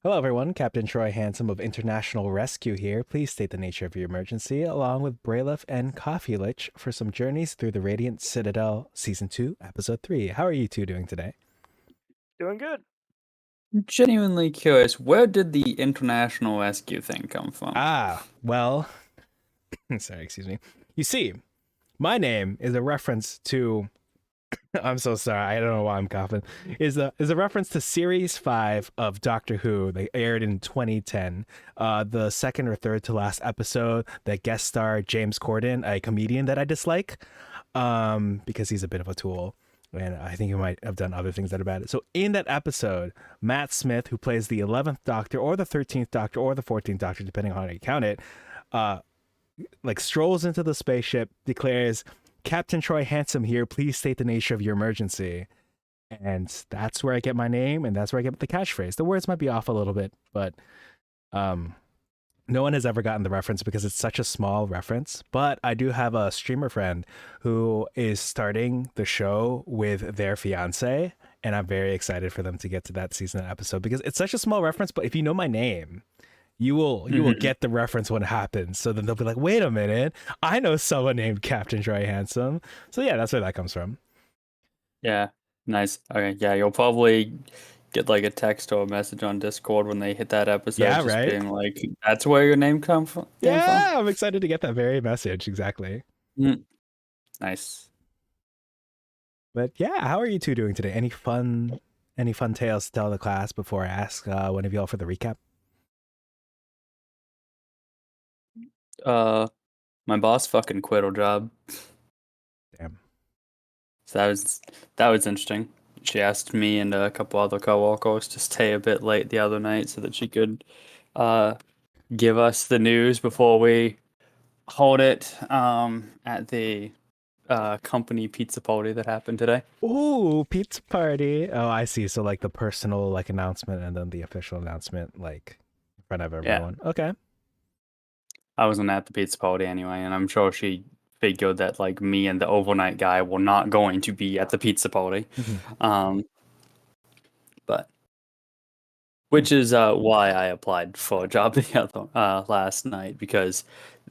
Hello, everyone. Captain Troy Handsome of International Rescue here. Please state the nature of your emergency, along with Braylef and Coffee Lich for some journeys through the Radiant Citadel, Season 2, Episode 3. How are you two doing today? Doing good. Genuinely curious, where did the international rescue thing come from? Well, sorry, excuse me. You see, my name is a reference to. I'm so sorry. I don't know why I'm coughing. Is a reference to Series 5 of Doctor Who. They aired in 2010. The second or third to last episode that guest star James Corden, a comedian that I dislike, because he's a bit of a tool. And I think he might have done other things that are bad. So in that episode, Matt Smith, who plays the 11th Doctor or the 13th Doctor or the 14th Doctor, depending on how you count it, like strolls into the spaceship, declares, "Captain Troy Handsome here. Please state the nature of your emergency." And that's where I get my name, and that's where I get the catchphrase. The words might be off a little bit, but no one has ever gotten the reference because it's such a small reference. But I do have a streamer friend who is starting the show with their fiance, and I'm very excited for them to get to that season episode because it's such a small reference. But if you know my name, you will get the reference when it happens. So then they'll be like, wait a minute, I know someone named Captain Troy Handsome. So yeah, that's where that comes from. Yeah, nice. Okay, yeah, you'll probably get like a text or a message on Discord when they hit that episode. Yeah, just right? being like, that's where your name came from? Yeah, I'm excited to get that very message. Exactly. Nice. But yeah, how are you two doing today? Any fun tales to tell the class before I ask one of y'all for the recap? My boss fucking quit her job. Damn. So that was interesting. She asked me and a couple other coworkers to stay a bit late the other night so that she could give us the news before we hold it at the company pizza party that happened today. Ooh, pizza party. Oh, I see. So like the personal like announcement and then the official announcement like in front of everyone. Yeah. Okay. I wasn't at the pizza party anyway, and I'm sure she figured that like me and the overnight guy were not going to be at the pizza party. But which is why I applied for a job the other last night, because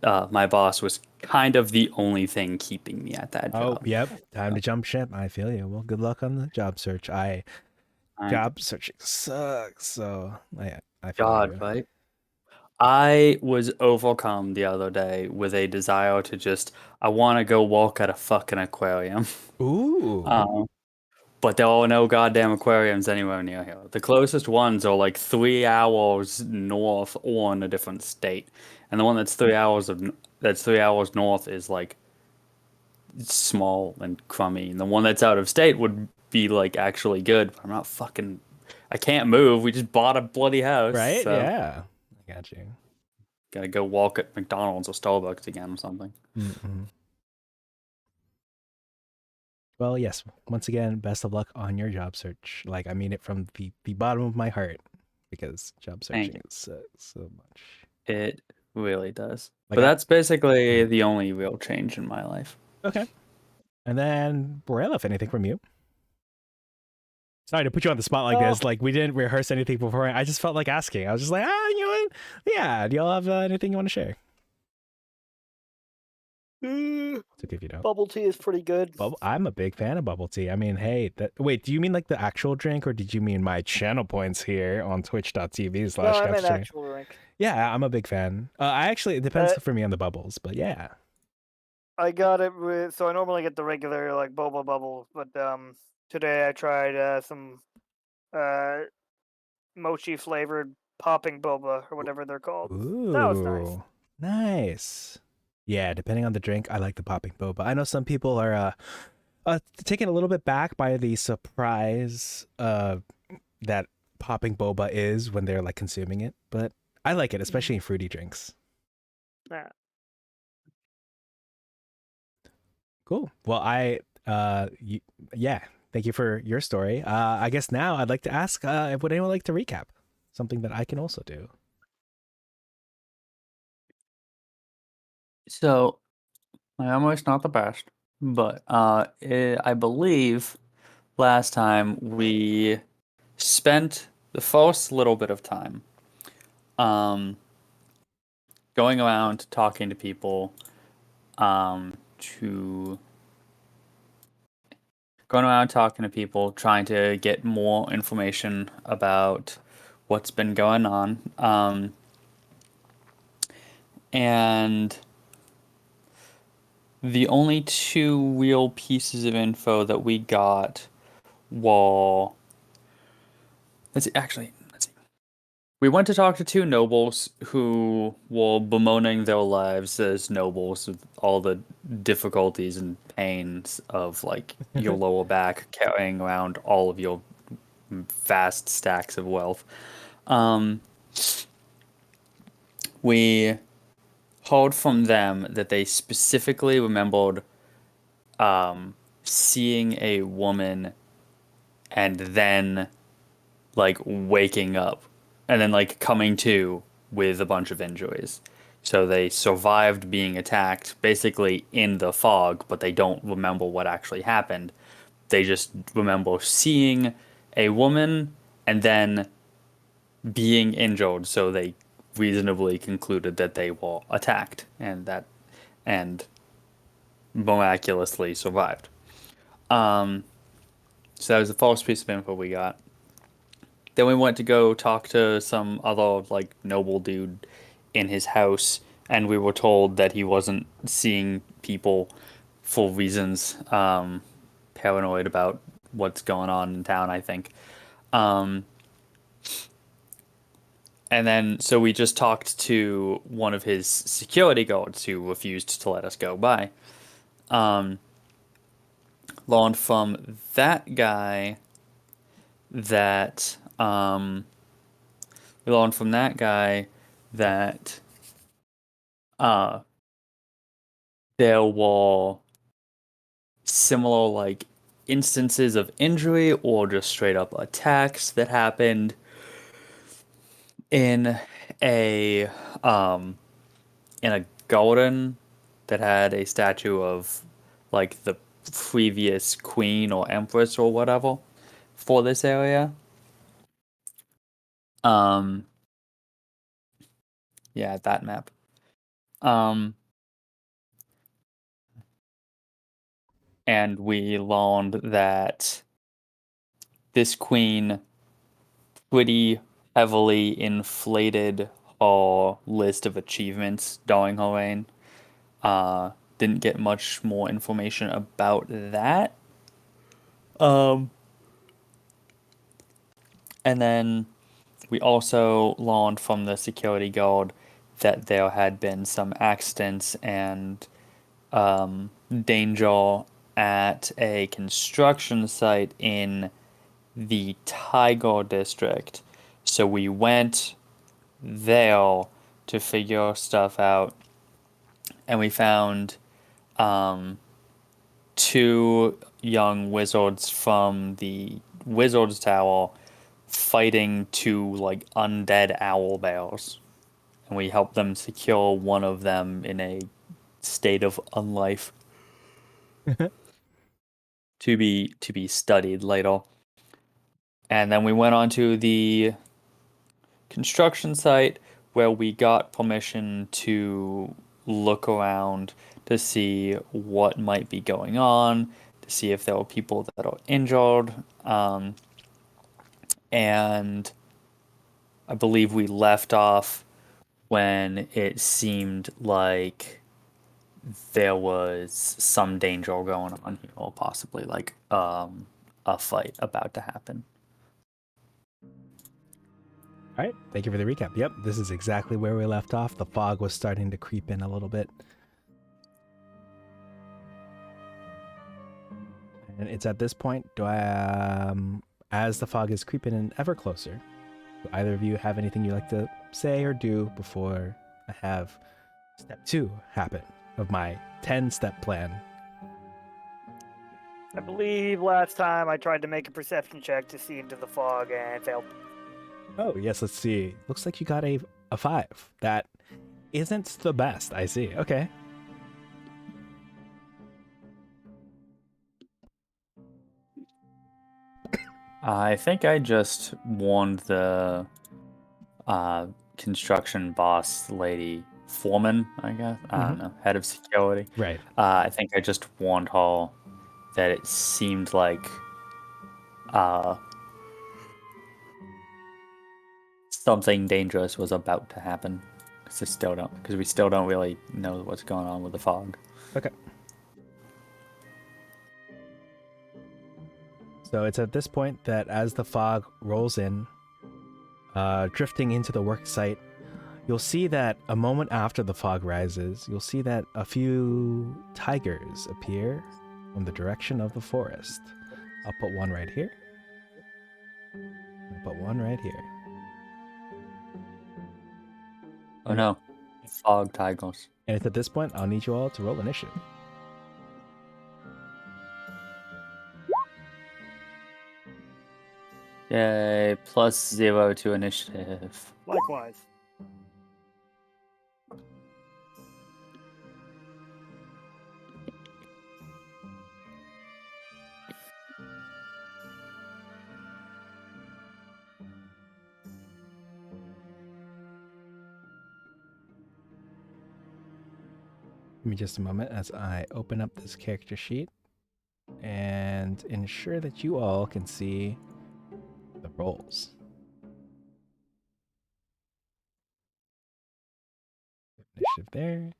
my boss was kind of the only thing keeping me at that job. Oh, yep. Time to jump ship. I feel you. Well, good luck on the job search. Job searching sucks. So I feel you. Right? I was overcome the other day with a desire to just, I want to go walk at a fucking aquarium. Ooh. But there are no goddamn aquariums anywhere near here. The closest ones are like 3 hours north or in a different state, and the one that's 3 hours north is like small and crummy, and the one that's out of state would be like actually good. But I'm not fucking. I can't move. We just bought a bloody house, Right? so Yeah. I got you. gotta go walk at McDonald's or Starbucks again or something. Mm-hmm. Well, yes. Once again, best of luck on your job search. Like I mean it from the bottom of my heart, because job searching sucks so much. It really does. Like But that's basically the only real change in my life. Okay. And then Borrell, if anything from you. Sorry to put you on the spot like this. Like we didn't rehearse anything before. I just felt like asking. I was just like, you know what? Yeah. Do y'all have anything you want to share? It's okay if you don't. Bubble tea is pretty good. I'm a big fan of bubble tea. I mean, hey, wait, do you mean like the actual drink, or did you mean my channel points here on twitch.tv/? No, I meant actual drink. Yeah, I'm a big fan. It depends for me on the bubbles, but yeah. I got it with, so I normally get the regular like boba bubbles, but today I tried some mochi flavored popping boba or whatever they're called. Ooh, that was nice. Nice. Yeah, depending on the drink, I like the popping boba. I know some people are taken a little bit back by the surprise that popping boba is when they're like consuming it, but I like it, especially in fruity drinks. Yeah. Cool. Well, thank you for your story. I guess now I'd like to ask, would anyone like to recap? Something that I can also do. So, my memory's not the best, but I believe last time we spent the first little bit of time, um, going around talking to people, to going around talking to people, trying to get more information about what's been going on. And the only two real pieces of info that we got were, let's see. We went to talk to two nobles who were bemoaning their lives as nobles with all the difficulties and pains of like your lower back carrying around all of your vast stacks of wealth. We heard from them that they specifically remembered seeing a woman and then like waking up and then like coming to with a bunch of injuries. So they survived being attacked basically in the fog, but they don't remember what actually happened. They just remember seeing a woman and then being injured, so they reasonably concluded that they were attacked and miraculously survived. So that was the first piece of info we got. Then we went to go talk to some other like noble dude in his house, and we were told that he wasn't seeing people for reasons paranoid about what's going on in town, I think. And then so we just talked to one of his security guards who refused to let us go by. Learned from that guy that we learned from that guy that there were similar like instances of injury or just straight up attacks that happened in a garden that had a statue of like the previous queen or empress or whatever for this area. Yeah, that map. And we learned that this queen pretty heavily inflated her list of achievements during her reign. Didn't get much more information about that. And then we also learned from the security guard that there had been some accidents and danger at a construction site in the Tiger district. So we went there to figure stuff out, and we found two young wizards from the Wizard's Tower fighting two like undead owl bears, and we helped them secure one of them in a state of unlife to be studied later. And then we went on to the construction site where we got permission to look around to see what might be going on, to see if there were people that are injured. And I believe we left off when it seemed like there was some danger going on here, or possibly like a fight about to happen. All right, thank you for the recap. Yep, this is exactly where we left off. The fog was starting to creep in a little bit. And it's at this point, as the fog is creeping in ever closer, do either of you have anything you'd like to say or do before I have step 2 happen of my 10-step plan? I believe last time I tried to make a perception check to see into the fog and failed. Oh, yes, let's see. Looks like you got a 5. That isn't the best, I see. Okay. I think I just warned the construction boss lady, foreman, I guess. I don't know, head of security. Right. I think I just warned her that it seemed like something dangerous was about to happen. Because we still don't really know what's going on with the fog. Okay. So it's at this point that as the fog rolls in, drifting into the work site, you'll see that a moment after the fog rises, you'll see that a few tigers appear from the direction of the forest. I'll put one right here. I'll put one right here. Oh no, fog tigers. And it's at this point I'll need you all to roll initiative. Yay, +0 to initiative. Likewise. Give me just a moment as I open up this character sheet and ensure that you all can see the rolls. Initiative there.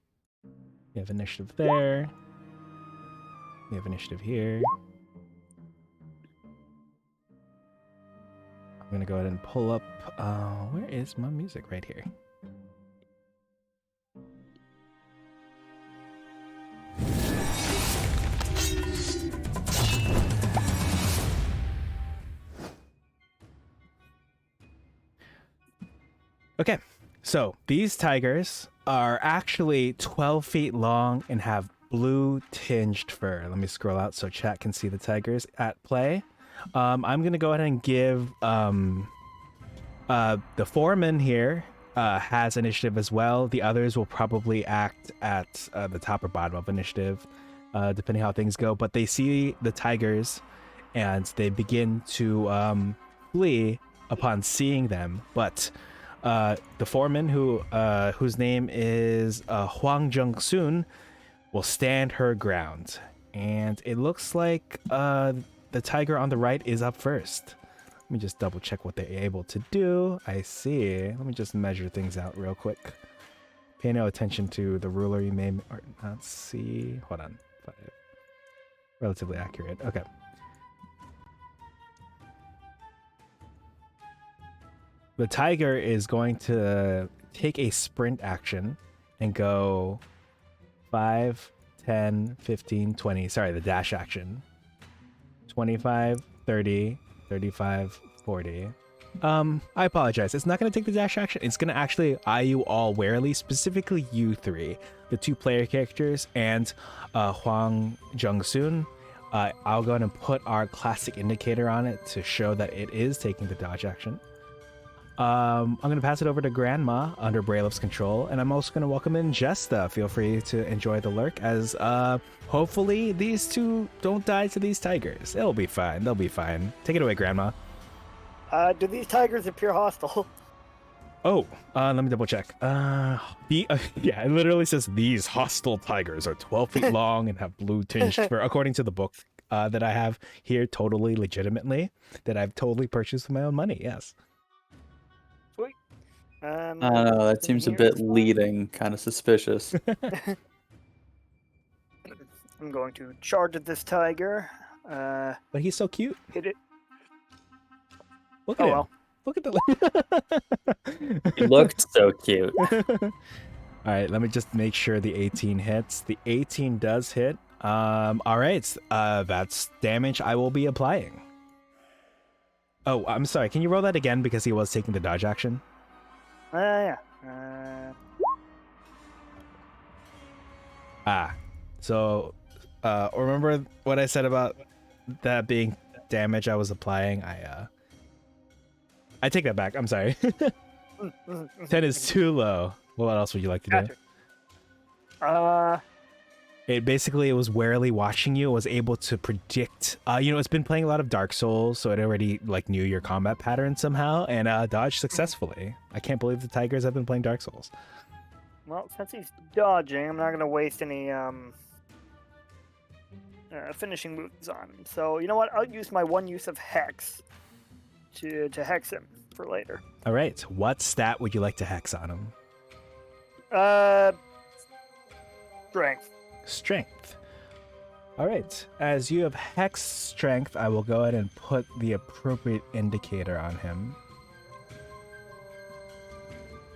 We have initiative there. We have initiative here. I'm gonna go ahead and pull up. Where is my music? Right here. Okay, so these tigers are actually 12 feet long and have blue tinged fur. Let me scroll out so chat can see the tigers at play. I'm gonna go ahead and give the foreman here has initiative as well. The others will probably act at the top or bottom of initiative, depending how things go. But they see the tigers and they begin to flee upon seeing them. But the foreman, whose name is Huang Jung-soon, will stand her ground. And it looks like the tiger on the right is up first. Let me just double check what they're able to do. I see. Let me just measure things out real quick. Pay no attention to the ruler you may or not see. Hold on. 5. Relatively accurate. Okay. The tiger is going to take a sprint action and go 5, 10, 15, 20. Sorry, the dash action. 25, 30, 35, 40. I apologize. It's not going to take the dash action. It's going to actually eye you all warily, specifically you three, the 2 player characters, and Huang Jung-soon. I'll go ahead and put our classic indicator on it to show that it is taking the dodge action. I'm going to pass it over to Grandma under Braille's control, and I'm also going to welcome in Jesta. Feel free to enjoy the lurk, as hopefully these 2 don't die to these tigers. It'll be fine. They'll be fine. Take it away, Grandma. Do these tigers appear hostile? Oh, let me double check. Yeah, it literally says these hostile tigers are 12 feet long and have blue tinged fur, according to the book that I have here, totally legitimately, that I've totally purchased with my own money. Yes. Sweet. I don't know, that seems a bit leading, kind of suspicious. I'm going to charge at this tiger. But he's so cute. Hit it. Look at him. Well. Look at the. He looked so cute. All right, let me just make sure the 18 hits. The 18 does hit. All right, that's damage I will be applying. Oh, I'm sorry. Can you roll that again because he was taking the dodge action? Yeah. So remember what I said about that being damage I was applying? I take that back. I'm sorry. 10 is too low. What else would you like to do? Gotcha. It basically was warily watching you. It was able to predict. It's been playing a lot of Dark Souls, so it already like knew your combat pattern somehow and dodged successfully. I can't believe the tigers have been playing Dark Souls. Well, since he's dodging, I'm not gonna waste any finishing moves on him. So you know what? I'll use my one use of Hex to hex him for later. All right. What stat would you like to hex on him? Strength. Strength. All right. As you have hex strength, I will go ahead and put the appropriate indicator on him.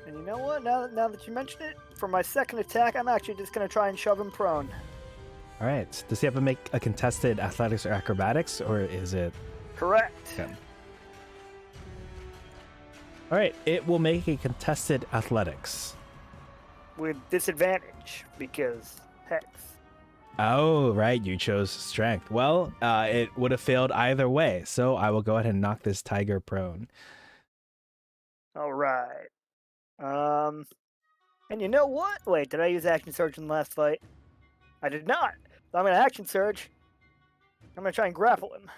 And you know what? Now that you mention it, for my second attack, I'm actually just gonna try and shove him prone. All right. Does he have to make a contested athletics or acrobatics, or is it? Correct. Okay. All right. It will make a contested athletics. With disadvantage because Hex. Oh, right. You chose strength. Well, it would have failed either way. So I will go ahead and knock this tiger prone. All right. And you know what? Wait, did I use Action Surge in the last fight? I did not. So I'm going to Action Surge. I'm going to try and grapple him.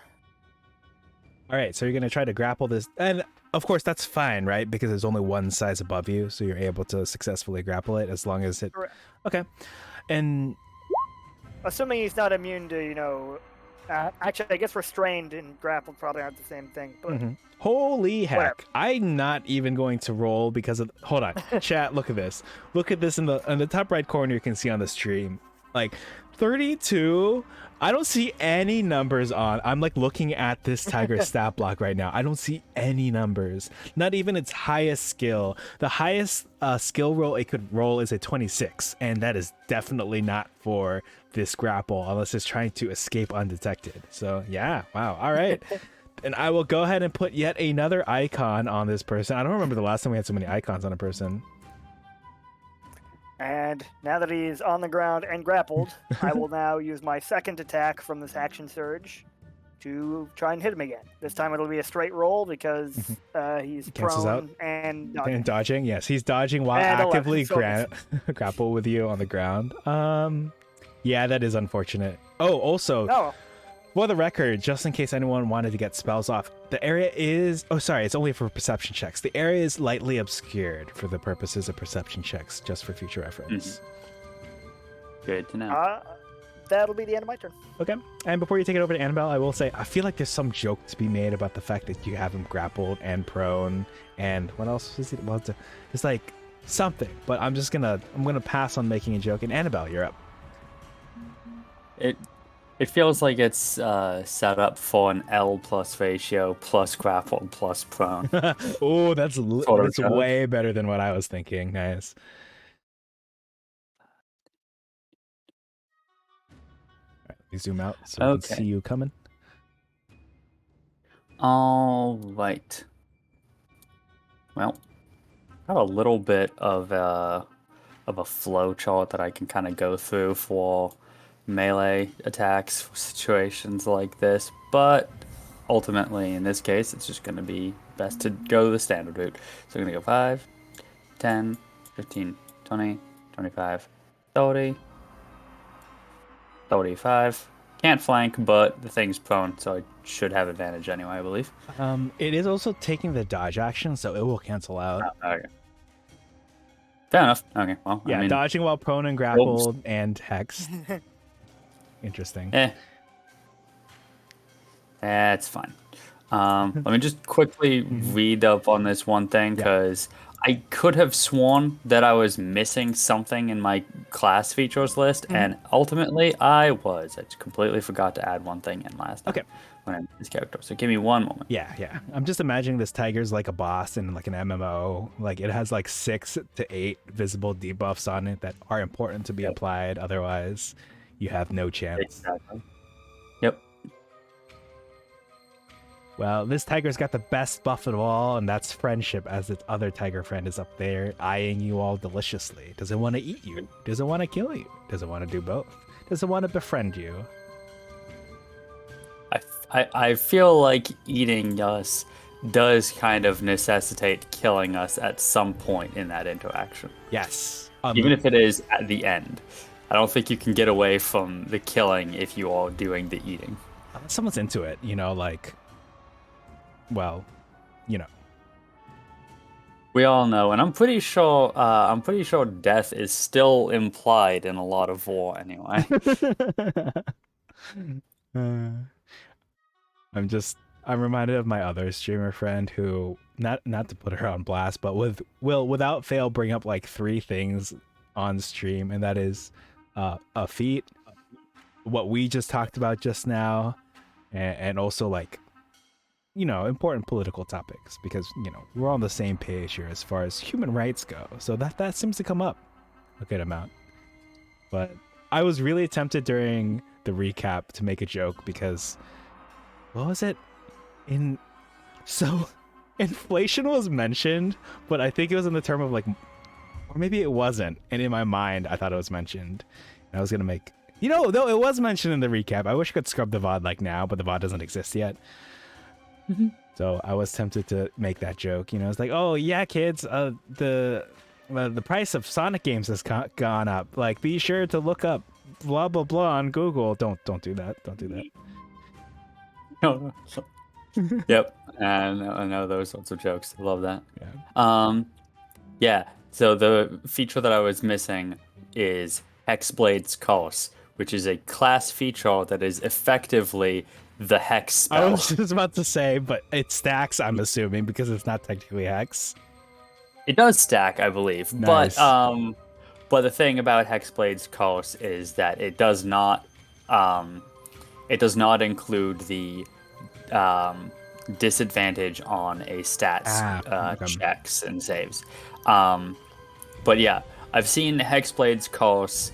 All right. So you're going to try to grapple this. And of course, that's fine, right? Because there's only one size above you. So you're able to successfully grapple it as long as it. Correct. Okay. And assuming he's not immune to, actually, I guess restrained and grappled probably aren't the same thing. But holy heck. whatever. I'm not even going to roll because of. Hold on. Chat, look at this. Look at this in the top right corner you can see on the stream. Like 32. I don't see any numbers on. I'm like looking at this tiger stat block right now. I don't see any numbers. Not even its highest skill. The highest skill roll it could roll is a 26, and that is definitely not for this grapple unless it's trying to escape undetected. So yeah, wow. All right. And I will go ahead and put yet another icon on this person. I don't remember the last time we had so many icons on a person. And now that he's on the ground and grappled, I will now use my second attack from this Action Surge to try and hit him again. This time it'll be a straight roll because he's Cancels prone out. and dodging. And dodging, yes, he's dodging while And 11, actively so grapple with you on the ground. Yeah, that is unfortunate. Oh, also, No, for the record, just in case anyone wanted to get spells off, the area is... Oh, sorry, it's only for perception checks. The area is lightly obscured for the purposes of perception checks, just for future reference. Good to know. that'll be the end of my turn. Okay, and before you take it over to Annabelle, I will say, I feel like there's some joke to be made about the fact that you have him grappled and prone, and what else is it? Well, it's like something, but I'm gonna pass on making a joke, and Annabelle, you're up. It feels like it's set up for an L plus ratio plus grapple plus prone. Oh, that's Sort of joke. way better than what I was thinking. Nice. All right, let me zoom out so we can see you coming. All right. Well, got a little bit of a flow chart that I can kind of go through for melee attacks for situations like this, but ultimately in this case it's just going to be best to go the standard route. So I'm going to go 5, 10, 15, 20, 25, 30, 35. Can't flank, but the thing's prone, so I should have advantage anyway, I believe. It is also taking the dodge action, so it will cancel out. Okay. Fair enough. Okay, well, Yeah, I mean, dodging while prone and grappled and hexed. Interesting. That's fine. Let me just quickly read up on this one thing, because I could have sworn that I was missing something in my class features list, and ultimately I was. I just completely forgot to add one thing in last time when I made this character. So give me one moment. Yeah. I'm just imagining this tiger's like a boss in like an MMO. Like it has like 6 to 8 visible debuffs on it that are important to be applied. Otherwise, you have no chance. Exactly. Yep. Well, this tiger's got the best buff of all, and that's friendship, as its other tiger friend is up there eyeing you all deliciously. Does it want to eat you? Does it want to kill you? Does it want to do both? Does it want to befriend you? I feel like eating us does kind of necessitate killing us at some point in that interaction. Yes. Even if it is at the end. I don't think you can get away from the killing if you are doing the eating. Someone's into it, like, well, you know. We all know, and I'm pretty sure death is still implied in a lot of war anyway. I'm reminded of my other streamer friend who, not to put her on blast, but will without fail bring up like 3 things on stream, and that is a feat, what we just talked about just now, and also like, important political topics, because we're on the same page here as far as human rights go. So that seems to come up a good amount. But I was really tempted during the recap to make a joke, because what was it? Inflation was mentioned, but I think it was in the term of like, or maybe it wasn't. And in my mind, I thought it was mentioned. And I was gonna make, though it was mentioned in the recap. I wish I could scrub the VOD like now, but the VOD doesn't exist yet. So I was tempted to make that joke. It's like, oh yeah, kids, the price of Sonic games has gone up. Like, be sure to look up blah blah blah on Google. Don't do that. Don't do that. No. Yep, I know those sorts of jokes. I love that. Yeah. Yeah. So the feature that I was missing is Hexblade's Curse, which is a class feature that is effectively the Hex spell. I was just about to say, but it stacks, I'm assuming, because it's not technically Hex. It does stack, I believe. Nice. But the thing about Hexblade's Curse is that it does not include the disadvantage on a stats checks and saves. But yeah, I've seen Hexblade's Curse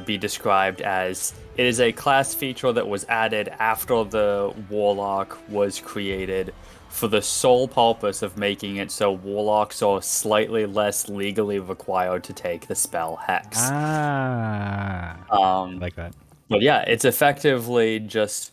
be described as, it is a class feature that was added after the Warlock was created for the sole purpose of making it so Warlocks are slightly less legally required to take the spell Hex. I like that. But yeah, it's effectively just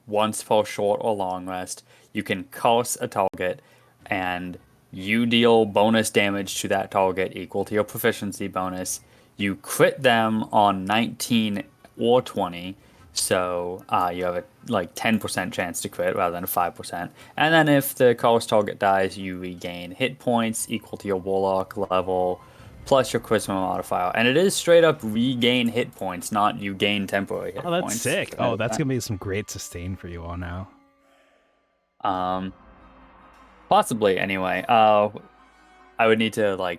once per short or long rest, you can curse a target, and you deal bonus damage to that target equal to your proficiency bonus. You crit them on 19 or 20, so you have a 10% chance to crit rather than a 5%. And then if the curse target dies, you regain hit points equal to your Warlock level, plus your charisma modifier. And it is straight up regain hit points, not you gain temporary hit points. Oh, that's sick. Oh, that's going to be some great sustain for you all now. Possibly, anyway. I would need to,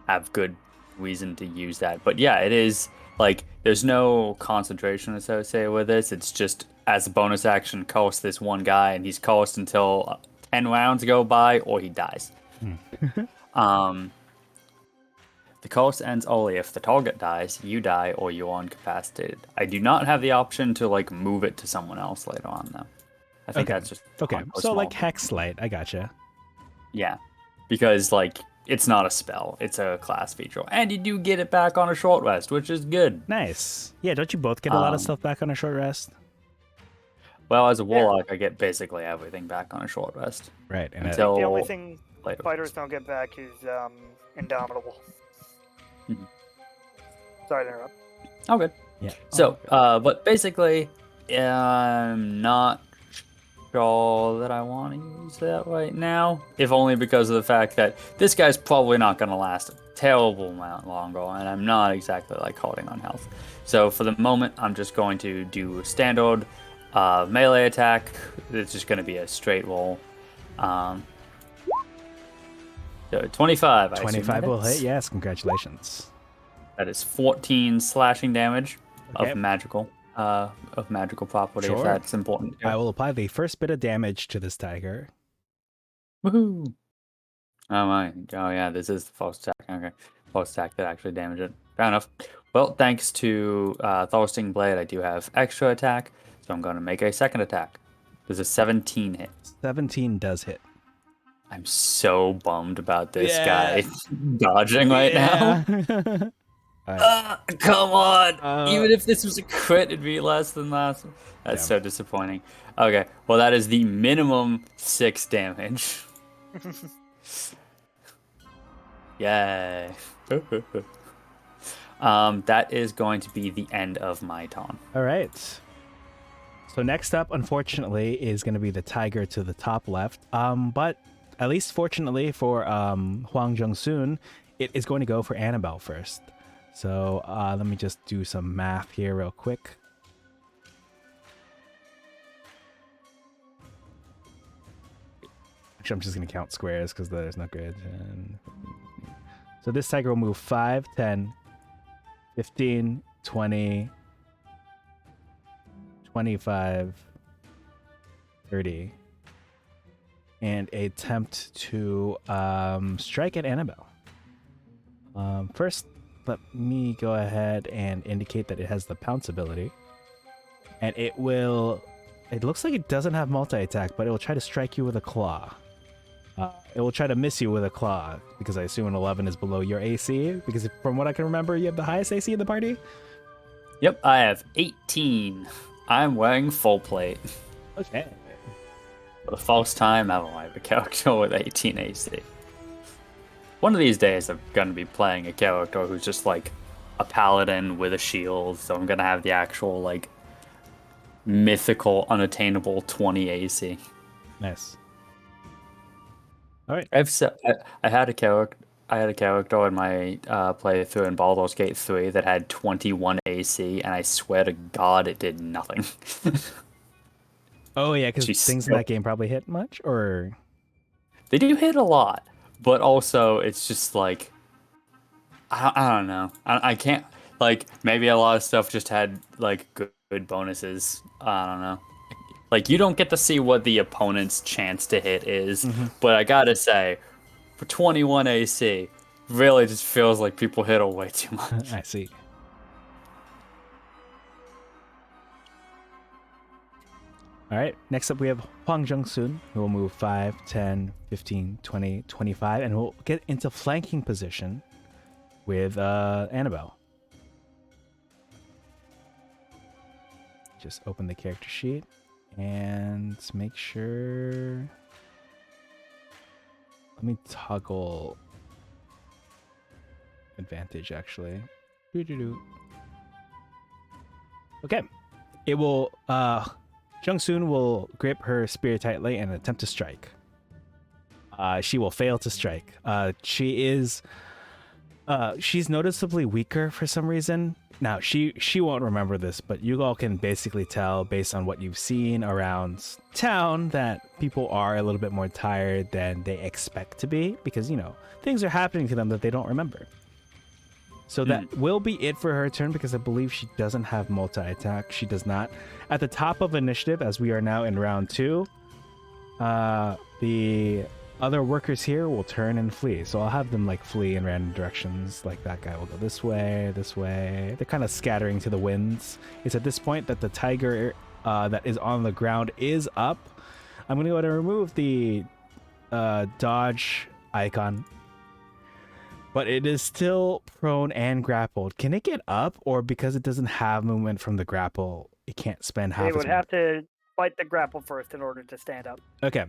have good reason to use that. But yeah, it is, there's no concentration associated with this. It's just, as a bonus action, curse this one guy, and he's cursed until 10 rounds go by, or he dies. The curse ends only if the target dies, you die, or you are incapacitated. I do not have the option to move it to someone else later on, though. I think that's just okay. So like Hexlight, I gotcha. Yeah, because it's not a spell; it's a class feature, and you do get it back on a short rest, which is good. Nice. Yeah, don't you both get a lot of stuff back on a short rest? Well, as a warlock, I get basically everything back on a short rest. Right. And the only thing fighters don't get back is Indomitable. Sorry to interrupt. Oh, good. Yeah. So, but basically, I'm not sure that I want to use that right now, if only because of the fact that this guy's probably not going to last a terrible amount longer, and I'm not exactly holding on health. So for the moment, I'm just going to do a standard melee attack. It's just going to be a straight roll. So 25. 25 will hit. Yes, congratulations. That is 14 slashing damage of magical property. Sure. If that's important. I will apply the first bit of damage to this tiger. Woohoo! Oh my! Oh yeah, this is the false attack. Okay, false attack that actually damaged it. Fair enough. Well, thanks to Thrusting Blade, I do have extra attack, so I'm going to make a second attack. Does a 17 hit? 17 does hit. I'm so bummed about this guy dodging right now. Come on! Even if this was a crit, it'd be less than that. That's so disappointing. Okay, well that is the minimum 6 damage. Yay. That is going to be the end of my turn. All right. So next up, unfortunately, is going to be the tiger to the top left. But at least fortunately for Huang Jung-soon, it is going to go for Annabelle first. So let me just do some math here real quick. Actually, I'm just going to count squares because that is not good. So this tiger will move 5, 10, 15, 20, 25, 30, and attempt to strike at Annabelle. First, let me go ahead and indicate that it has the pounce ability. And it looks like it doesn't have multi-attack, but it will try to strike you with a claw. It will try to miss you with a claw, because I assume an 11 is below your AC, because from what I can remember, you have the highest AC in the party? Yep, I have 18. I'm wearing full plate. Okay. For the first time ever, I have a character with 18 AC. One of these days, I'm going to be playing a character who's just like a paladin with a shield, so I'm going to have the actual, like, mythical, unattainable 20 AC. Nice. All right. I had a character in my playthrough in Baldur's Gate 3 that had 21 AC, and I swear to God it did nothing. Oh, yeah, because things in that game probably hit much, or... They do hit a lot, but also it's just like... I don't know. I can't... Like, maybe a lot of stuff just had, like, good bonuses. I don't know. Like, you don't get to see what the opponent's chance to hit is, but I gotta say, for 21 AC, really just feels like people hit it way too much. I see. All right, next up we have Huang Jung-soon, who will move 5, 10, 15, 20, 25, and will get into flanking position with Annabelle. Just open the character sheet and make sure... Let me toggle advantage, actually. Okay. It will... Jung-soon will grip her spear tightly and attempt to strike. She will fail to strike. She's noticeably weaker for some reason. Now, she won't remember this, but you all can basically tell based on what you've seen around town that people are a little bit more tired than they expect to be because, you know, things are happening to them that they don't remember. So that will be it for her turn because I believe she doesn't have multi-attack. She does not. At the top of initiative, as we are now in round 2, the other workers here will turn and flee. So I'll have them like flee in random directions. Like that guy will go this way, this way. They're kind of scattering to the winds. It's at this point that the tiger that is on the ground is up. I'm going to go ahead and remove the dodge icon. But it is still prone and grappled. Can it get up, or because it doesn't have movement from the grapple, it can't spend half its It would have to fight the grapple first in order to stand up. Okay.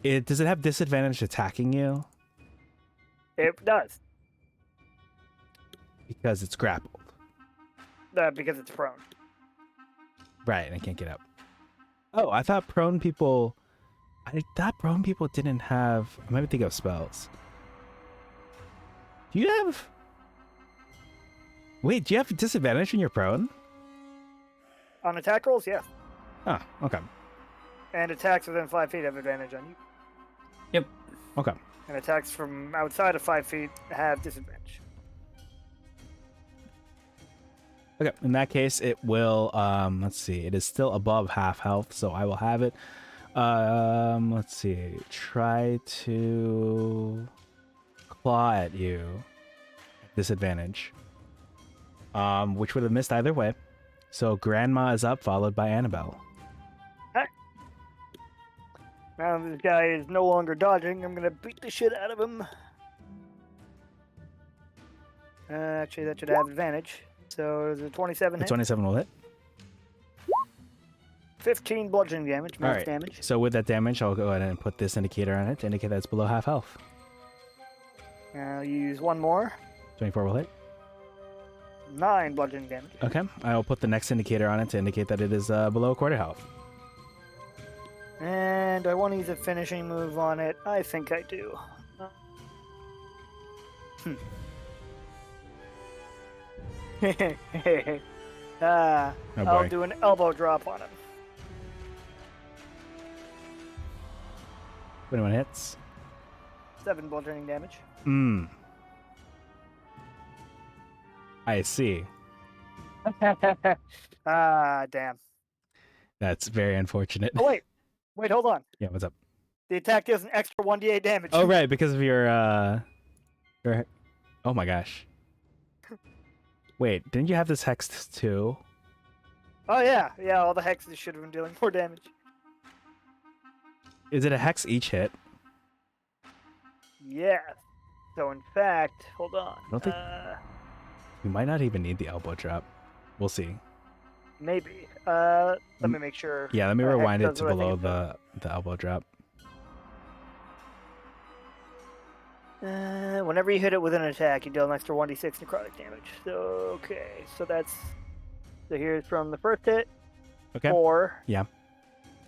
Does it have disadvantage attacking you? It does. Because it's grappled. Because it's prone. Right, and it can't get up. Oh, I thought prone people... I thought prone people didn't have... I might think of spells. Do you have... Wait, do you have disadvantage when you're prone? On attack rolls, yeah. Oh, okay. And attacks within 5 feet have advantage on you. Yep. Okay. And attacks from outside of 5 feet have disadvantage. Okay, in that case, it will, let's see, it is still above half health, so I will have it. Let's see, try to claw at you. Disadvantage. Which would have missed either way. So Grandma is up, followed by Annabelle. Now this guy is no longer dodging. I'm going to beat the shit out of him. Actually, that should have advantage. So is it 27 hit? 27 will hit. 15 bludgeoning damage, max damage. So with that damage, I'll go ahead and put this indicator on it to indicate that it's below half health. I'll use one more. 24 will hit. 9 bludgeoning damage. Okay, I will put the next indicator on it to indicate that it is below quarter health. And I want to use a finishing move on it. I think I do. Oh, I'll boy. do an elbow drop on him. 21 hits. 7 bludgeoning damage. I see. Damn. That's very unfortunate. Oh, wait, hold on. Yeah, what's up? The attack deals an extra 1d8 damage. Oh, right, because of your oh my gosh. Wait, didn't you have this hexed too? Oh, yeah. Yeah, all the hexes should have been dealing more damage. Is it a hex each hit? Yes. So, in fact, hold on. I don't think you might not even need the elbow drop. We'll see. Maybe. Let me make sure. Yeah, let me hex rewind it does to what I think below it does. the elbow drop. Whenever you hit it with an attack, you deal an extra 1d6 necrotic damage. So, okay. So here's from the first hit. Okay. 4. Yeah.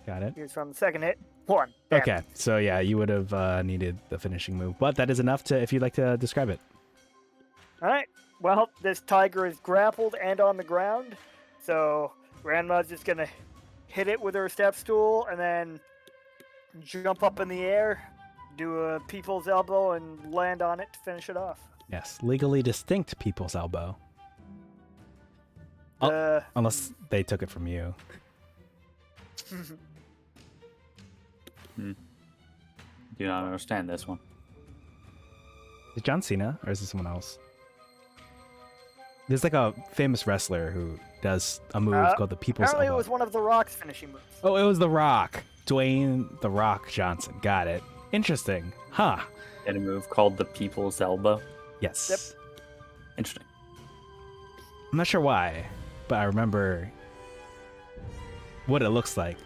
Got it. Here's from the second hit. 1. Damn. Okay, so yeah, you would have needed the finishing move, but that is enough to if you'd like to describe it. All right. Well, this tiger is grappled and on the ground. So, Grandma's just going to hit it with her step stool and then jump up in the air, do a people's elbow, and land on it to finish it off. Yes, legally distinct people's elbow. Unless they took it from you. Do not understand this one. Is it John Cena or is it someone else? There's like a famous wrestler who does a move called the People's Apparently Elbow. it was one of The Rock's finishing moves. Oh, it was The Rock. Dwayne The Rock Johnson. Got it. Interesting. Huh. Get a move called the People's Elbow. Yes. Yep. Interesting. I'm not sure why, but I remember what it looks like.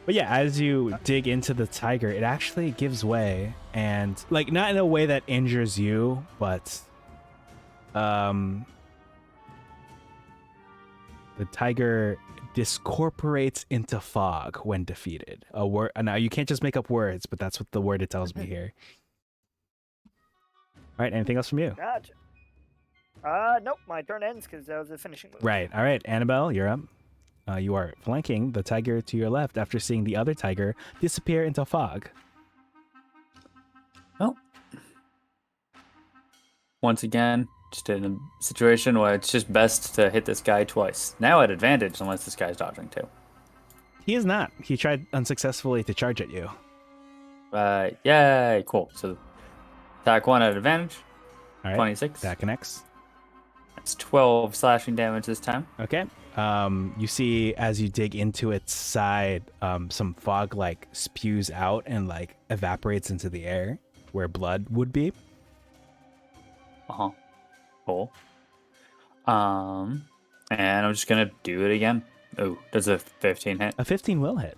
But yeah, as you dig into the tiger, it actually gives way, and like not in a way that injures you, but the tiger discorporates into fog when defeated. A word. Now you can't just make up words, but that's what the word it tells me here. All right. Anything else from you? Gotcha. Nope. My turn ends because that was a finishing move. Right. All right, Annabelle, you're up. You are flanking the tiger to your left after seeing the other tiger disappear into fog. Well, once again, just in a situation where it's just best to hit this guy twice. Now at advantage, unless this guy's dodging too. He is not. He tried unsuccessfully to charge at you. Yay, cool. So attack 1 at advantage. All right. 26. That connects. That's 12 slashing damage this time. Okay. You see as you dig into its side, some fog like spews out and like evaporates into the air where blood would be. Cool. And I'm just gonna do it again. Oh, does a 15 hit? A 15 will hit.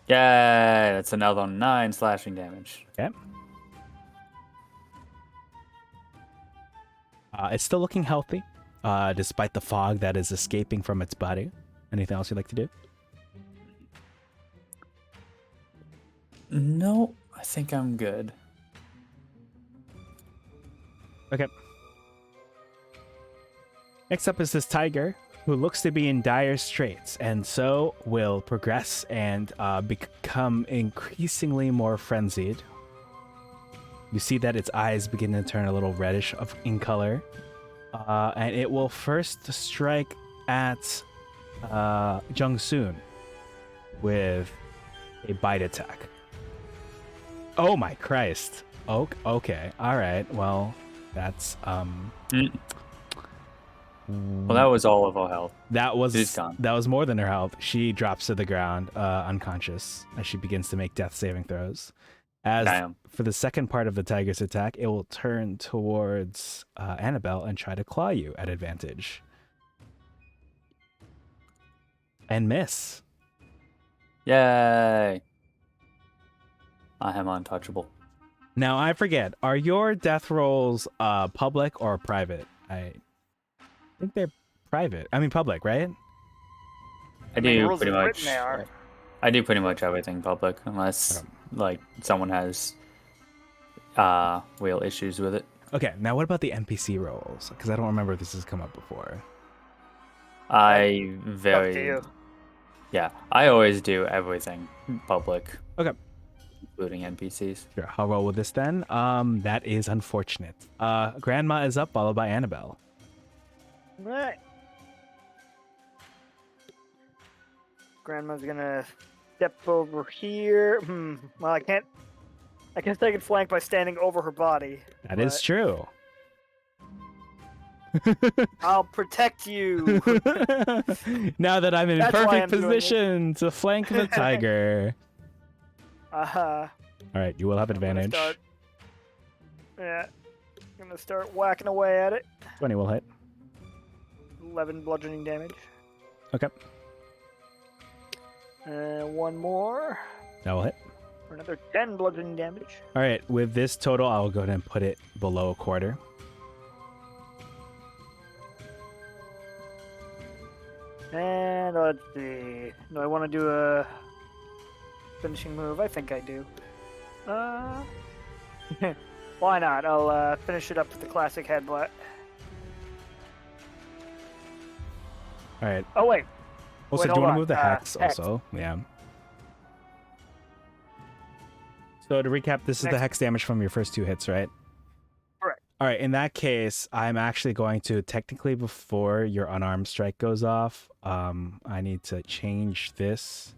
Yeah, that's another 9 slashing damage. Okay. It's still looking healthy, despite the fog that is escaping from its body. Anything else you'd like to do? No, I think I'm good. Okay. Next up is this tiger, who looks to be in dire straits, and so will progress and become increasingly more frenzied. You see that its eyes begin to turn a little reddish in color, and it will first strike at Jung Soon with a bite attack. Oh my Christ! Okay, all right. Well, that's Well, that was all of our health. She's gone. That was more than her health. She drops to the ground, unconscious, as she begins to make death saving throws. Damn. For the second part of the tiger's attack, it will turn towards Annabelle and try to claw you at advantage. And miss. Yay! I am untouchable. Now I forget. Are your death rolls public or private? I think they're private. I mean public, right? I mean, do rules pretty is written much. they are. I do pretty much everything public, unless like someone has real issues with it. Okay. Now what about the NPC rolls? Because I don't remember if this has come up before. I Up to very you. yeah. I always do everything public, Okay. including NPCs. Sure. I'll roll with this then. That is unfortunate. Grandma is up, followed by Annabelle. All right. Grandma's gonna step over here. Well, I can't. I guess I can flank by standing over her body. That is true. I'll protect you. Now that I'm in That's why perfect I'm doing it. position to flank the tiger. Uh-huh. All right, you will have I'm gonna advantage. Yeah. I'm gonna start whacking away at it. 20 will hit. 11 bludgeoning damage. Okay, And one more. that will hit. For another 10 bludgeoning damage. All right, with this total, I'll go ahead and put it below a quarter. And let's see. Do I want to do a finishing move? I think I do. Why not? I'll finish it up with the classic headbutt. All right. Oh, wait. Also, Wait, do you hold want to on. move the hex Hex. also? Yeah. So to recap, this is the Next. hex damage from your first two hits, right? Correct. All right. In that case, I'm actually going to technically before your unarmed strike goes off, I need to change this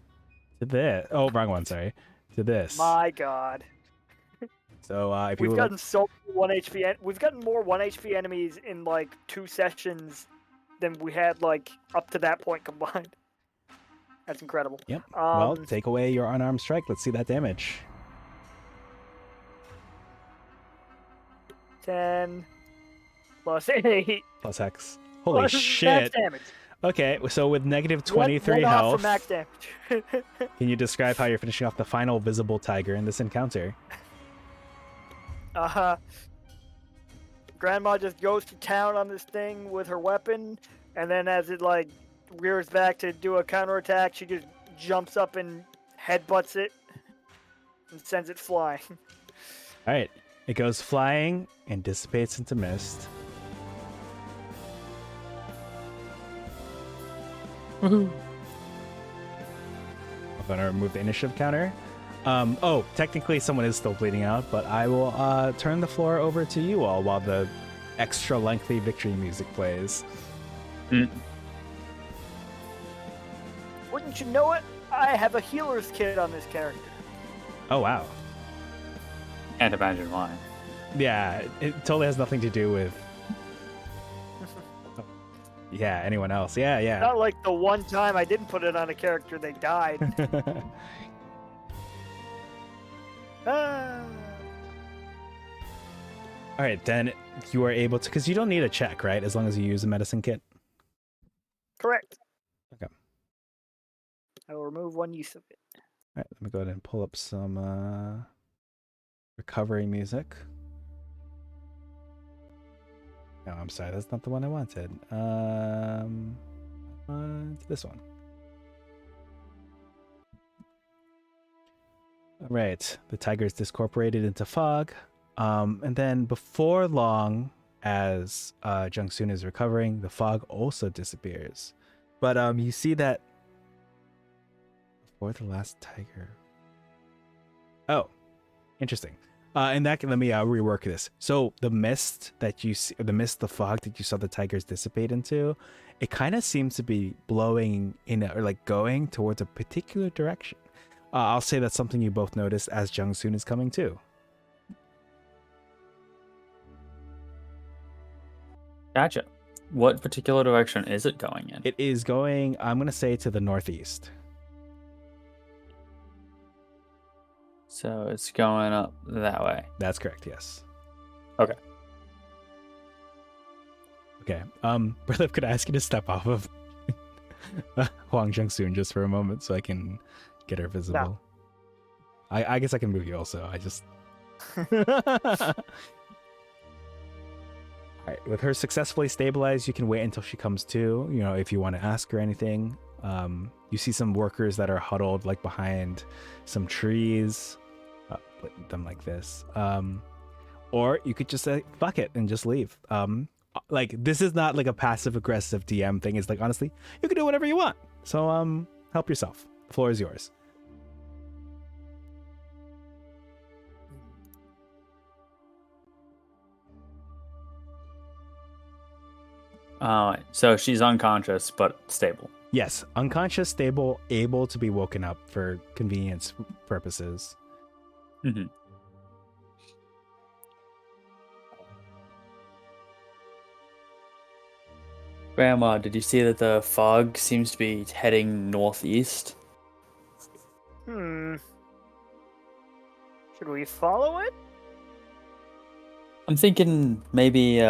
to this. Oh, wrong one. Sorry. To this. My God. So if you We've would gotten so many 1 HP. We've gotten more 1 HP enemies in like 2 sessions than we had like up to that point combined. That's incredible. Yep. Well, Um, take away your unarmed strike. Let's see that damage. 10 plus 8 Plus hex. Holy plus shit. max damage. Okay, so with negative One- 23 one off health, for max damage. can you describe how you're finishing off the final visible tiger in this encounter? Grandma just goes to town on this thing with her weapon, and then as it like rears back to do a counterattack, she just jumps up and headbutts it and sends it flying. All right, it goes flying and dissipates into mist. Woohoo. I'm gonna remove the initiative counter. Oh, technically someone is still bleeding out, but I will turn the floor over to you all while the extra lengthy victory music plays. Wouldn't you know it? I have a healer's kit on this character. Oh wow. Can't imagine why. Yeah, it totally has nothing to do with anyone else. Yeah. Not like the one time I didn't put it on a character, they died. Ah. All right, then you are able to, because you don't need a check, right? As long as you use a medicine kit. Correct. Okay. I will remove one use of it. All right, let me go ahead and pull up some recovery music. No, I'm sorry, that's not the one I wanted. It's this one. All right, the tiger is discorporated into fog. And then before long, as Jung-soon is recovering, the fog also disappears. But you see that before the last tiger. Oh, interesting. And that let me rework this. So the mist that you see, the fog that you saw the tigers dissipate into, it kind of seems to be blowing or like going towards a particular direction. I'll say that's something you both noticed as Jung-soon is coming too. Gotcha. What particular direction is it going in? It is going, I'm going to say, to the northeast. So it's going up that way. That's correct, yes. Okay. Okay. Berlip, could I ask you to step off of Huang Jung-soon just for a moment so I can get her visible? I guess I can move you also. I just... All right, with her successfully stabilized, you can wait until she comes to, if you want to ask her anything. You see some workers that are huddled like behind some trees, put them like this. Or you could just say, fuck it, and just leave. Like, this is not like a passive aggressive DM thing. It's like, honestly, you can do whatever you want. So, help yourself. The floor is yours. So she's unconscious but stable. Yes, unconscious, stable, able to be woken up for convenience purposes. Mm-hmm. Grandma, did you see that the fog seems to be heading northeast? Should we follow it? I'm thinking maybe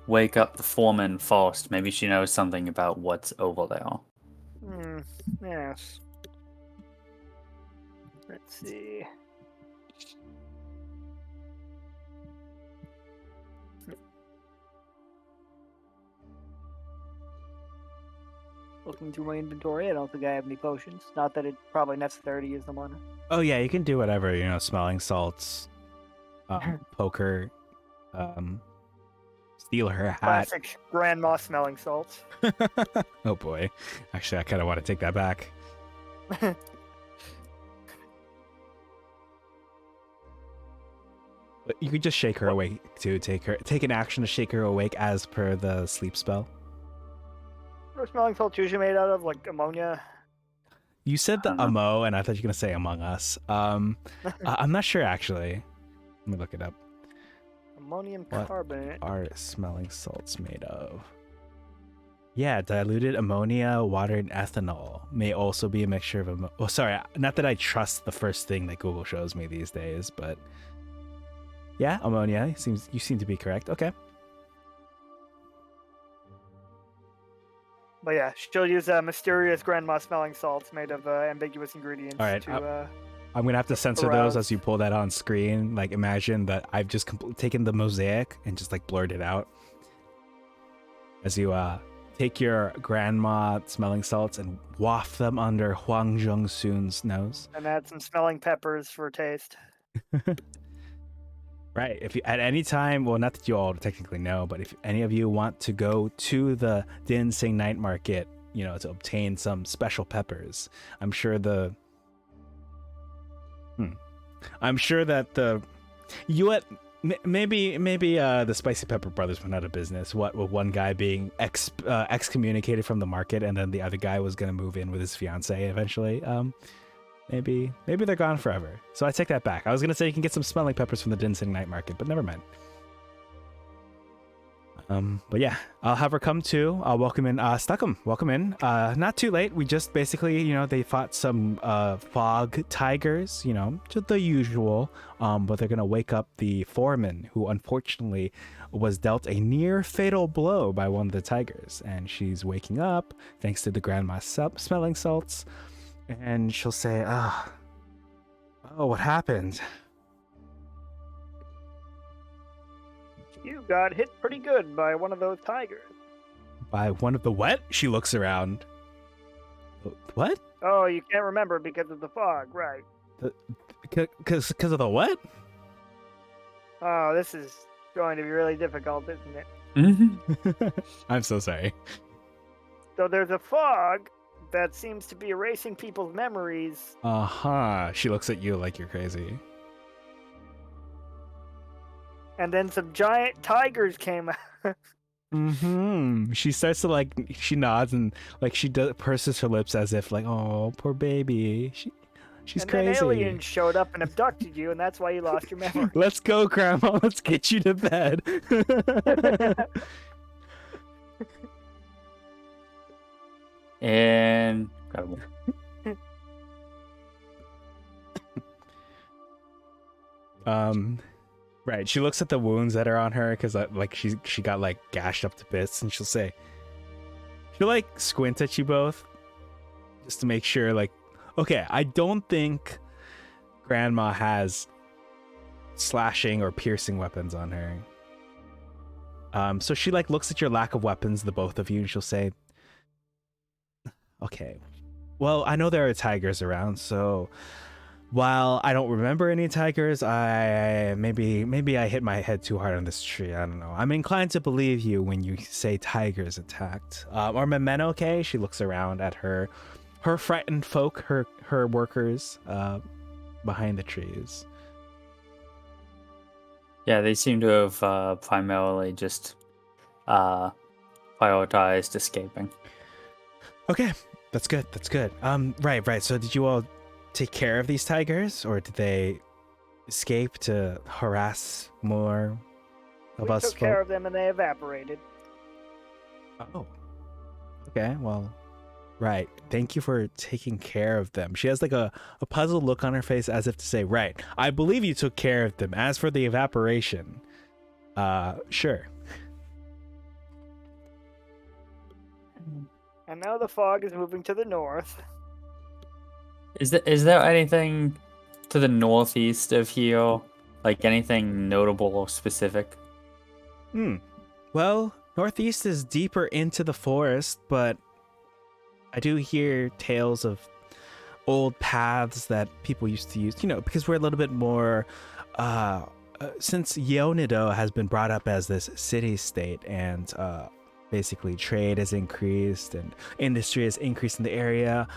wake up the foreman first. Maybe she knows something about what's over there. Yes. Let's see. Looking through my inventory, I don't think I have any potions. Not that it's probably necessary to use them on her. Oh yeah, you can do whatever, smelling salts, poker, steal her hat. Classic grandma smelling salts. Oh boy. Actually, I kind of want to take that back. But you could just shake her awake too. Take an action to shake her awake as per the sleep spell. Are smelling salts usually made out of like ammonia? You said the ammo, and I thought you were gonna say Among Us. I'm not sure actually. Let me look it up. Ammonium What carbonate. are smelling salts made of? Yeah, diluted ammonia, water, and ethanol. May also be a mixture of Oh, sorry, not that I trust the first thing that Google shows me these days, but yeah, ammonia. You seem to be correct. Okay. But yeah, she'll use mysterious grandma smelling salts made of ambiguous ingredients. All right, to, I'm gonna have to censor arouse. those as you pull that on screen. Like, imagine that I've just taken the mosaic and just like blurred it out. As you take your grandma smelling salts and waft them under Huang Zhongsun's nose. and add some smelling peppers for taste. Right. If you at any time, well, not that you all technically know, but if any of you want to go to the Din Sing Night Market, to obtain some special peppers, I'm sure that maybe the Spicy Pepper Brothers went out of business. What with one guy being excommunicated from the market, and then the other guy was gonna move in with his fiance eventually. Maybe they're gone forever. So I take that back. I was gonna say you can get some smelling peppers from the Din Sing Night Market, but never mind. But yeah, I'll have her come too. I'll welcome in Stuckham. Welcome in. Not too late. We just basically, they fought some fog tigers, to the usual. But they're gonna wake up the foreman, who unfortunately was dealt a near fatal blow by one of the tigers, and she's waking up thanks to the grandma smelling salts. And she'll say, oh, what happened? You got hit pretty good by one of those tigers. By one of the what? She looks around. What? Oh, you can't remember because of the fog, right? Because of the what? Oh, this is going to be really difficult, isn't it? Mm-hmm. I'm so sorry. So there's a fog that seems to be erasing people's memories. Uh-huh. She looks at you like you're crazy. And then some giant tigers came out. Mm-hmm. She starts to she nods and she purses her lips as if oh, poor baby. She's and crazy. Then aliens showed up and abducted you, and that's why you lost your memory. Let's go, Grandma. Let's get you to bed. And incredible. Right. She looks at the wounds that are on her because she got gashed up to bits, and she'll squint at you both just to make sure okay, I don't think Grandma has slashing or piercing weapons on her. So she like looks at your lack of weapons, the both of you, and she'll say, "Okay, well, I know there are tigers around, so while I don't remember any tigers, I maybe I hit my head too hard on this tree. I don't know. I'm inclined to believe you when you say tigers attacked. Are my men okay?" She looks around at her frightened folk, her workers behind the trees. Yeah, they seem to have primarily just prioritized escaping. Okay, that's good. That's good. Right. So did you all take care of these tigers, or did they escape to harass more of We us? took care of them and they evaporated. Oh, okay. Well, right. Thank you for taking care of them. She has like a puzzled look on her face as if to say, right, I believe you took care of them. As for the evaporation, sure. And now the fog is moving to the north. Is there anything to the northeast of here? Like anything notable or specific? Well, northeast is deeper into the forest, but I do hear tales of old paths that people used to use, because we're a little bit more since Yeonido has been brought up as this city state, and basically trade has increased and industry has increased in the area.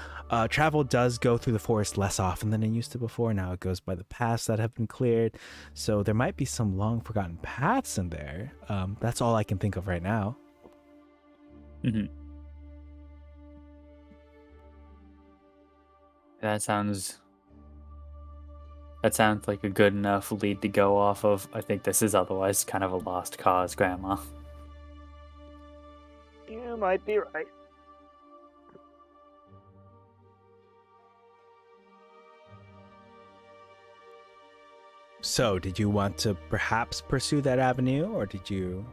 Travel does go through the forest less often than it used to before. Now it goes by the paths that have been cleared, so there might be some long forgotten paths in there. That's all I can think of right now. Mm-hmm. That sounds like a good enough lead to go off of. I think this is otherwise kind of a lost cause, Grandma. You might be right. So, did you want to perhaps pursue that avenue, or did you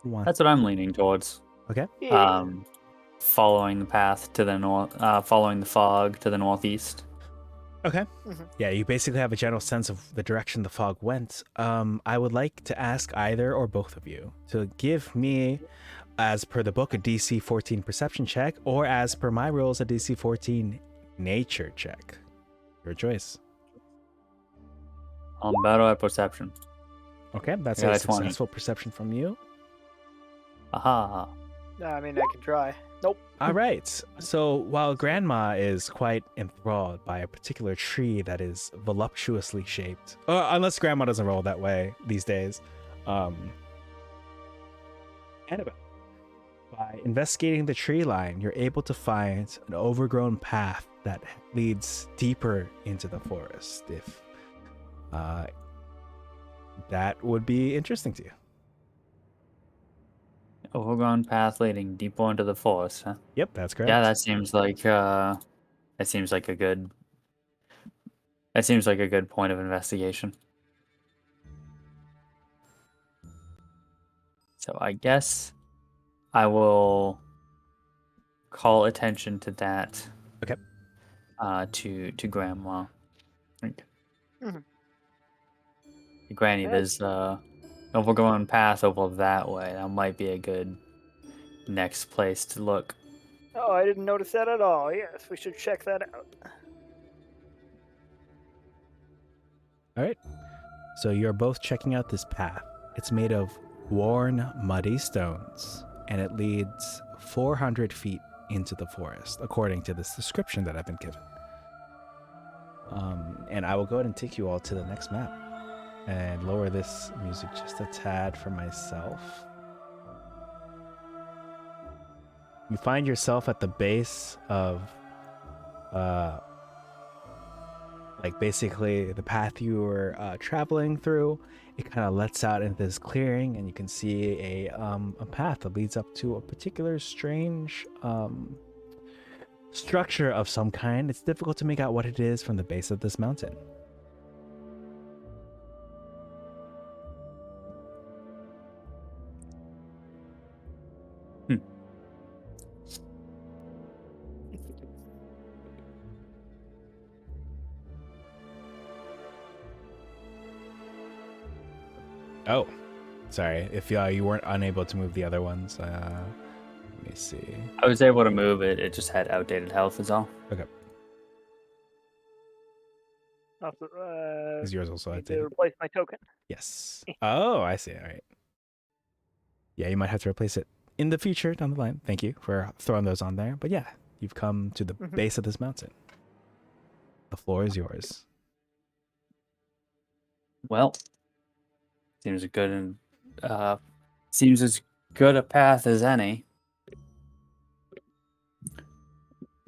want... That's what I'm leaning towards. Okay. Yeah. Following the path to the north, following the fog to the northeast. Okay. Mhm. Yeah, you basically have a general sense of the direction the fog went. I would like to ask either or both of you to give me, as per the book, a DC 14 perception check, or as per my rules, a DC 14 nature check. Your choice. Battle at perception. Okay, that's I got a a 20. successful perception from you. Aha. I mean, I can try. Nope. All right. So while Grandma is quite enthralled by a particular tree that is voluptuously shaped, unless Grandma doesn't roll that way these days, Annabelle, by investigating the tree line, you're able to find an overgrown path that leads deeper into the forest. If that would be interesting to you. Overgrown path leading deeper into the forest, huh? Yep, that's correct. Yeah, that seems like a good point of investigation. So I guess I will call attention to that. Okay. To Grandma. Mhm. Granny, Yeah. there's overgrown path over that way. That might be a good next place to look. Oh, I didn't notice that at all. Yes, we should check that out. All right. So you're both checking out this path. It's made of worn, muddy stones, and it leads 400 feet into the forest, according to this description that I've been given. And I will go ahead and take you all to the next map and lower this music just a tad for myself. You find yourself at the base of basically the path you were traveling through. It kind of lets out into this clearing, and you can see a path that leads up to a particular strange structure of some kind. It's difficult to make out what it is from the base of this mountain. Oh, sorry. If you weren't unable to move the other ones, let me see. I was able to move it. It just had outdated health, is all. Okay, Also, is yours also need to outdated? replace my token. Yes. Oh, I see. All right. Yeah, you might have to replace it in the future down the line. Thank you for throwing those on there. But yeah, you've come to the base of this mountain. The floor is yours. Well, seems seems as good a path as any.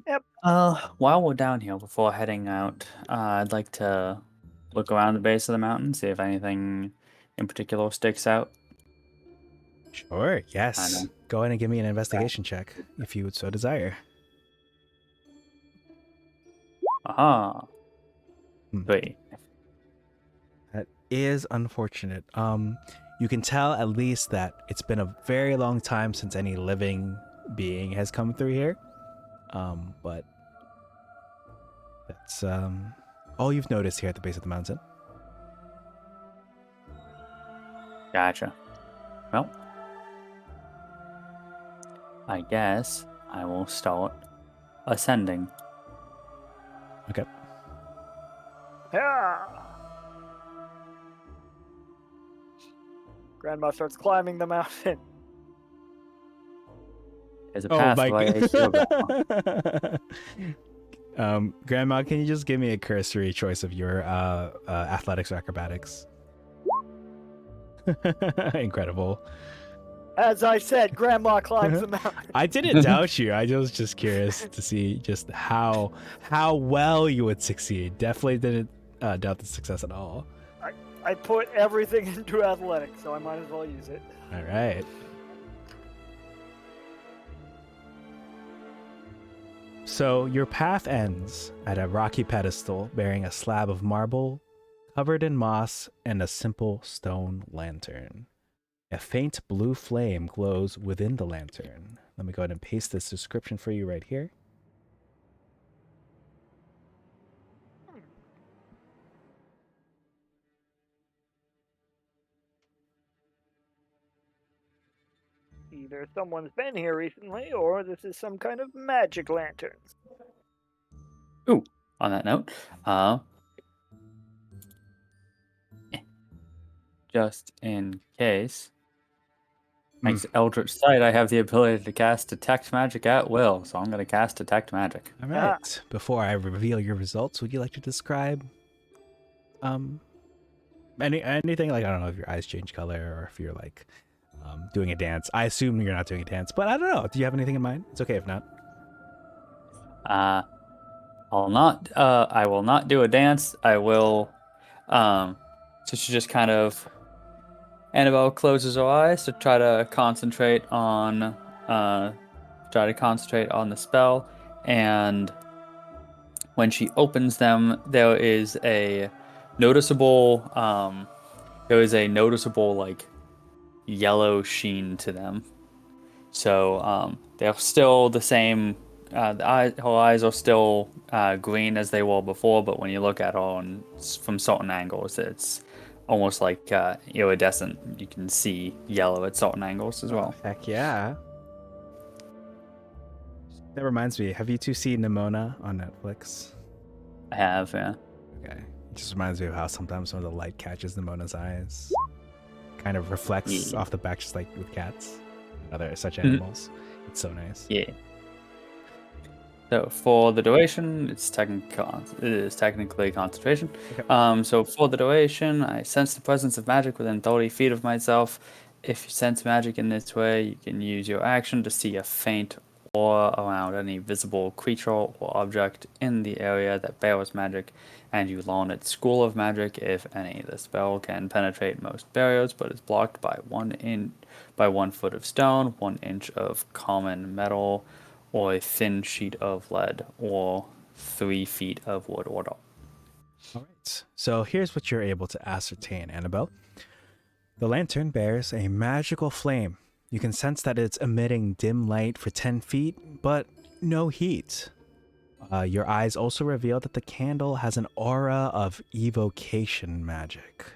Yep. While we're down here, before heading out, I'd like to look around the base of the mountain, see if anything in particular sticks out. Sure. Yes. know. Go ahead and give me an investigation check if you would so desire. Aha. Hmm. 3. That is unfortunate. You can tell at least that it's been a very long time since any living being has come through here. But that's all you've noticed here at the base of the mountain. Gotcha. Well, I guess I will start ascending. Okay. Yeah. Grandma starts climbing the mountain. There's a Oh, path Mike. via Grandma. Grandma, can you just give me a cursory choice of your athletics or acrobatics? Incredible. As I said, Grandma climbs the mountain. I didn't doubt you. I was just curious to see just how well you would succeed. Definitely didn't doubt the success at all. I put everything into athletics, so I might as well use it. All right. So your path ends at a rocky pedestal bearing a slab of marble covered in moss and a simple stone lantern. A faint blue flame glows within the lantern. Let me go ahead and paste this description for you right here. Either someone's been here recently, or this is some kind of magic lantern. Ooh, on that note, just in case, thanks to Eldritch Sight, I have the ability to cast Detect Magic at will, so I'm going to cast Detect Magic. All right. Before I reveal your results, would you like to describe anything, like, I don't know if your eyes change color or if you're like doing a dance. I assume you're not doing a dance, but I don't know. Do you have anything in mind? It's okay if not. I will not do a dance. I will, so she just kind of, Annabelle closes her eyes to try to concentrate on the spell, and when she opens them, there is a noticeable like yellow sheen to them. So they're still the same. Her eyes are still green as they were before, but when you look at her from certain angles, it's almost like iridescent. You can see yellow at certain angles as well. Heck yeah. That reminds me, have you two seen Nimona on Netflix? I have, yeah. Okay. It just reminds me of how sometimes some of the light catches Nimona's eyes. Kind of reflects off the back, just like with cats and other such animals. It's so nice. Yeah. So for the duration, it is technically concentration. Okay. So for the duration, I sense the presence of magic within 30 feet of myself. If you sense magic in this way, you can use your action to see a faint aura around any visible creature or object in the area that bears magic, and you learn its school of magic, if any. The spell can penetrate most barriers, but is blocked by 1 foot of stone, 1 inch of common metal, or a thin sheet of lead, or 3 feet of wood or rock. All right. So here's what you're able to ascertain, Annabelle. The lantern bears a magical flame. You can sense that it's emitting dim light for 10 feet, but no heat. Your eyes also reveal that the candle has an aura of evocation magic.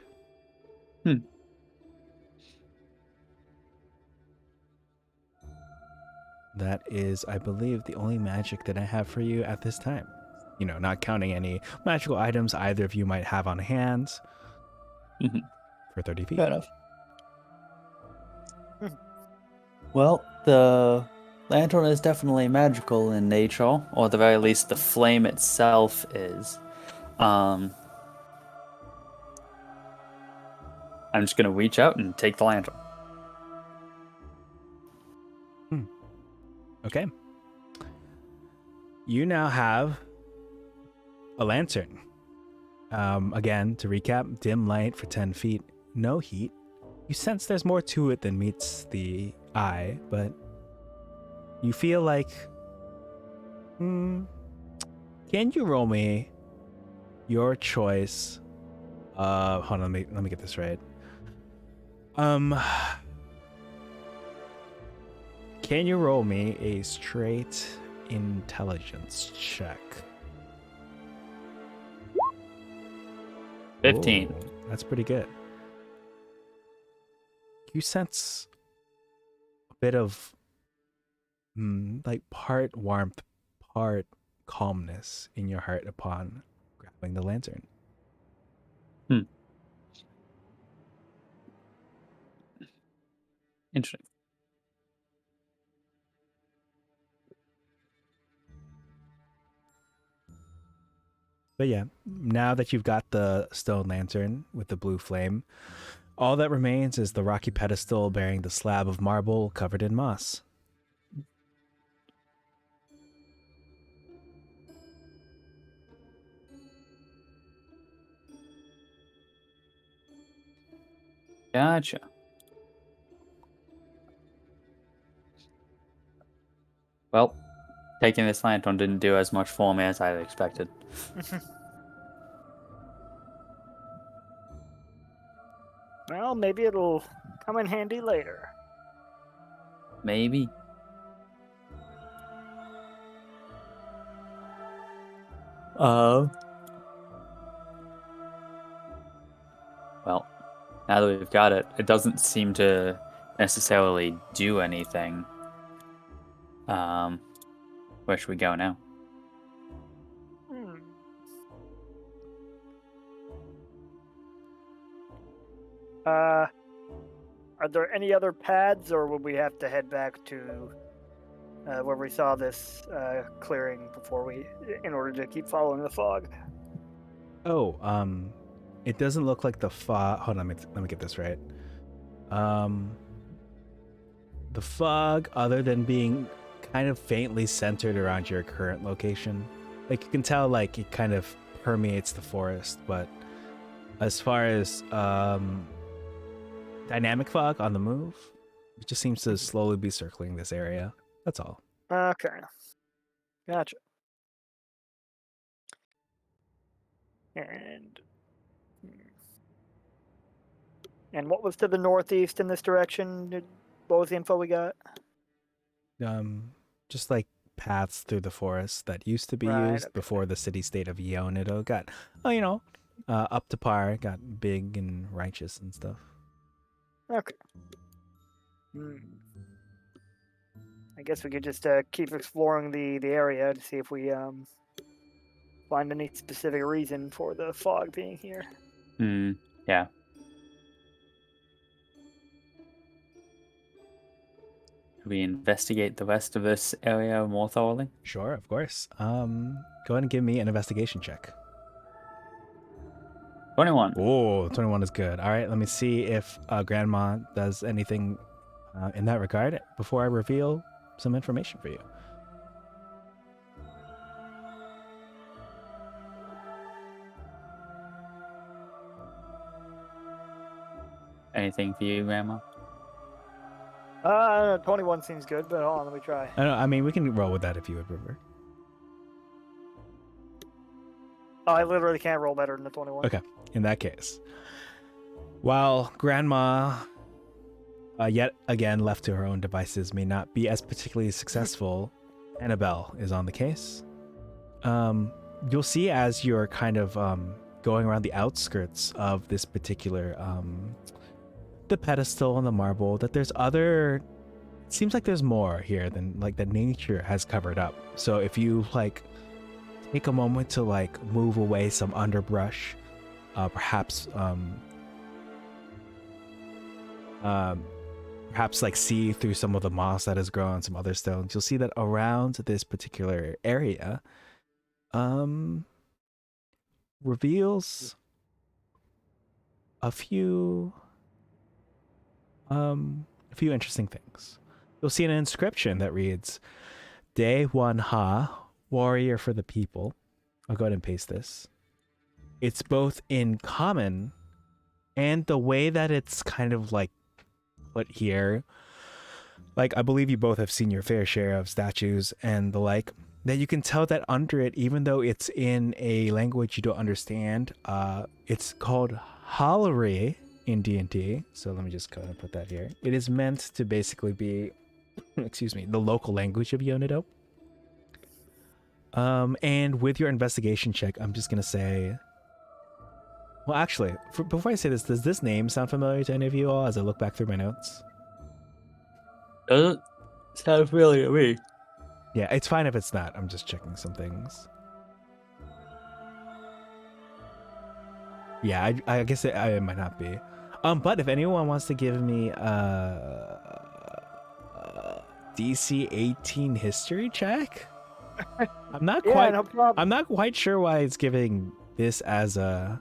that is, I believe, the only magic that I have for you at this time. You know, not counting any magical items either of you might have on hand Mhm. for 30 feet. Fair enough. Well, the lantern is definitely magical in nature, or at the very least, the flame itself is. I'm just gonna reach out and take the lantern. Okay. You now have a lantern. Again, to recap, dim light for 10 feet, no heat. You sense there's more to it than meets the eye, but you feel like, can you roll me your choice? Hold on, let me get this right. Can you roll me a straight intelligence check? 15. Ooh, that's pretty good. You sense a bit of like part warmth, part calmness in your heart upon grabbing the lantern. Interesting. But yeah, now that you've got the stone lantern with the blue flame, all that remains is the rocky pedestal bearing the slab of marble covered in moss. Gotcha. Well, taking this lantern didn't do as much for me as I had expected. Well, maybe it'll come in handy later. Maybe. Well, now that we've got it, it doesn't seem to necessarily do anything. Where should we go now? Hmm. Are there any other paths, or would we have to head back to where we saw this clearing in order to keep following the fog? Oh, it doesn't look like the fog. Hold on, let me get this right. The fog, other than being kind of faintly centered around your current location, like you can tell, like it kind of permeates the forest. But as far as dynamic fog on the move, it just seems to slowly be circling this area. That's all. Okay. Gotcha. And what was to the northeast in this direction? What was the info we got? Just like paths through the forest that used to be Right, used okay. before the city-state of Yonido got, up to par, got big and righteous and stuff. Okay. I guess we could just keep exploring the area to see if we find any specific reason for the fog being here. Yeah. We investigate the rest of this area more thoroughly. Sure, of course. Go ahead and give me an investigation check. 21. Oh, 21 is good. All right, let me see if Grandma does anything in that regard before I reveal some information for you. Anything for you, Grandma? 21 seems good, but hold on, let me try. I mean, we can roll with that if you would prefer. Oh, I literally can't roll better than a 21. Okay, in that case, while Grandma, yet again left to her own devices, may not be as particularly successful, Annabelle is on the case. You'll see as you're kind of going around the outskirts of this particular the pedestal and the marble that there's other it seems like there's more here than like that nature has covered up. So if you like take a moment to like move away some underbrush, perhaps perhaps like see through some of the moss that has grown on some other stones, you'll see that around this particular area reveals a few interesting things. You'll see an inscription that reads Day One Ha, warrior for the people. I'll go ahead and paste this. It's both in common and the way that it's kind of like put here. Like, I believe you both have seen your fair share of statues and the like, that you can tell that under it, even though it's in a language you don't understand, it's called Halari in D&D. So let me just go ahead and put that here. It is meant to basically be, excuse me, the local language of Yonido. And with your investigation check, I'm just going to say... Well, actually, before I say this, does this name sound familiar to any of you all as I look back through my notes? Doesn't sound familiar to me. Yeah, it's fine if it's not. I'm just checking some things. Yeah, I guess it might not be. But if anyone wants to give me DC 18 history check, I'm not Yeah, quite. no problem. I'm not quite sure why it's giving this as a.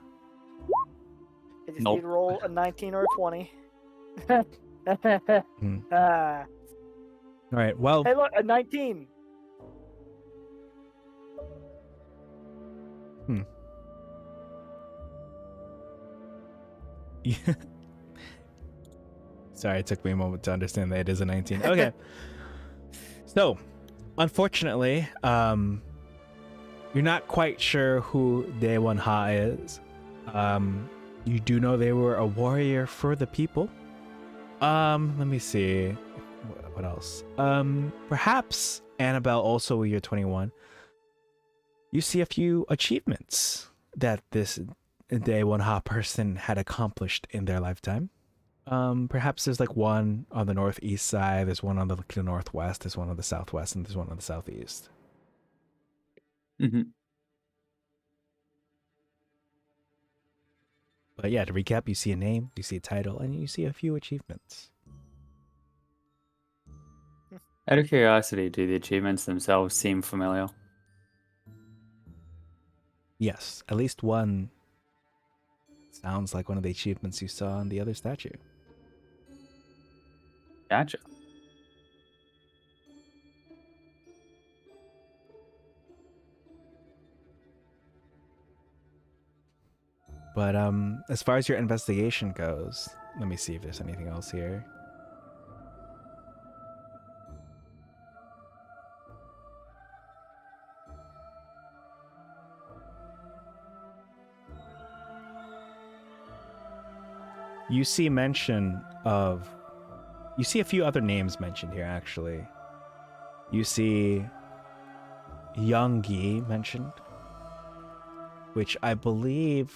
I just Nope. need to roll a 19 or a 20. Hmm. Ah. All right. Well, Hey, look, a 19. sorry, it took me a moment to understand that it is a 19. Okay. So, unfortunately, you're not quite sure who Daewon Ha is. You do know they were a warrior for the people. Let me see. What else? Perhaps Annabelle, also year 21. You see a few achievements that this Daewon Ha person had accomplished in their lifetime. Perhaps there's like one on the northeast side, there's one on the northwest, there's one on the southwest, and there's one on the southeast. Mm-hmm. But yeah, to recap, you see a name, you see a title, and you see a few achievements. Out of curiosity, do the achievements themselves seem familiar? Yes, at least one sounds like one of the achievements you saw on the other statue. Gotcha. But as far as your investigation goes, let me see if there's anything else here. You see a few other names mentioned here, actually. You see Youngi mentioned, which I believe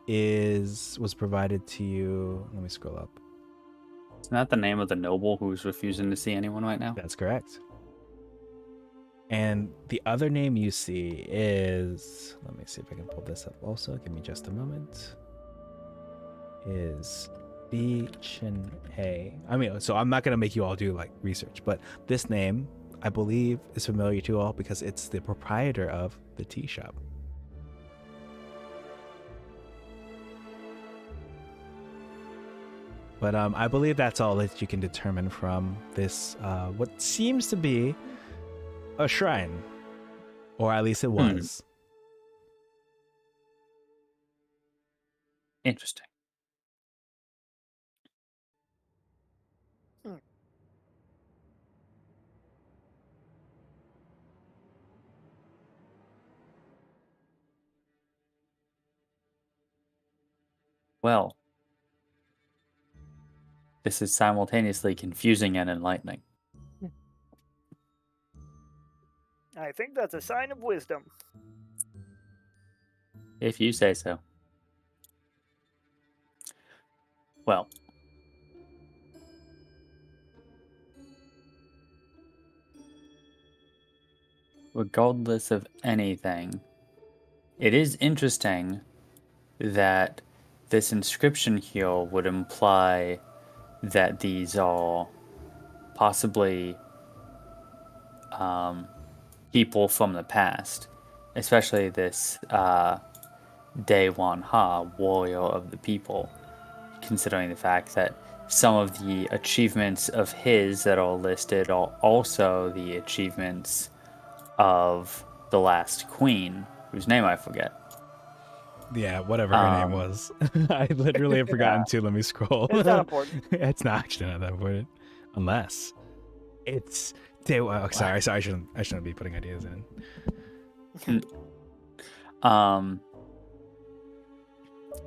was provided to you. Let me scroll up. Isn't that the name of the noble who's refusing to see anyone right now? That's correct. And the other name you see is, let me see if I can pull this up also. Give me just a moment. Is Bi Chin Hei. I mean, so I'm not going to make you all do like research, but this name, I believe, is familiar to you all because it's the proprietor of the tea shop. But I believe that's all that you can determine from this, what seems to be a shrine. Or at least it was. Interesting. Well, this is simultaneously confusing and enlightening. I think that's a sign of wisdom. If you say so. Well, regardless of anything, it is interesting that this inscription here would imply that these are possibly people from the past, especially this Daewon Ha, warrior of the people, considering the fact that some of the achievements of his that are listed are also the achievements of the last queen, whose name I forget. Yeah, whatever her name was. I literally have forgotten to. Let me scroll. It's not important. It's not actually not that important. Unless it's sorry, I shouldn't be putting ideas in.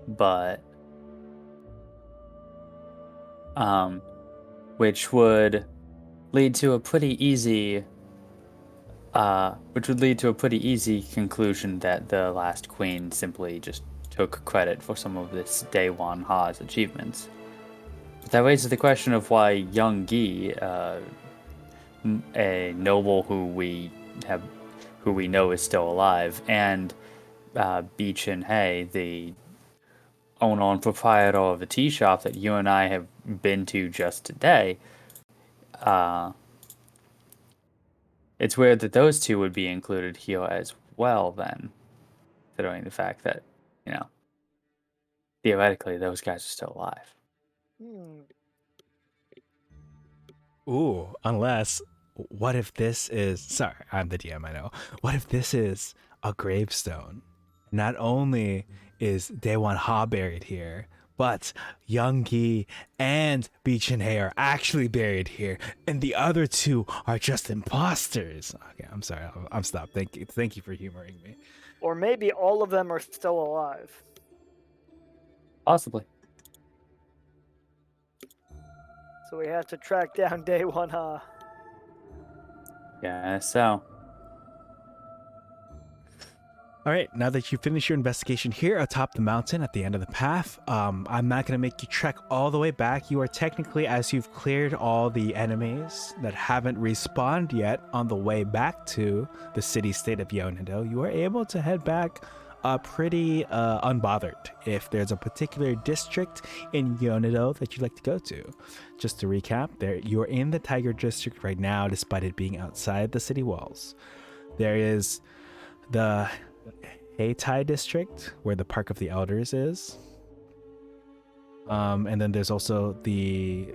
But which would lead to a pretty easy conclusion that the last queen simply just took credit for some of this Daewon Ha's achievements. But that raises the question of why Young Gi, a noble who we know is still alive, and Bi Chin Hei, the owner and proprietor of a tea shop that you and I have been to just today, it's weird that those two would be included here as well, then, considering the fact that, theoretically, those guys are still alive. Ooh, unless, what if this is... Sorry, I'm the DM, I know. What if this is a gravestone? Not only is Daewon Ha buried here, but Young Gi and Bi Chin Hei are actually buried here, and the other two are just imposters. Okay, I'm sorry. I'm stopped. Thank you for humoring me. Or maybe all of them are still alive. Possibly. So we have to track down Daewon Ha. Yeah, so. All right, now that you finish your investigation here atop the mountain at the end of the path, I'm not going to make you trek all the way back. You are technically, as you've cleared all the enemies that haven't respawned yet on the way back to the city-state of Yonedo, you are able to head back pretty unbothered. If there's a particular district in Yonedo that you'd like to go to. Just to recap, you're in the Tiger District right now, despite it being outside the city walls. There is the Heitai District, where the Park of the Elders is. And then there's also the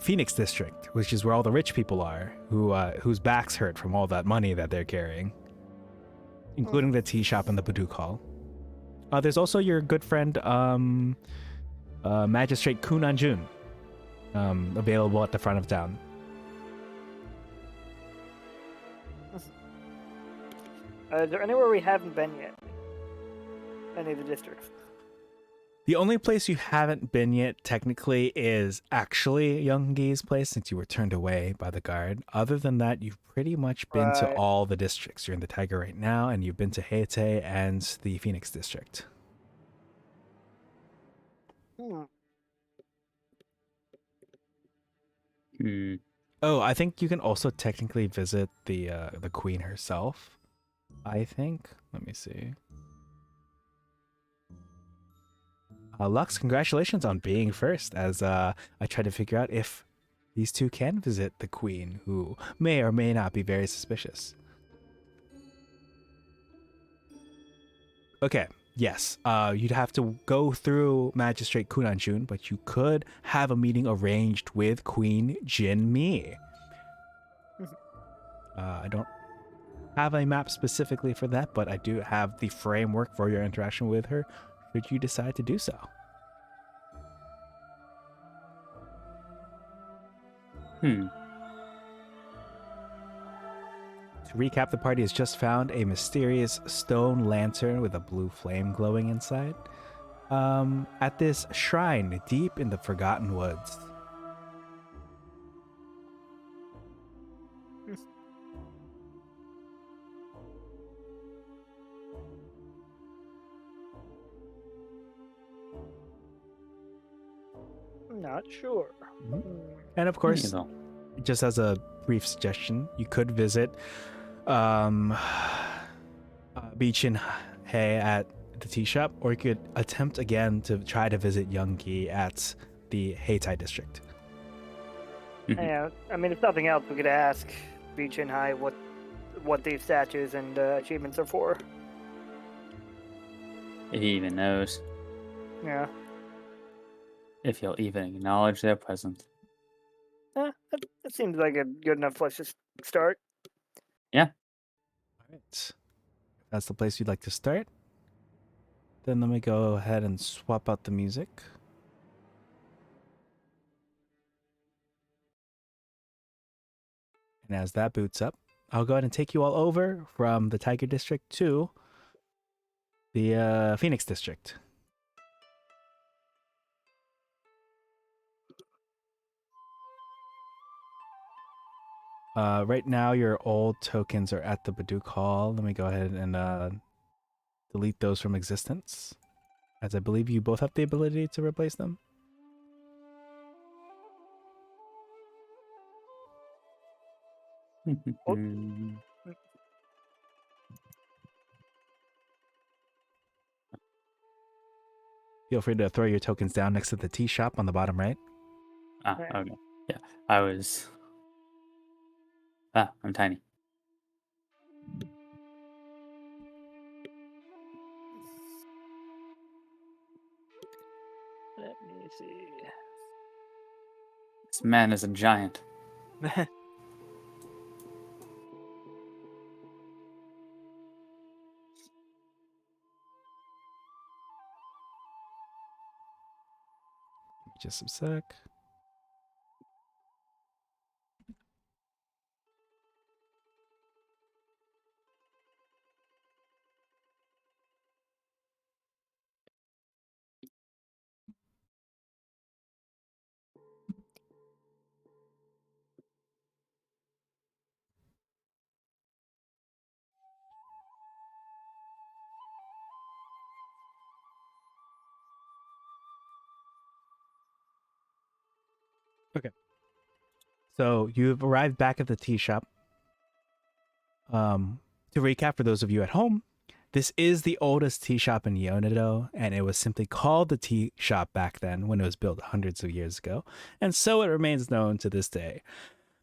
Phoenix District, which is where all the rich people are, whose backs hurt from all that money that they're carrying, including the tea shop and the Baduk Hall. There's also your good friend, Magistrate Kunanjun, available at the front of town. Is there anywhere we haven't been yet? Any of the districts? The only place you haven't been yet, technically, is actually Young Gi's place, since you were turned away by the guard. Other than that, you've pretty much been to all the districts. You're in the Tiger right now, and you've been to Heitai and the Phoenix District. Oh, I think you can also technically visit the queen herself. I think. Let me see. Lux, congratulations on being first, as I try to figure out if these two can visit the queen, who may or may not be very suspicious. Okay, yes, you'd have to go through Magistrate Kunanjun, but you could have a meeting arranged with Queen Jin Mi. I don't have a map specifically for that, but I do have the framework for your interaction with her, should you decide to do so. To recap, the party has just found a mysterious stone lantern with a blue flame glowing inside at this shrine deep in the Forgotten Woods. Not sure. And of course, just as a brief suggestion, you could visit Beach in Hay at the tea shop, or you could attempt again to try to visit Younggi at the Heitai district. Yeah, I mean, if nothing else, we could ask Beach and High what these statues and achievements are for. If he even knows. Yeah. If he'll even acknowledge their presence. That seems like a good enough place to start. Yeah. All right. If that's the place you'd like to start, then let me go ahead and swap out the music. And as that boots up, I'll go ahead and take you all over from the Tiger District to the Phoenix District. Right now, your old tokens are at the Baduk Hall. Let me go ahead and delete those from existence, as I believe you both have the ability to replace them. Feel free to throw your tokens down next to the tea shop on the bottom right. Okay. Yeah, I'm tiny. Let me see. This man is a giant. Just a sec. Okay. So you've arrived back at the tea shop. To recap for those of you at home, this is the oldest tea shop in Yonedo, and it was simply called the tea shop back then when it was built hundreds of years ago, and so it remains known to this day.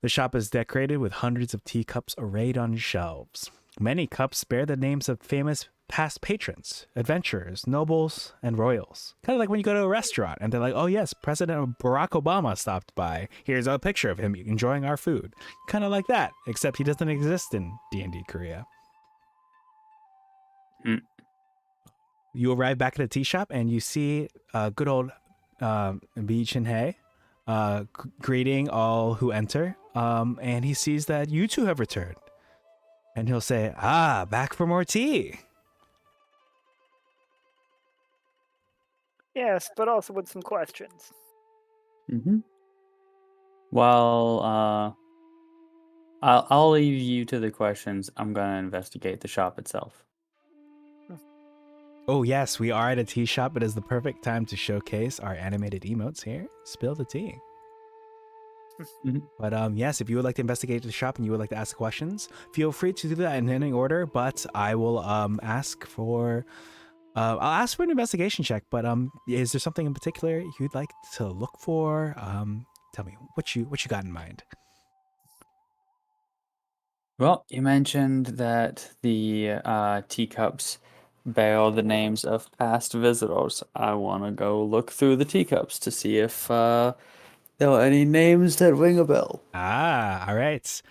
The shop is decorated with hundreds of teacups arrayed on shelves. Many cups bear the names of famous past patrons, adventurers, nobles, and royals. Kind of like when you go to a restaurant and they're like, oh yes, President Barack Obama stopped by. Here's a picture of him enjoying our food. Kind of like that, except he doesn't exist in D&D Korea. Mm. You arrive back at a tea shop and you see good old Bi Chin-hei greeting all who enter. And he sees that you two have returned. And he'll say, back for more tea. Yes, but also with some questions. Mm-hmm. Well, I'll leave you to the questions. I'm gonna investigate the shop itself. Oh yes, we are at a tea shop. It is the perfect time to showcase our animated emotes here. Spill the tea. Mm-hmm. But yes, if you would like to investigate the shop and you would like to ask questions, feel free to do that in any order. But I will ask for I'll ask for an investigation check. But is there something in particular you'd like to look for? Tell me what you got in mind. Well, you mentioned that the teacups bear the names of past visitors. I want to go look through the teacups to see if there are any names that ring a bell. All right.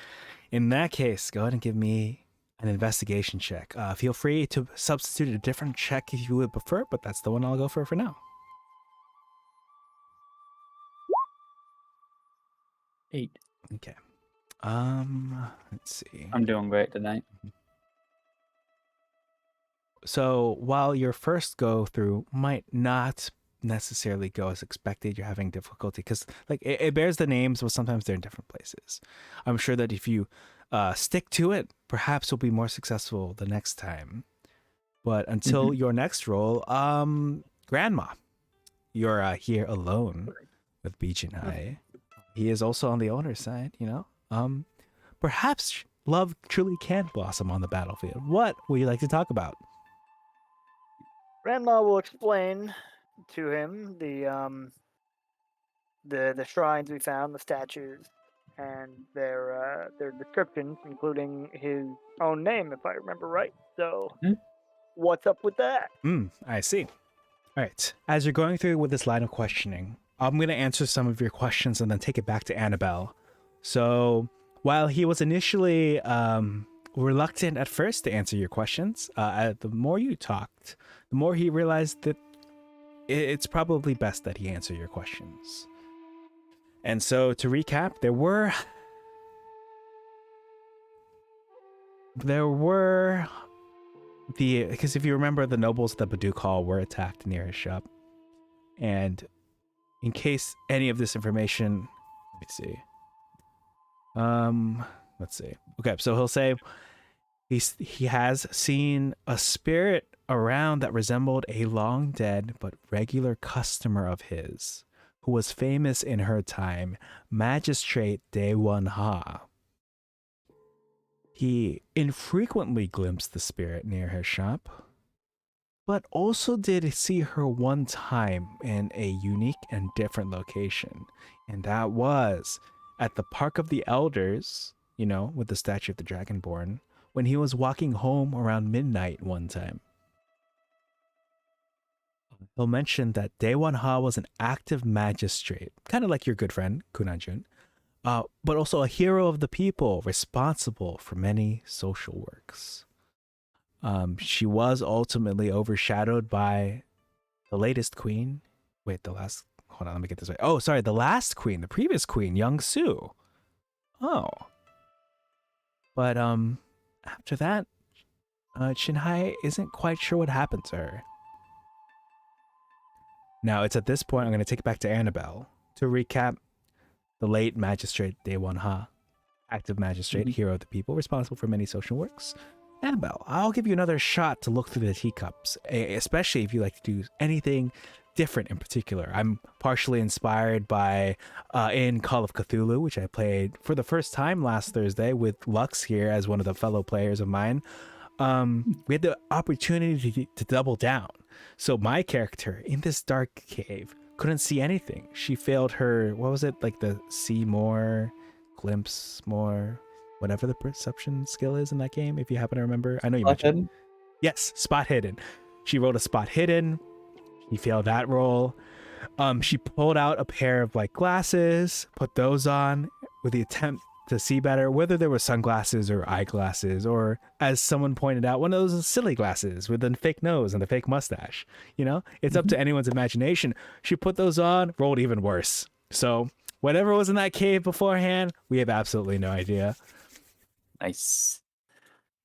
In that case, go ahead and give me an investigation check. Feel free to substitute a different check if you would prefer, but that's the one I'll go for now. 8. Okay. Let's see. I'm doing great tonight. So while your first go through might not necessarily go as expected, you're having difficulty because like it bears the names, but sometimes they're in different places. I'm sure that if you stick to it, perhaps you'll be more successful the next time. But until your next roll, Grandma, you're here alone with Beach and I. He is also on the owner's side, you know. Perhaps love truly can blossom on the battlefield. What would you like to talk about? Grandma will explain to him the shrines we found, the statues, and their descriptions, including his own name, if I remember right. So, Hmm? what's up with that? I see. All right. As you're going through with this line of questioning, I'm going to answer some of your questions and then take it back to Annabelle. So, while he was initially reluctant at first to answer your questions, the more you talked, the more he realized that it's probably best that he answer your questions. And so, to recap, there were because if you remember, the nobles at the Baduk Hall were attacked near his shop, and in case any of this information, let me see. Let's see. Okay, so he'll say he has seen a spirit around that resembled a long dead but regular customer of his, who was famous in her time, Magistrate Daewon Ha. He infrequently glimpsed the spirit near her shop, but also did see her one time in a unique and different location, and that was at the Park of the Elders, with the statue of the Dragonborn, when he was walking home around midnight one time. He'll mention that Daewon Ha was an active magistrate, kind of like your good friend, Kunanjun, but also a hero of the people, responsible for many social works. She was ultimately overshadowed by the latest queen. Wait, hold on, let me get this right. Oh, sorry, the last queen, the previous queen, Young Su. Oh. But after that, Shinhai isn't quite sure what happened to her. Now, it's at this point I'm going to take it back to Annabelle to recap the late magistrate Daewon Ha, active magistrate, hero of the people, responsible for many social works. Annabelle, I'll give you another shot to look through the teacups, especially if you like to do anything different in particular. I'm partially inspired by in Call of Cthulhu, which I played for the first time last Thursday with Lux here as one of the fellow players of mine. We had the opportunity to double down. So my character in this dark cave couldn't see anything. She failed her, what was it, like the see more, glimpse more, whatever the perception skill is in that game, if you happen to remember. I know you mentioned. Yes, spot hidden. She rolled a spot hidden. He failed that roll. She pulled out a pair of glasses, put those on with the attempt to see better, whether there were sunglasses or eyeglasses, or as someone pointed out, one of those silly glasses with a fake nose and a fake mustache. It's up to anyone's imagination. She put those on, rolled even worse. So whatever was in that cave beforehand, we have absolutely no idea. Nice.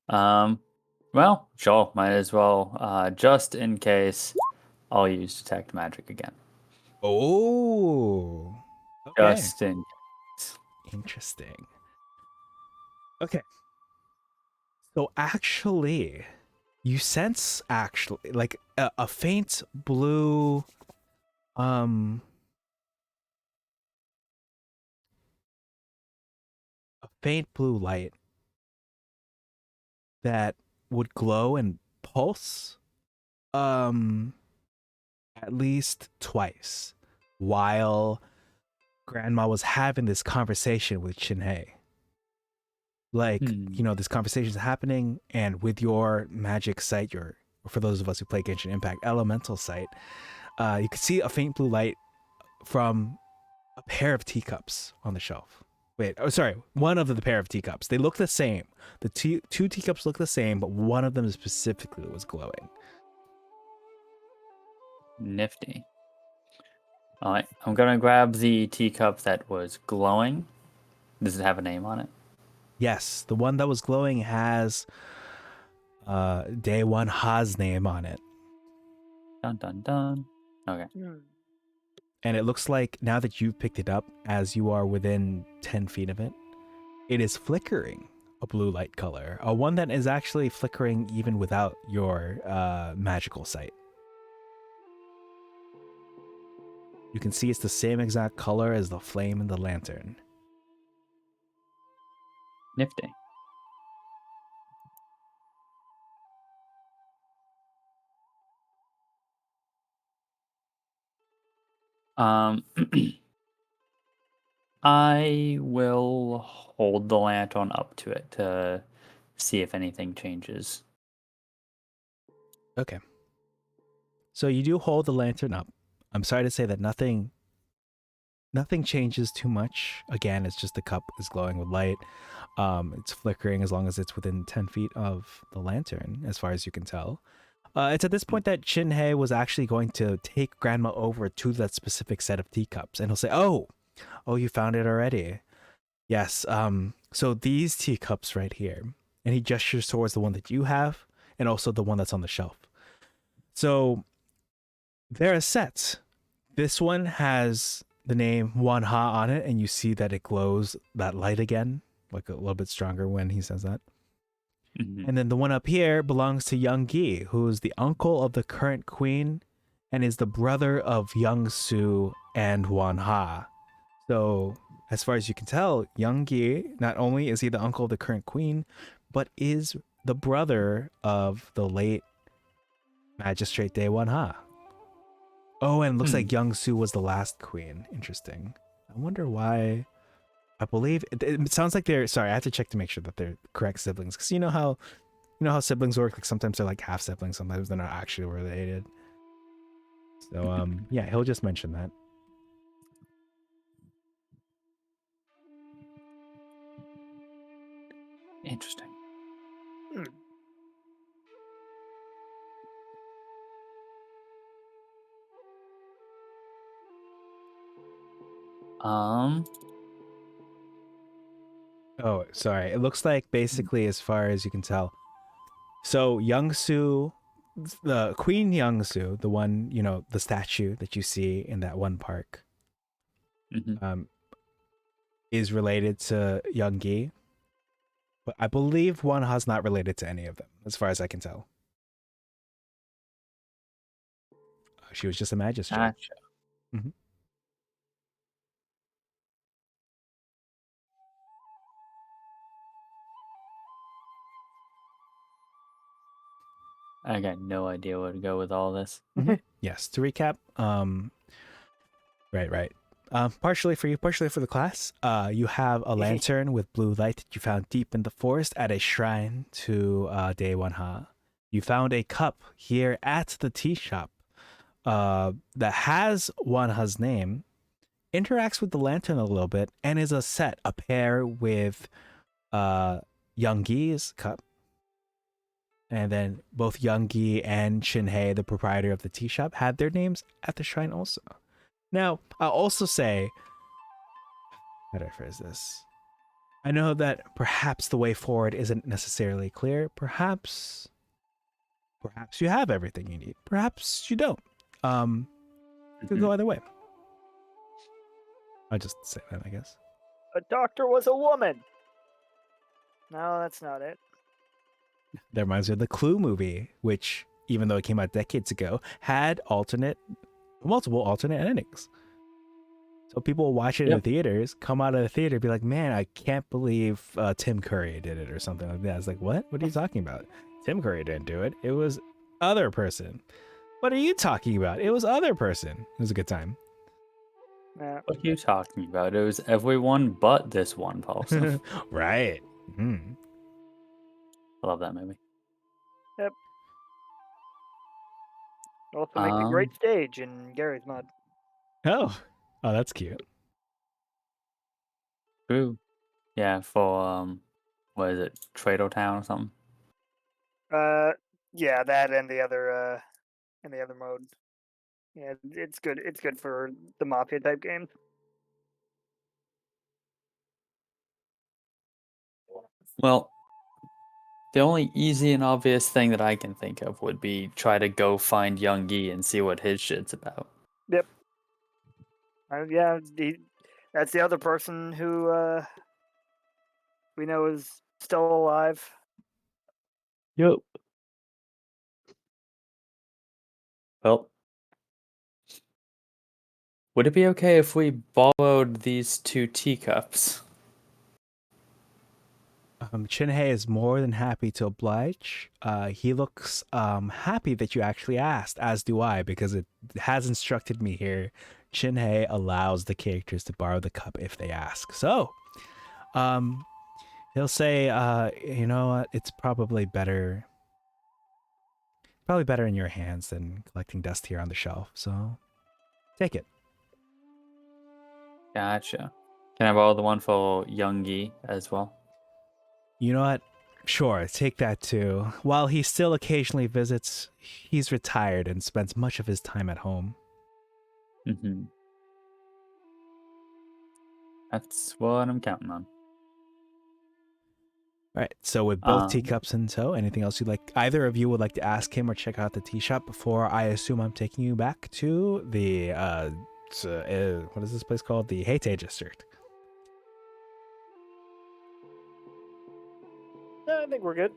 Well, sure, might as well. Just in case, I'll use detect magic again. Oh, okay. Just in. Interesting. Okay. So actually, you sense like a faint blue, a faint blue light that would glow and pulse, at least twice while Grandma was having this conversation with Shinhei. This conversation is happening, and with your magic sight, for those of us who play Genshin Impact, elemental sight, you could see a faint blue light from a pair of teacups on the shelf. One of the pair of teacups. They look the same. The two teacups look the same, but one of them specifically was glowing. Nifty. All right, I'm gonna grab the teacup that was glowing. Does it have a name on it? Yes, the one that was glowing has Daewon Ha's name on it. Dun dun dun. Okay. And it looks like now that you've picked it up, as you are within 10 feet of it, it is flickering a blue light color, one that is actually flickering even without your magical sight. You can see it's the same exact color as the flame in the lantern. Nifty. Um, I will hold the lantern up to it to see if anything changes. Okay. So you do hold the lantern up. I'm sorry to say that nothing changes too much. Again, it's just the cup is glowing with light. It's flickering as long as it's within 10 feet of the lantern, as far as you can tell. It's at this point that Shinhei was actually going to take Grandma over to that specific set of teacups, and he'll say, "Oh, you found it already? Yes. So these teacups right here," and he gestures towards the one that you have, and also the one that's on the shelf. So they're a set. This one has the name Wanha on it, and you see that it glows that light again, like a little bit stronger when he says that. Mhm. And then the one up here belongs to Young Gi, who is the uncle of the current queen and is the brother of Young Su and Wan Ha. So, as far as you can tell, Young Gi, not only is he the uncle of the current queen, but is the brother of the late Magistrate Day Wan Ha. Oh, and it looks like Young Su was the last queen. Interesting. I wonder why. I believe it sounds like they're sorry. I have to check to make sure that they're correct siblings, because you know how siblings work. Like sometimes they're like half siblings, sometimes they're not actually related. So yeah, he'll just mention that. Interesting. Hmm. Um, Oh, sorry. It looks like basically, as far as you can tell, so Youngsu, the Queen Youngsu, the one, the statue that you see in that one park, mhm. is related to Youngi, but I believe Wanha's not related to any of them, as far as I can tell. She was just a magistrate. Gotcha. Mhm. I got no idea where to go with all this. Yes. To recap, right. Partially for you, partially for the class. You have a lantern with blue light that you found deep in the forest at a shrine to Day Wanha. You found a cup here at the tea shop that has Wanha's name, interacts with the lantern a little bit, and is a pair with Youngi's cup. And then both Youngi and Shinhei, the proprietor of the tea shop, had their names at the shrine also. Now, I'll also say, how do I phrase this? I know that perhaps the way forward isn't necessarily clear. Perhaps you have everything you need. Perhaps you don't. It could go either way. I'll just say that, I guess. A doctor was a woman. No, that's not it. That reminds me of the Clue movie, which, even though it came out decades ago, had multiple alternate endings. So people will watch it in the theaters, come out of the theater, be like, "Man, I can't believe Tim Curry did it," or something like that. It's like, what? What are you talking about? Tim Curry didn't do it. It was other person. What are you talking about? It was other person. It was a good time. Yeah. What are you talking about? It was everyone but this one person. Right. I love that movie. Yep. Also makes a great Um, stage in Gary's mod. Oh, that's cute. true. Yeah, for what is it, Trado Town or something? Yeah, that and the other mode. Yeah, it's good. It's good for the mafia type games. Well, the only easy and obvious thing that I can think of would be try to go find Young Yi and see what his shit's about. Yep. Yeah, that's the other person who we know is still alive. Yep. Well, would it be okay if we borrowed these 2 teacups? Shinhei is more than happy to oblige. He looks happy that you actually asked, as do I, because it has instructed me here Shinhei allows the characters to borrow the cup if they ask. So, he'll say, you know what, it's probably better in your hands than collecting dust here on the shelf. So, take it. Gotcha. Can I borrow the one for Youngie as well? You know what? Sure, take that too. While he still occasionally visits, he's retired and spends much of his time at home. Mm-hmm. That's what I'm counting on. All right, so with both teacups in tow, anything else you'd like, either of you would like to ask him or check out the tea shop before I assume I'm taking you back to the, what is this place called? The Heite District. I think we're good.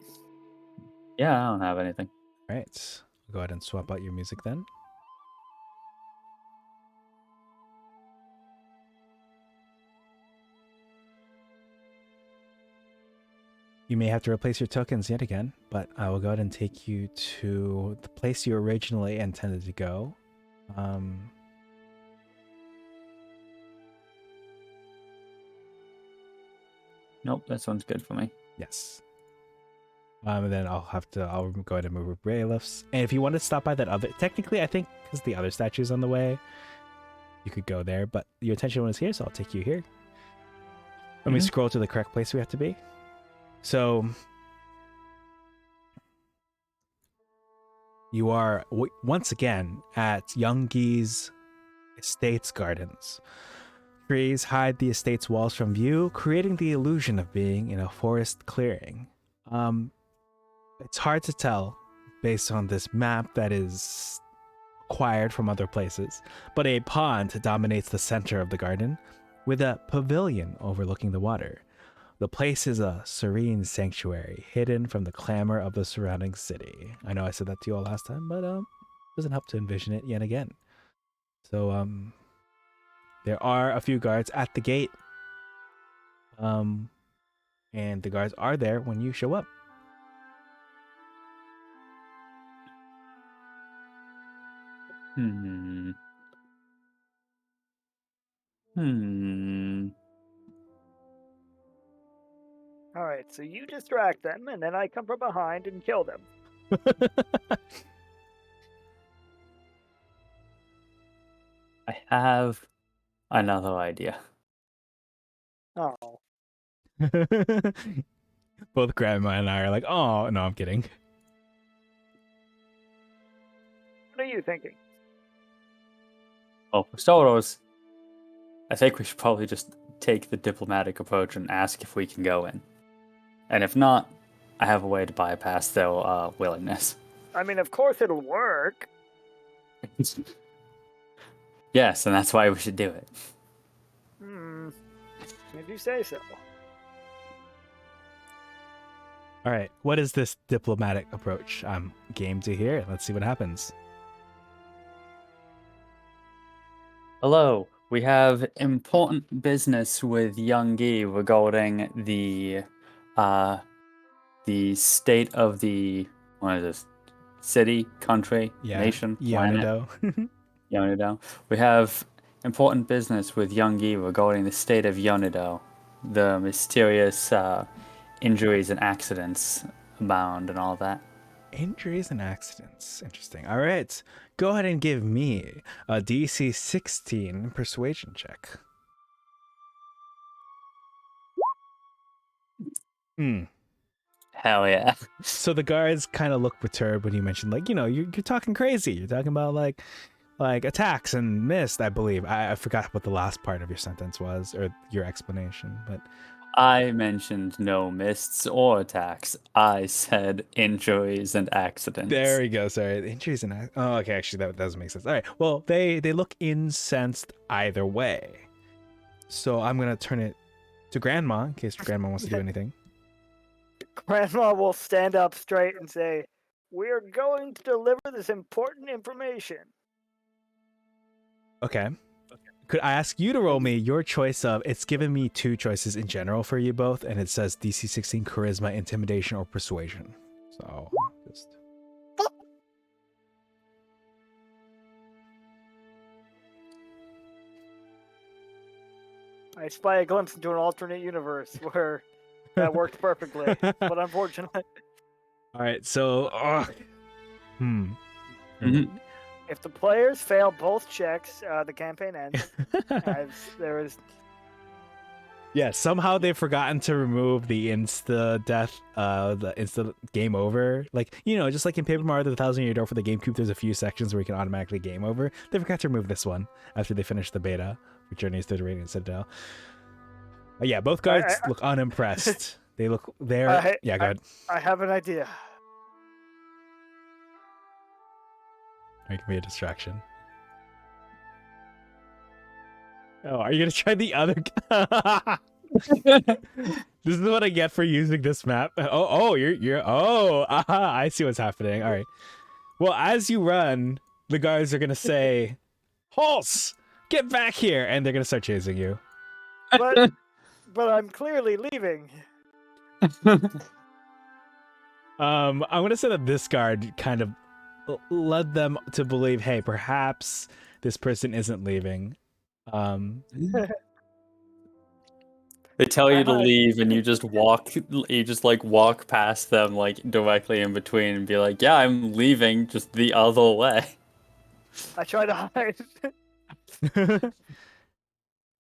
Yeah, I don't have anything. All right, go ahead and swap out your music then. You may have to replace your tokens yet again, but I will go ahead and take you to the place you originally intended to go. Nope, this one's good for me. Yes. And then I'll go ahead and move bailiffs. And if you want to stop by that other, technically I think because the other statue's on the way, you could go there, but your attention was here, so I'll take you here. Let me scroll to the correct place we have to be. So you are once again at Youngi's Estates Gardens. Trees hide the estate's walls from view, creating the illusion of being in a forest clearing. It's hard to tell based on this map that is acquired from other places, but a pond dominates the center of the garden with a pavilion overlooking the water. The place is a serene sanctuary, hidden from the clamor of the surrounding city. I know I said that to you all last time, but doesn't help to envision it yet again. So there are a few guards at the gate. And the guards are there when you show up. All right, so you distract them, and then I come from behind and kill them. I have another idea. Oh. Both Grandma and I are like, oh, no, I'm kidding. What are you thinking? Oh, for starters, I think we should probably just take the diplomatic approach and ask if we can go in. And if not, I have a way to bypass their willingness. I mean, of course it'll work. Yes, and that's why we should do it. If you say so. All right, what is this diplomatic approach? I'm game to hear. Let's see what happens. Hello, we have important business with Youngie regarding the state of the, what is this, city, country, nation, planet? Yonido. We have important business with Youngie regarding the state of Yonido. The mysterious injuries and accidents abound and all that. Injuries and accidents. Interesting. All right. Go ahead and give me a DC 16 persuasion check. Hell yeah. So the guards kind of look perturbed when you mentioned, like, you know, you're talking crazy. You're talking about like attacks and mist, I believe. I forgot what the last part of your sentence was, or your explanation, but I mentioned no mists or attacks. I said injuries and accidents. there we go. Sorry, injuries and oh, okay. Actually, that doesn't make sense. All right. Well, they look incensed either way. So I'm gonna turn it to Grandma in case Grandma wants to do anything. Grandma will stand up straight and say, "We're going to deliver this important information." Okay. Could I ask you to roll me your choice of? It's given me two choices in general for you both, and it says DC 16 Charisma, Intimidation, or Persuasion. So just. I spy a glimpse into an alternate universe where that worked perfectly, but unfortunately, All right, so hmm. Mhm. if the players fail both checks, the campaign ends. As there is Yeah, somehow they've forgotten to remove the insta death, the insta game over. Like, just like in Paper Mario: The Thousand Year Door for the GameCube, there's a few sections where you can automatically game over. They forgot to remove this one after they finished the beta for Journeys to the Radiant Citadel. Yeah, both guards look unimpressed. I, Yeah, go ahead. I have an idea. It can be a distraction. Oh, are you gonna try the other? This is what I get for using this map. You're. I see what's happening. All right. Well, as you run, the guards are gonna say, "Hulse, get back here!" and they're gonna start chasing you. But I'm clearly leaving. I'm gonna say that this guard kind of led them to believe, hey, perhaps this person isn't leaving. They tell you to leave, and you just walk. You just like walk past them, like directly in between, and be like, "Yeah, I'm leaving, just the other way." I try to hide.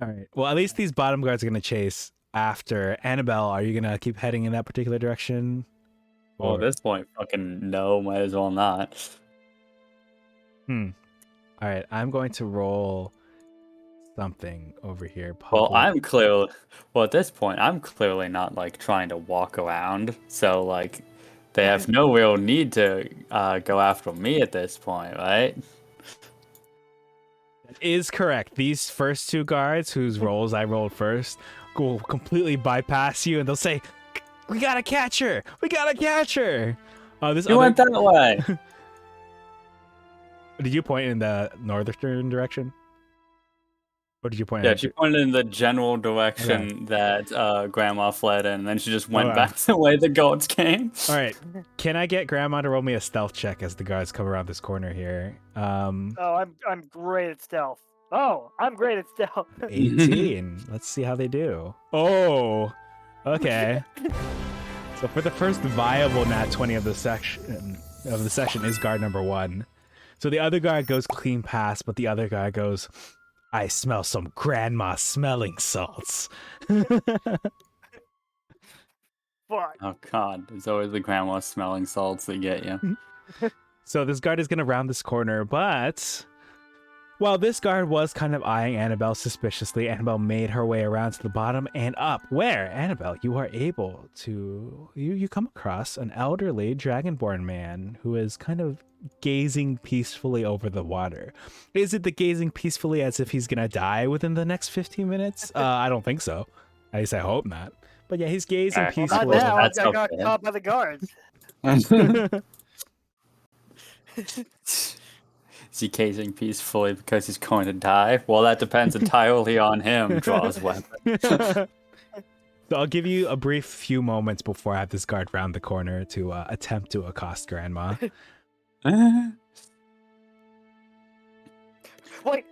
All right. Well, at least these bottom guards are gonna chase after Annabelle. Are you gonna keep heading in that particular direction? Well, at this point, fucking no, might as well not. All right. I'm going to roll something over here. Well, at this point, I'm clearly not like trying to walk around, so like, they have no real need to go after me at this point, right? That is correct. These first two guards, whose rolls I rolled first, will completely bypass you, and they'll say, "We gotta catch her! We gotta catch her!" You went that way. Did you point in the northern direction? Or did you point? Yeah, she pointed in the general direction that Grandma fled in, and then she just went back the way the goats came. All right. Can I get Grandma to roll me a stealth check as the guards come around this corner here? Oh, I'm great at stealth. Oh, I'm great at stealth. 18. Let's see how they do. Oh, okay. So for the first viable nat 20 of the session is guard number 1. So the other guard goes clean past, but the other guy goes, "I smell some grandma smelling salts." Fuck. Oh god, it's always the grandma smelling salts that get you. So this guard is going to round this corner, but while this guard was kind of eyeing Annabelle suspiciously, Annabelle made her way around to the bottom and up, where, Annabelle, you are able to... You come across an elderly dragonborn man who is kind of gazing peacefully over the water. Is it the gazing peacefully as if he's going to die within the next 15 minutes? I don't think so. At least I hope not. But yeah, he's gazing Not peacefully. now. I That's got okay. caught by the guards. Is he casing peacefully because he's going to die? Well, that depends entirely on him. Draws weapon. So I'll give you a brief few moments before I have this guard round the corner to attempt to accost Grandma. Wait,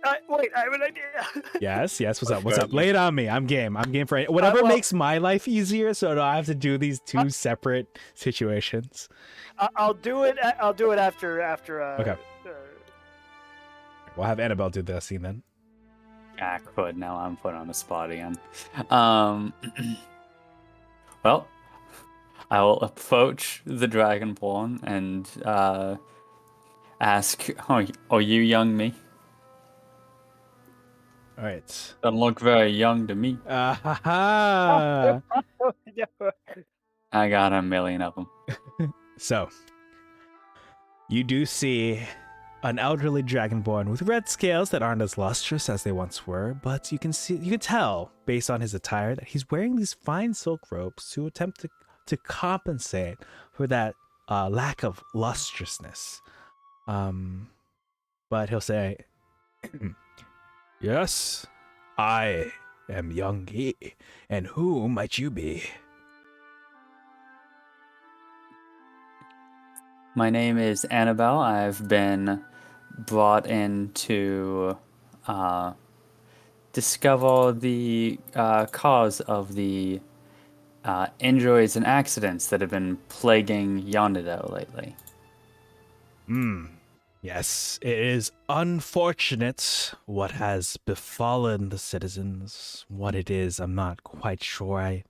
I have an idea. Yes, what's up? What's up? Lay it on me. I'm game for it. Whatever makes my life easier, so I have to do these two separate situations. I'll do it. I'll do it after. Okay. We'll have Annabelle do the scene then. I could. Now I'm put on the spot again. Well, I will approach the Dragonborn and ask, "Are you young me?" All right. Doesn't look very young to me. Ha. I got a million of them. So, you do see an elderly dragonborn with red scales that aren't as lustrous as they once were, but you can tell based on his attire that he's wearing these fine silk robes to attempt to compensate for that lack of lustrousness. But he'll say, "Yes, I am young he, and who might you be?" My name is Annabelle. I've been brought in to discover the cause of the injuries and accidents that have been plaguing Yonderdale lately. Yes, it is unfortunate what has befallen the citizens. What it is, I'm not quite sure. I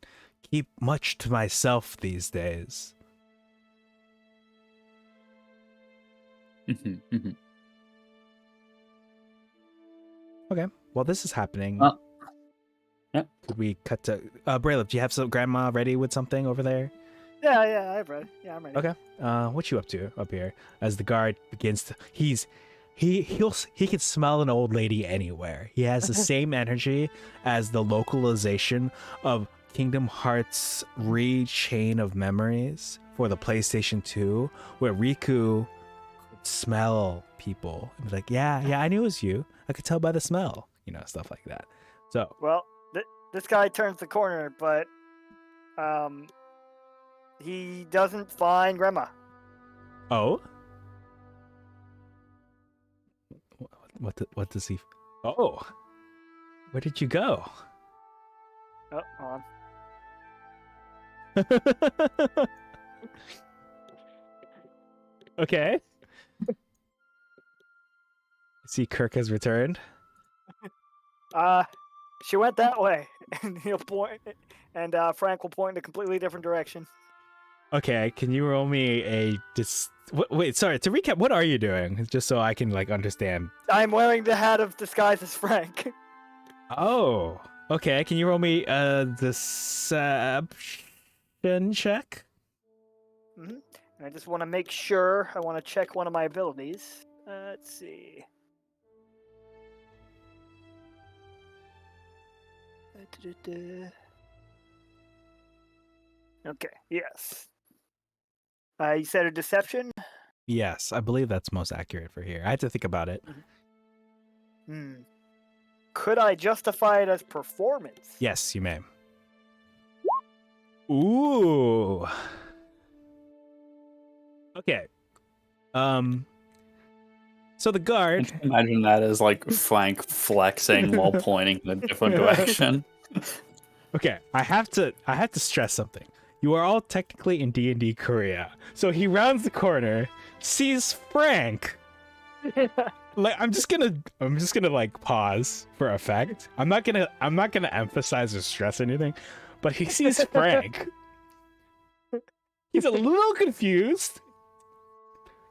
keep much to myself these days. Okay, while this is happening, Yep. could we cut to Braylif? Do you have some grandma ready with something over there? Yeah, I'm ready. Yeah, I'm ready. Okay. What you up to up here? As the guard begins to, he can smell an old lady anywhere. He has the same energy as the localization of Kingdom Hearts Chain of Memories for the PlayStation 2, where Riku could smell people and be like, yeah, I knew it was you. I could tell by the smell, stuff like that. So, Well, this guy turns the corner, but he doesn't find Grandma. oh, what does he? Oh, where did you go? Oh, hold on. Okay. See, Kirk has returned. She went that way, and he'll point, and Frank will point in a completely different direction. Okay, can you roll me a wait, sorry, to recap, what are you doing? Just so I can understand. I'm wearing the hat of disguise as Frank. Oh, okay. Can you roll me a deception check? Mm-hmm. And I just want to make sure. I want to check one of my abilities. Let's see. Okay. Yes. You said a deception. Yes, I believe that's most accurate for here. I had to think about it. Could I justify it as performance? Yes, you may. Ooh. Okay. So the guard. Imagine that as like Frank flexing while pointing in a different direction. Okay, I have to stress something. You are all technically in D&D Korea. So he rounds the corner, sees Frank. Like I'm just gonna like pause for effect. I'm not gonna emphasize or stress anything, but he sees Frank. He's a little confused.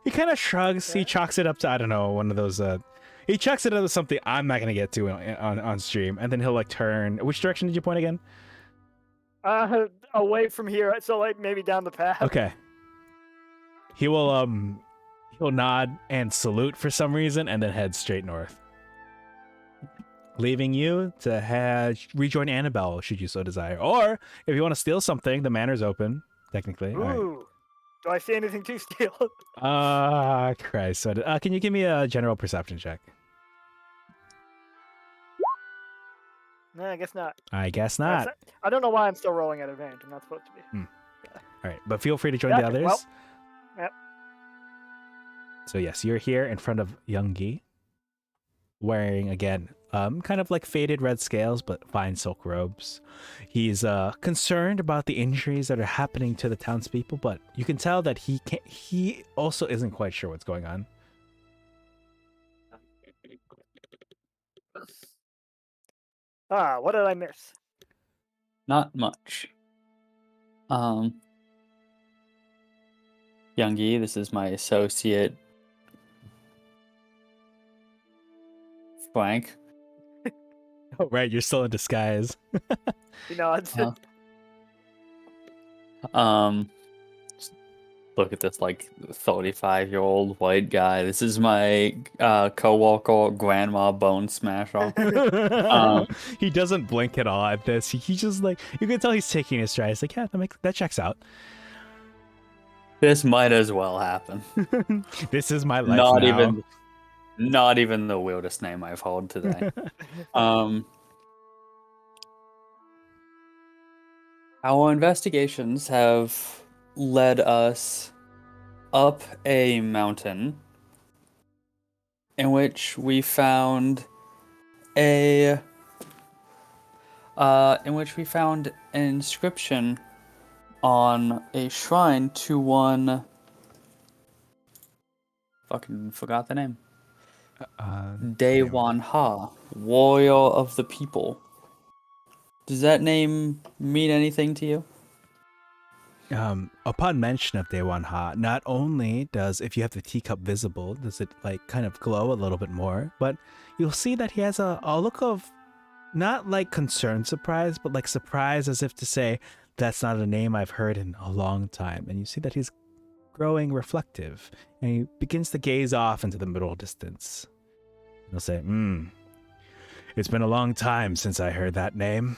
He kind of shrugs. He chalks it up to, I don't know, one of those. He chucks it up to something I'm not gonna get to on stream, and then he'll like turn. Which direction did you point again? Away from here, so like maybe down the path. Okay. He'll nod and salute for some reason, and then head straight north, leaving you to rejoin Annabelle should you so desire, or if you want to steal something, the manor's open technically. Ooh. All right. Do I see anything to steal? Christ. So, can you give me a general perception check? No, I guess not. I guess not. I don't know why I'm still rolling at advantage. I'm not supposed to be. All right, but feel free to join the others. Well, yep. So yes, you're here in front of Youngie, wearing again, kind of like faded red scales, but fine silk robes. He's concerned about the injuries that are happening to the townspeople, but you can tell that he also isn't quite sure what's going on. What did I miss? Not much. Youngie, this is my associate, Frank. Oh, right, you're still in disguise. You know, it's Look at this like 35-year-old white guy. This is my co-worker, Grandma Bone Smasher. He doesn't blink at all at this. He just like, you can tell he's taking his stride. He's like, yeah, that checks out. This might as well happen. This is my life now. Not even the weirdest name I've heard today. Our investigations have led us up a mountain in which we found a in which we found an inscription on a shrine to one. Fucking forgot the name. Daewon Ha, warrior of the people. Does that name mean anything to you? Upon mention of Daewon Ha, not only does, if you have the teacup visible, does it like kind of glow a little bit more, but you'll see that he has a look of not like concerned surprise, but like surprise as if to say, that's not a name I've heard in a long time. And you see that he's growing reflective, and he begins to gaze off into the middle distance. He'll say, it's been a long time since I heard that name.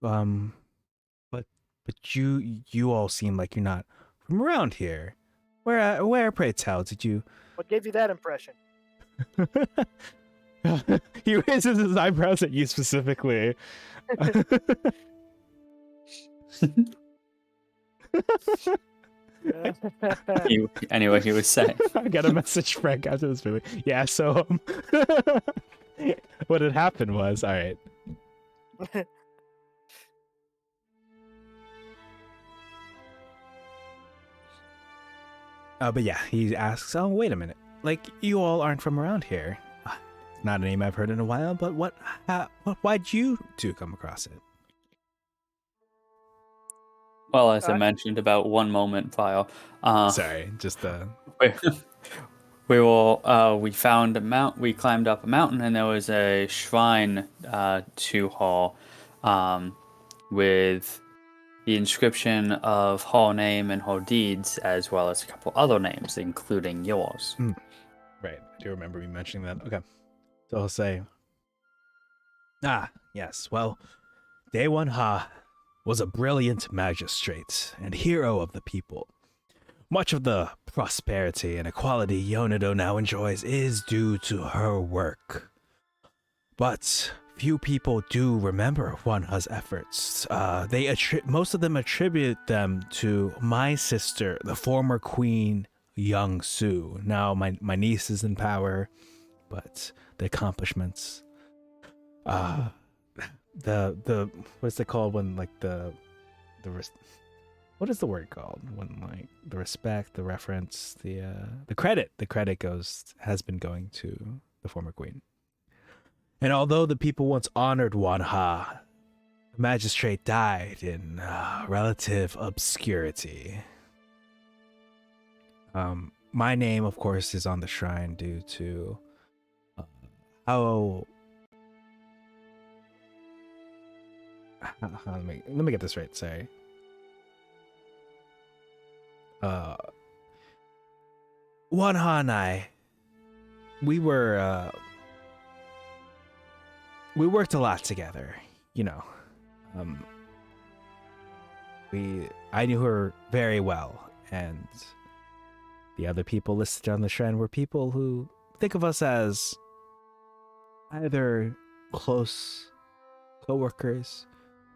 But you all seem like you're not from around here. Where, pray tell, did you? What gave you that impression? He raises his eyebrows at you specifically. Anyway, he was saying. I got a message, Frank, after this movie. Yeah, so what had happened was, all right. But yeah, he asks, oh, wait a minute. Like, you all aren't from around here. Not a name I've heard in a while, but why'd you two come across it? Well, as I mentioned about one moment prior. Sorry, just we found we climbed up a mountain, and there was a shrine to her with the inscription of her name and her deeds, as well as a couple other names, including yours. Right, I do remember me mentioning that. Okay, so I'll say, yes, well, Daewon Ha was a brilliant magistrate and hero of the people. Much of the prosperity and equality Yonido now enjoys is due to her work. But few people do remember Wanha's efforts. Most of them attribute them to my sister, the former queen, Young Su. Now my niece is in power, but the accomplishments, the what's it called when like what is the word called when like the respect, the reference, the credit has been going to the former queen. And although the people once honored Wanha, the magistrate died in relative obscurity. My name, of course, is on the shrine due to how let me get this right. Sorry. Wanha and I, we worked a lot together, you know. I knew her very well, and the other people listed on the shrine were people who think of us as either close co-workers,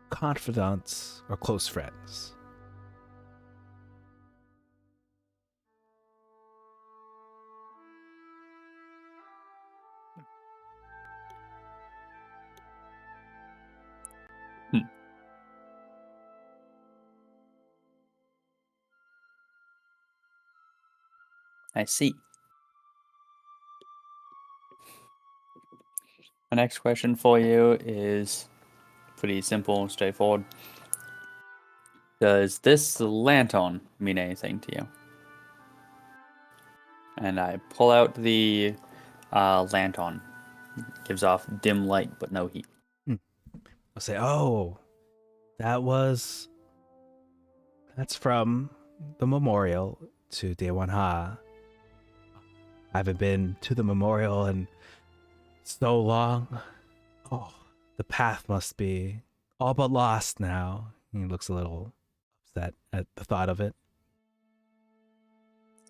confidants, or close friends. I see. My next question for you is pretty simple and straightforward. Does this lantern mean anything to you? And I pull out the lantern. It gives off dim light, but no heat. I'll say, oh, that's from the memorial to Daewon Ha. I haven't been to the memorial in so long. Oh, the path must be all but lost now. He looks a little upset at the thought of it.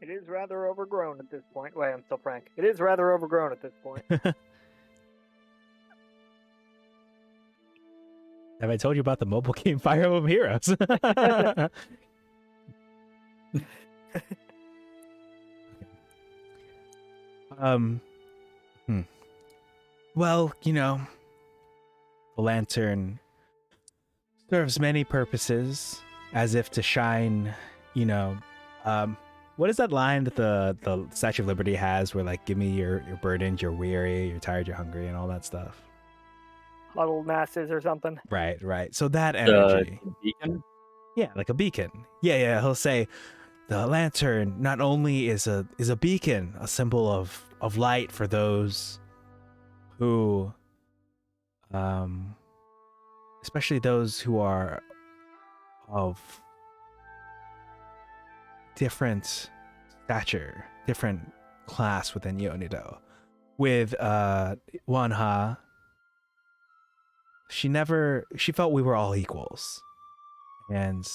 It is rather overgrown at this point. Wait, I'm still Frank. It is rather overgrown at this point. Have I told you about the mobile game Fire Emblem Heroes? Well, the lantern serves many purposes, as if to shine, you know, what is that line that the Statue of Liberty has where like, give me your burdens, you're weary, you're tired, you're hungry, and all that stuff. Huddled masses or something. Right. So that The energy. beacon. Yeah, like a beacon. Yeah, he'll say the lantern not only is a beacon, a symbol of light for those who especially those who are of different stature, different class within Yonido. With Wanha, she felt we were all equals. And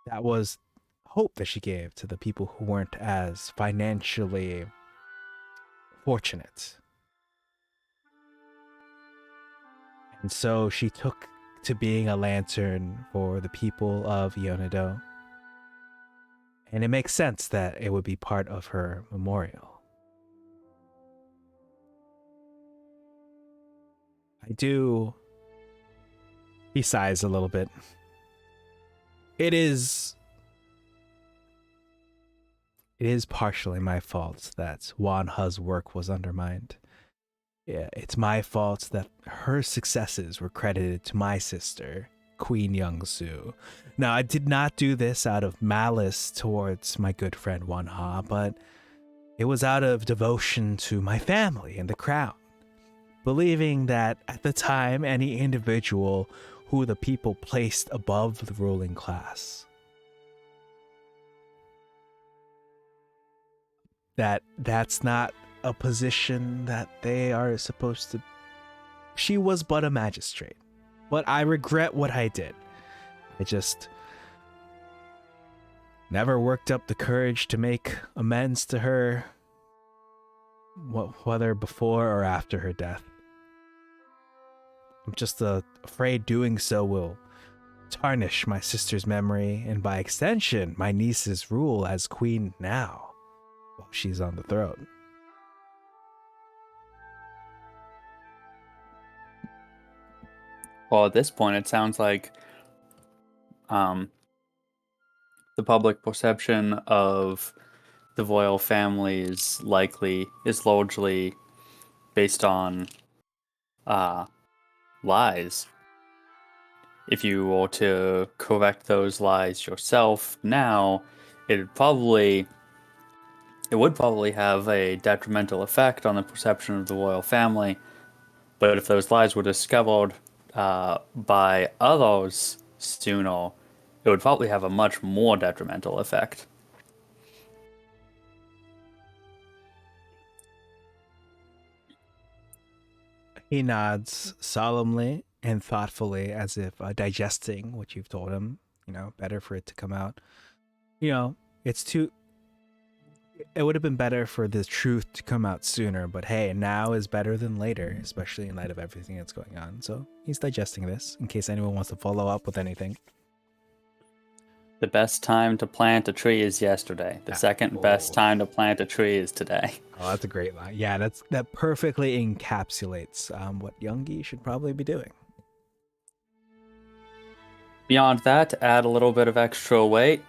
that was hope that she gave to the people who weren't as financially fortunate. And so she took to being a lantern for the people of Yonido. And it makes sense that it would be part of her memorial. He sighs a little bit. It is partially my fault that Wanha's work was undermined. Yeah, it's my fault that her successes were credited to my sister, Queen Youngsu. Now, I did not do this out of malice towards my good friend Wanha, but it was out of devotion to my family and the crown, believing that at the time any individual who the people placed above the ruling class, that's not a position that they are supposed to. She was but a magistrate, but I regret what I did. I just never worked up the courage to make amends to her, whether before or after her death. I'm just afraid doing so will tarnish my sister's memory, and by extension, my niece's rule as queen now, while she's on the throne. Well, at this point, it sounds like the public perception of the royal family is largely based on lies. If you were to correct those lies yourself now, it would probably have a detrimental effect on the perception of the royal family. But if those lies were discovered by others sooner, it would probably have a much more detrimental effect. He nods solemnly and thoughtfully, as if digesting what you've told him. Better for it to come out. It's too. It would have been better for the truth to come out sooner, but hey, now is better than later, especially in light of everything that's going on. So he's digesting this in case anyone wants to follow up with anything. The best time to plant a tree is yesterday. The second best time to plant a tree is today. Oh, that's a great line. Yeah, that perfectly encapsulates what Youngie should probably be doing. Beyond that, to add a little bit of extra weight,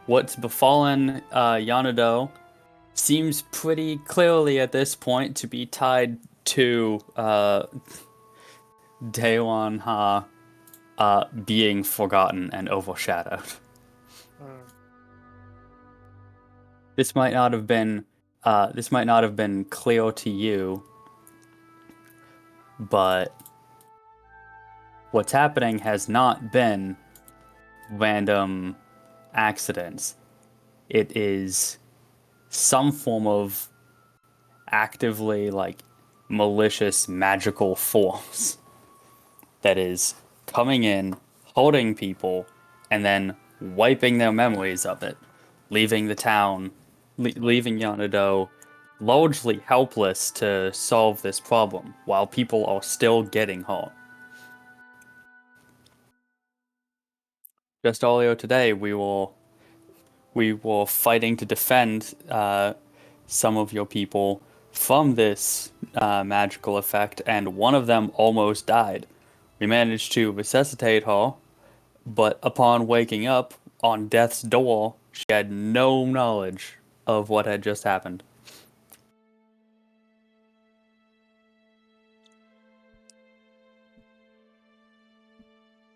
what's befallen Yonado seems pretty clearly at this point to be tied to Daewon Ha being forgotten and overshadowed. This might not have been clear to you, but what's happening has not been random accidents. It is some form of actively malicious magical force that is coming in, holding people, and then wiping their memories of it, leaving the town, leaving Yonado largely helpless to solve this problem, while people are still getting hurt. Just earlier today, we were fighting to defend some of your people from this magical effect, and one of them almost died. We managed to resuscitate her, but upon waking up on death's door, she had no knowledge of what had just happened.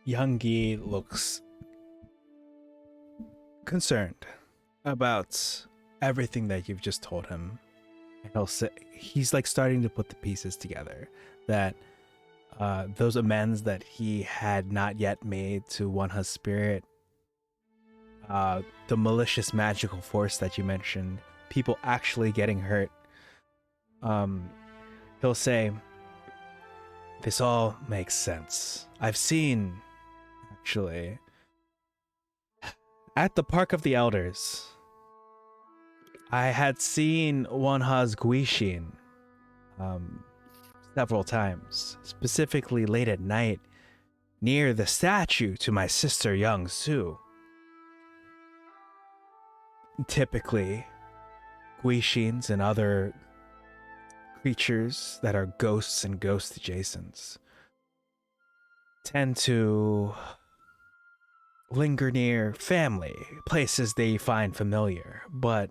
Young Gi looks concerned about everything that you've just told him. He'll say, he's like starting to put the pieces together that those amends that he had not yet made to Wanha's spirit, the malicious magical force that you mentioned, people actually getting hurt. He'll say, this all makes sense. I've seen, actually, at the Park of the Elders, I had seen Wanha's Guishin several times, specifically late at night, near the statue to my sister Young Su. Typically, Guishins and other creatures that are ghosts and ghost adjacents tend to linger near family, places they find familiar, but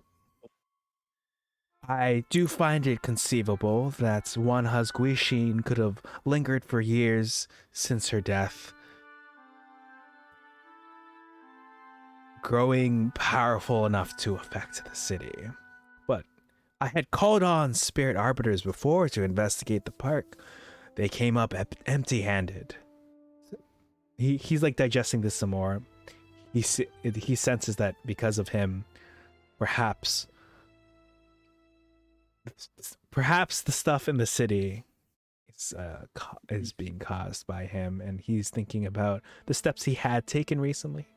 I do find it conceivable that Wanha's Guishin could have lingered for years since her death, growing powerful enough to affect the city. But I had called on spirit arbiters before to investigate the park. They came up empty-handed. He's like digesting this some more. He senses that because of him, perhaps the stuff in the city is being caused by him, and he's thinking about the steps he had taken recently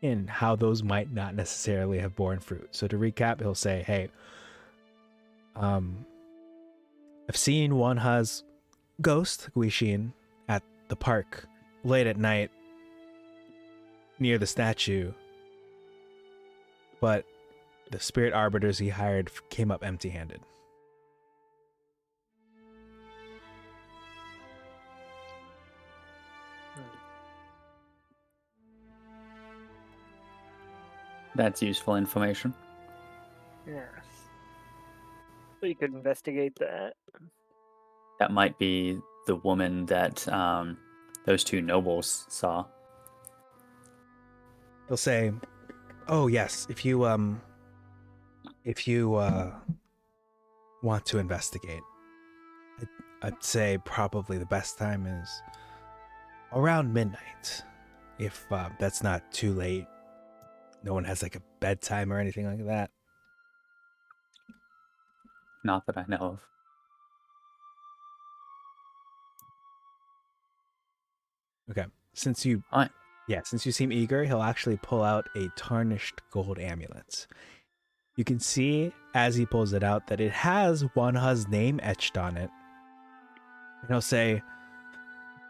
and how those might not necessarily have borne fruit. So to recap, he'll say, hey, I've seen Wanha's ghost, Guishin, at the park late at night near the statue, but the spirit arbiters he hired came up empty-handed. That's useful information. Yes. So you could investigate that. That might be the woman that those two nobles saw. He'll say, oh yes, if you want to investigate, I'd say probably the best time is around midnight. If that's not too late. No one has like a bedtime or anything like that. Not that I know of. Okay. Since you seem eager, he'll actually pull out a tarnished gold amulet. You can see as he pulls it out that it has Wanha's name etched on it. And he'll say,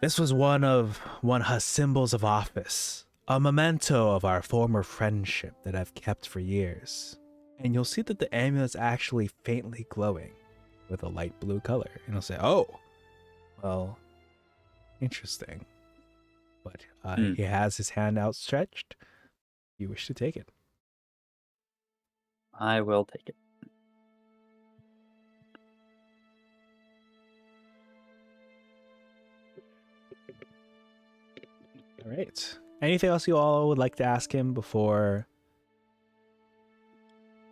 this was one of Wanha's symbols of office, a memento of our former friendship that I've kept for years. And you'll see that the amulet's actually faintly glowing with a light blue color. And he'll say, oh, well, interesting. But he has his hand outstretched. You wish to take it. I will take it. All right. Anything else you all would like to ask him before?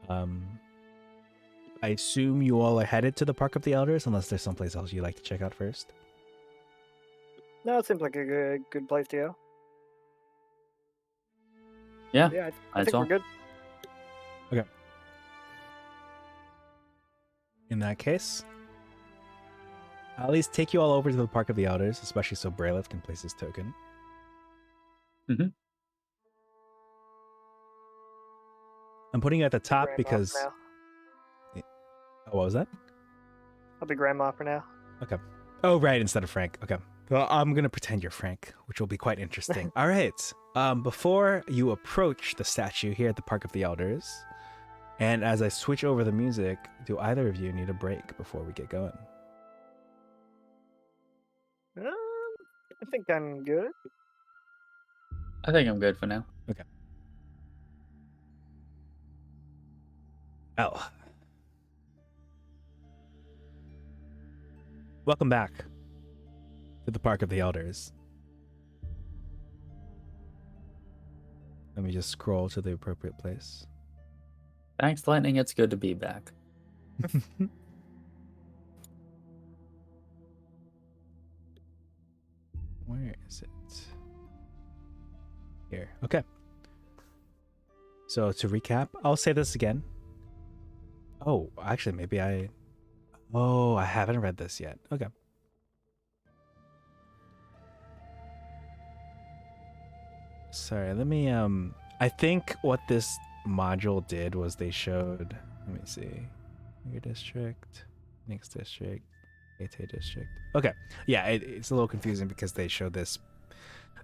I assume you all are headed to the Park of the Elders, unless there's someplace else you'd like to check out first. No, it seems like a good place to go. Yeah, Yeah, I think we're good. Okay. In that case, I'll at least take you all over to the Park of the Elders, especially so Brayleth can place his token. Mm-hmm. I'm putting you at the top Grandma because... for now. Oh, what was that? I'll be grandma for now. Okay. Oh, right, instead of Frank. Okay. Well, I'm going to pretend you're Frank, which will be quite interesting. All right. Before you approach the statue here at the Park of the Elders, And as I switch over the music, do either of you need a break before we get going? I think I'm good. I think I'm good for now. Well, welcome back to the Park of the Elders. Let me just scroll to the appropriate place. Thanks, Lightning. It's good to be back. Where is it? Here. Okay. So to recap, I'll say this again. Oh, actually, maybe I... Oh, I haven't read this yet. Okay. Sorry, let me... I think what this module did was they showed... Let me see. Your district, next district, Ate district. Okay. Yeah, it's a little confusing because they showed this...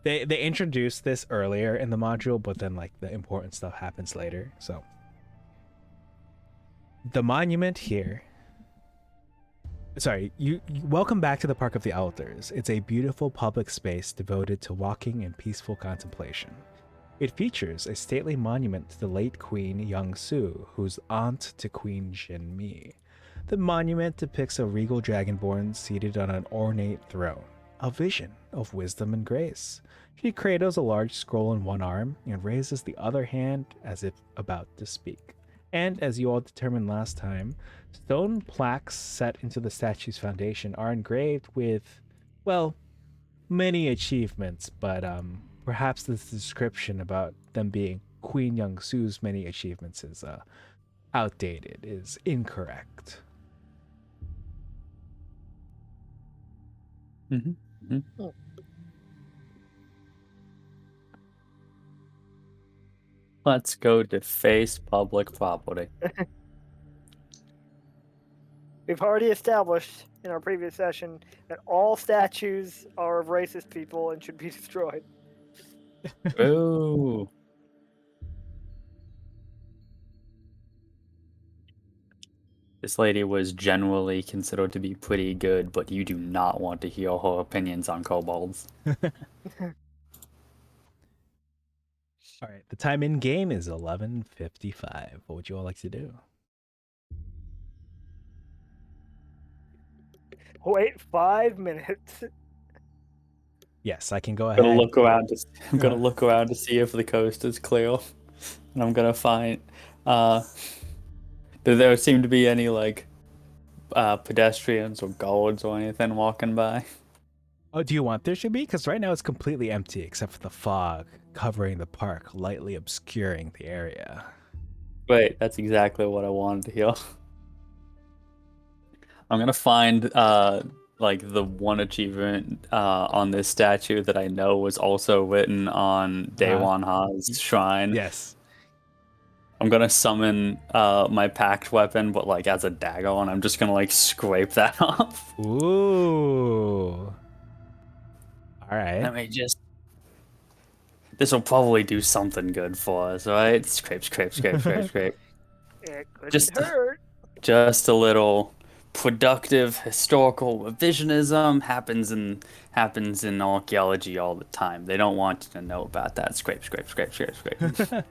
They introduced this earlier in the module, but then like the important stuff happens later. So the monument here. Sorry, you welcome back to the Park of the Elders. It's a beautiful public space devoted to walking and peaceful contemplation. It features a stately monument to the late Queen Young Su, who's aunt to Queen Jin Mi. The monument depicts a regal dragonborn seated on an ornate throne, a vision of wisdom and grace. She cradles a large scroll in one arm and raises the other hand as if about to speak. And as you all determined last time, stone plaques set into the statue's foundation are engraved with, well, many achievements, but perhaps this description about them being Queen Young Su's many achievements is outdated, is incorrect. Mm-hmm. Mm-hmm. Let's go deface public property. We've already established in our previous session that all statues are of racist people and should be destroyed. Ooh. This lady was generally considered to be pretty good, but you do not want to hear her opinions on kobolds. All right, the time in game is 11:55. What would you all like to do? Wait 5 minutes. Yes, I can go I'm ahead. gonna look around. I'm gonna look around to see if the coast is clear, and I'm gonna find. Do there seem to be any like pedestrians or guards or anything walking by? Oh, do you want there should be? Because right now it's completely empty except for the fog covering the park, lightly obscuring the area. Wait, that's exactly what I wanted to hear. I'm gonna find like the one achievement on this statue that I know was also written on Daewon Ha's shrine. Yes. I'm gonna summon my packed weapon, but like as a dagger, and I'm just gonna like scrape that off. Ooh. All right. Let me just. This will probably do something good for us, right? Scrape, scrape, scrape, scrape, scrape. It couldn't Just- hurt. Just a little productive historical revisionism happens in archaeology all the time. They don't want you to know about that. Scrape, scrape, scrape, scrape, scrape.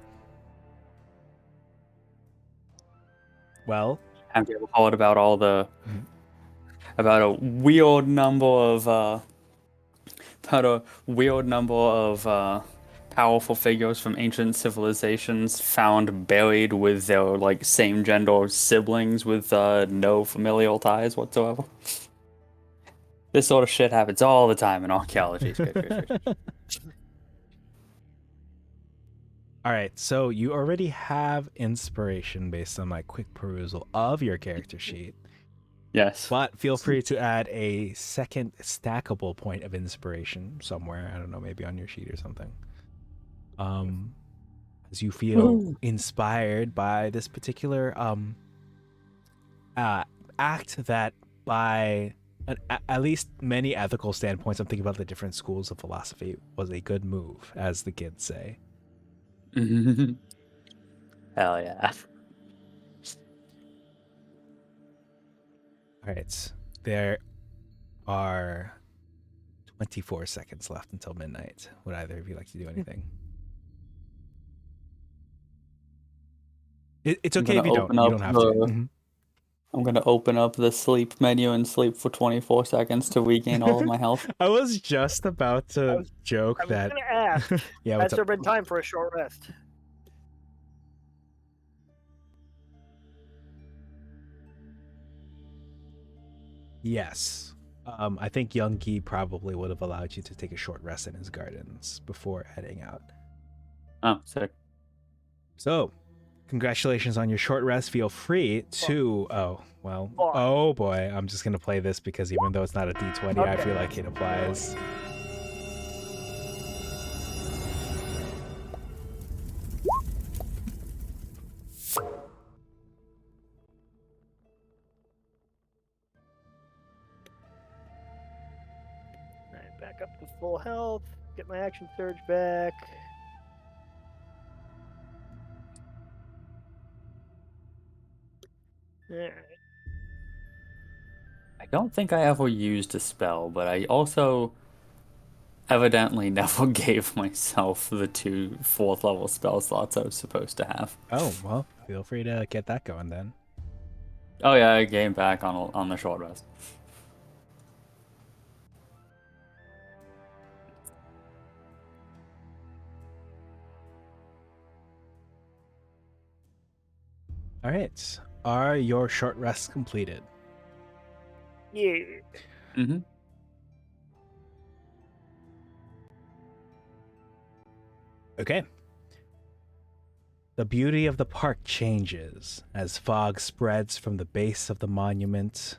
Well, Have you ever heard about all the about a weird number of powerful figures from ancient civilizations found buried with their like same gender siblings with no familial ties whatsoever? This sort of shit happens all the time in archaeology. all right, so you already have inspiration based on my quick perusal of your character sheet. Yes. But feel free to add a second stackable point of inspiration somewhere. I don't know, maybe on your sheet or something. As you feel inspired by this particular act that by at least many ethical standpoints, I'm thinking about the different schools of philosophy, was a good move, as the kids say. Hell yeah. All right. There are 24 seconds left until midnight. Would either of you like to do anything? It's I'm okay if gonna you don't. open You up don't have to. Mhm. I'm gonna open up the sleep menu and sleep for 24 seconds to regain all of my health. I was just about to joke I was that. gonna ask. Yeah, Has what's there up? been time for a short rest? Yes. I think Young Gi probably would have allowed you to take a short rest in his gardens before heading out. Oh, sick. So, congratulations on your short rest. Feel free to. Oh boy. I'm just going to play this because even though it's not a d20, I Okay. feel like it applies. Alright, back up to full health. Get my action surge back. Alright. I don't think I ever used a spell, but I also evidently never gave myself the 2 fourth level spell slots I was supposed to have. Oh, well, feel free to get that going then. Oh yeah, I gained back on the short rest. All right. Are your short rests completed? Yeah. Mm-hmm. Okay. The beauty of the park changes as fog spreads from the base of the monument.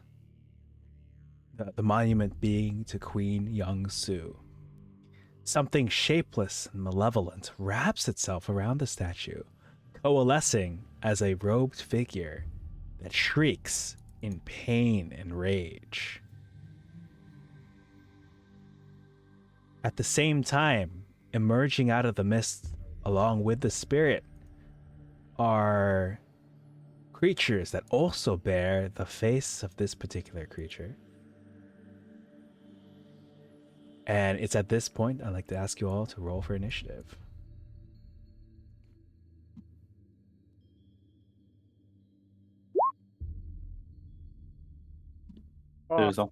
The monument being to Queen Young Su. Something shapeless and malevolent wraps itself around the statue, coalescing as a robed figure that shrieks in pain and rage. At the same time, emerging out of the mist along with the spirit are creatures that also bear the face of this particular creature. And it's at this point I'd like to ask you all to roll for initiative. Loser.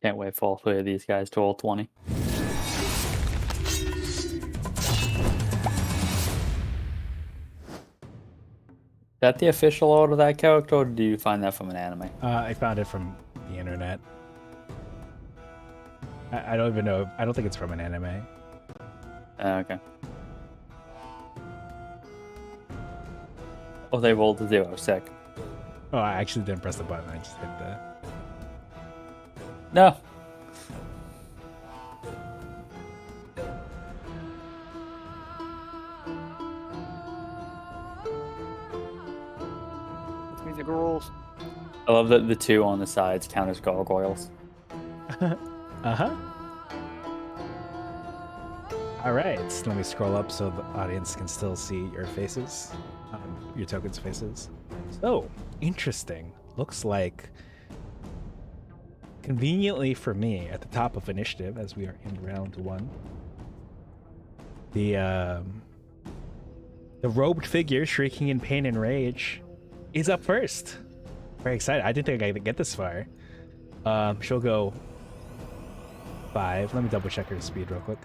Can't wait for all 3 of these guys to roll 20. Is that the official order of that character, or do you find that from an anime? I found it from the internet. I don't even know. I don't think it's from an anime. Okay. Oh, they rolled a 0. Sick. Oh, I actually didn't press the button. I just hit the. No. It's music rules. I love that the 2 on the sides count as gargoyles. Uh-huh. All right. Let me scroll up so the audience can still see your faces, your tokens' faces. So, interesting. Looks like, conveniently for me, at the top of initiative, as we are in round 1, the robed figure shrieking in pain and rage is up first. Very excited. I didn't think I could get this far. She'll go 5. Let me double check her speed real quick.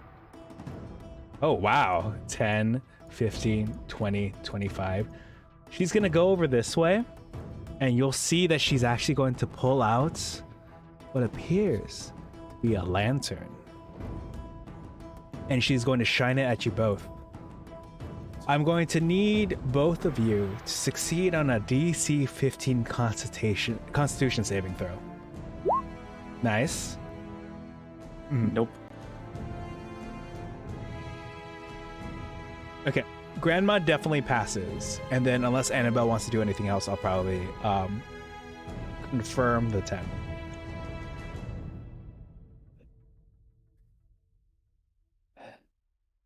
Oh, wow. 10, 15, 20, 25. She's going to go over this way, and you'll see that she's actually going to pull out what appears to be a lantern. And she's going to shine it at you both. I'm going to need both of you to succeed on a DC 15 Constitution saving throw. Nice. Nope. Okay. Grandma definitely passes. And then unless Annabelle wants to do anything else, I'll probably confirm the 10.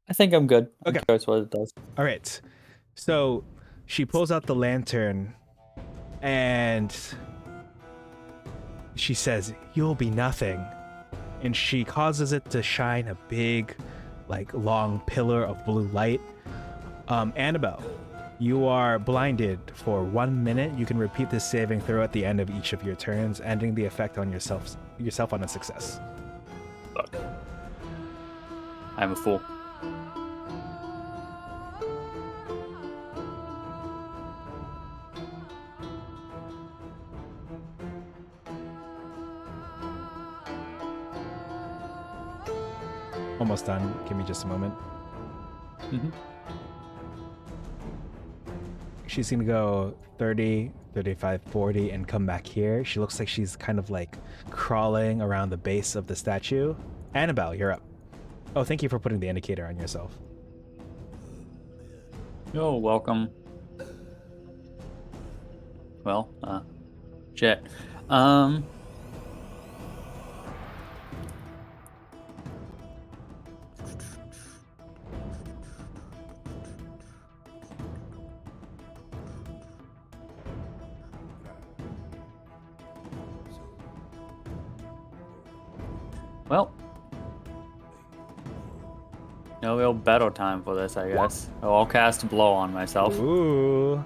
I think I'm good. Okay. I'm curious what it does. All right. So She pulls out the lantern and she says, "You'll be nothing." And she causes it to shine a big, like, long pillar of blue light. Annabelle, you are blinded for 1 minute. You can repeat this saving throw at the end of each of your turns, ending the effect on yourself on a success. Fuck. I'm a fool. Almost done. Give me just a moment. Mm-hmm. She's gonna go 30, 35, 40 and come back here. She looks like she's kind of like crawling around the base of the statue. Annabelle, you're up. Oh, thank you for putting the indicator on yourself. You're welcome. Well, shit. Well, no real battle time for this, I guess. I'll cast Blow on myself. Ooh.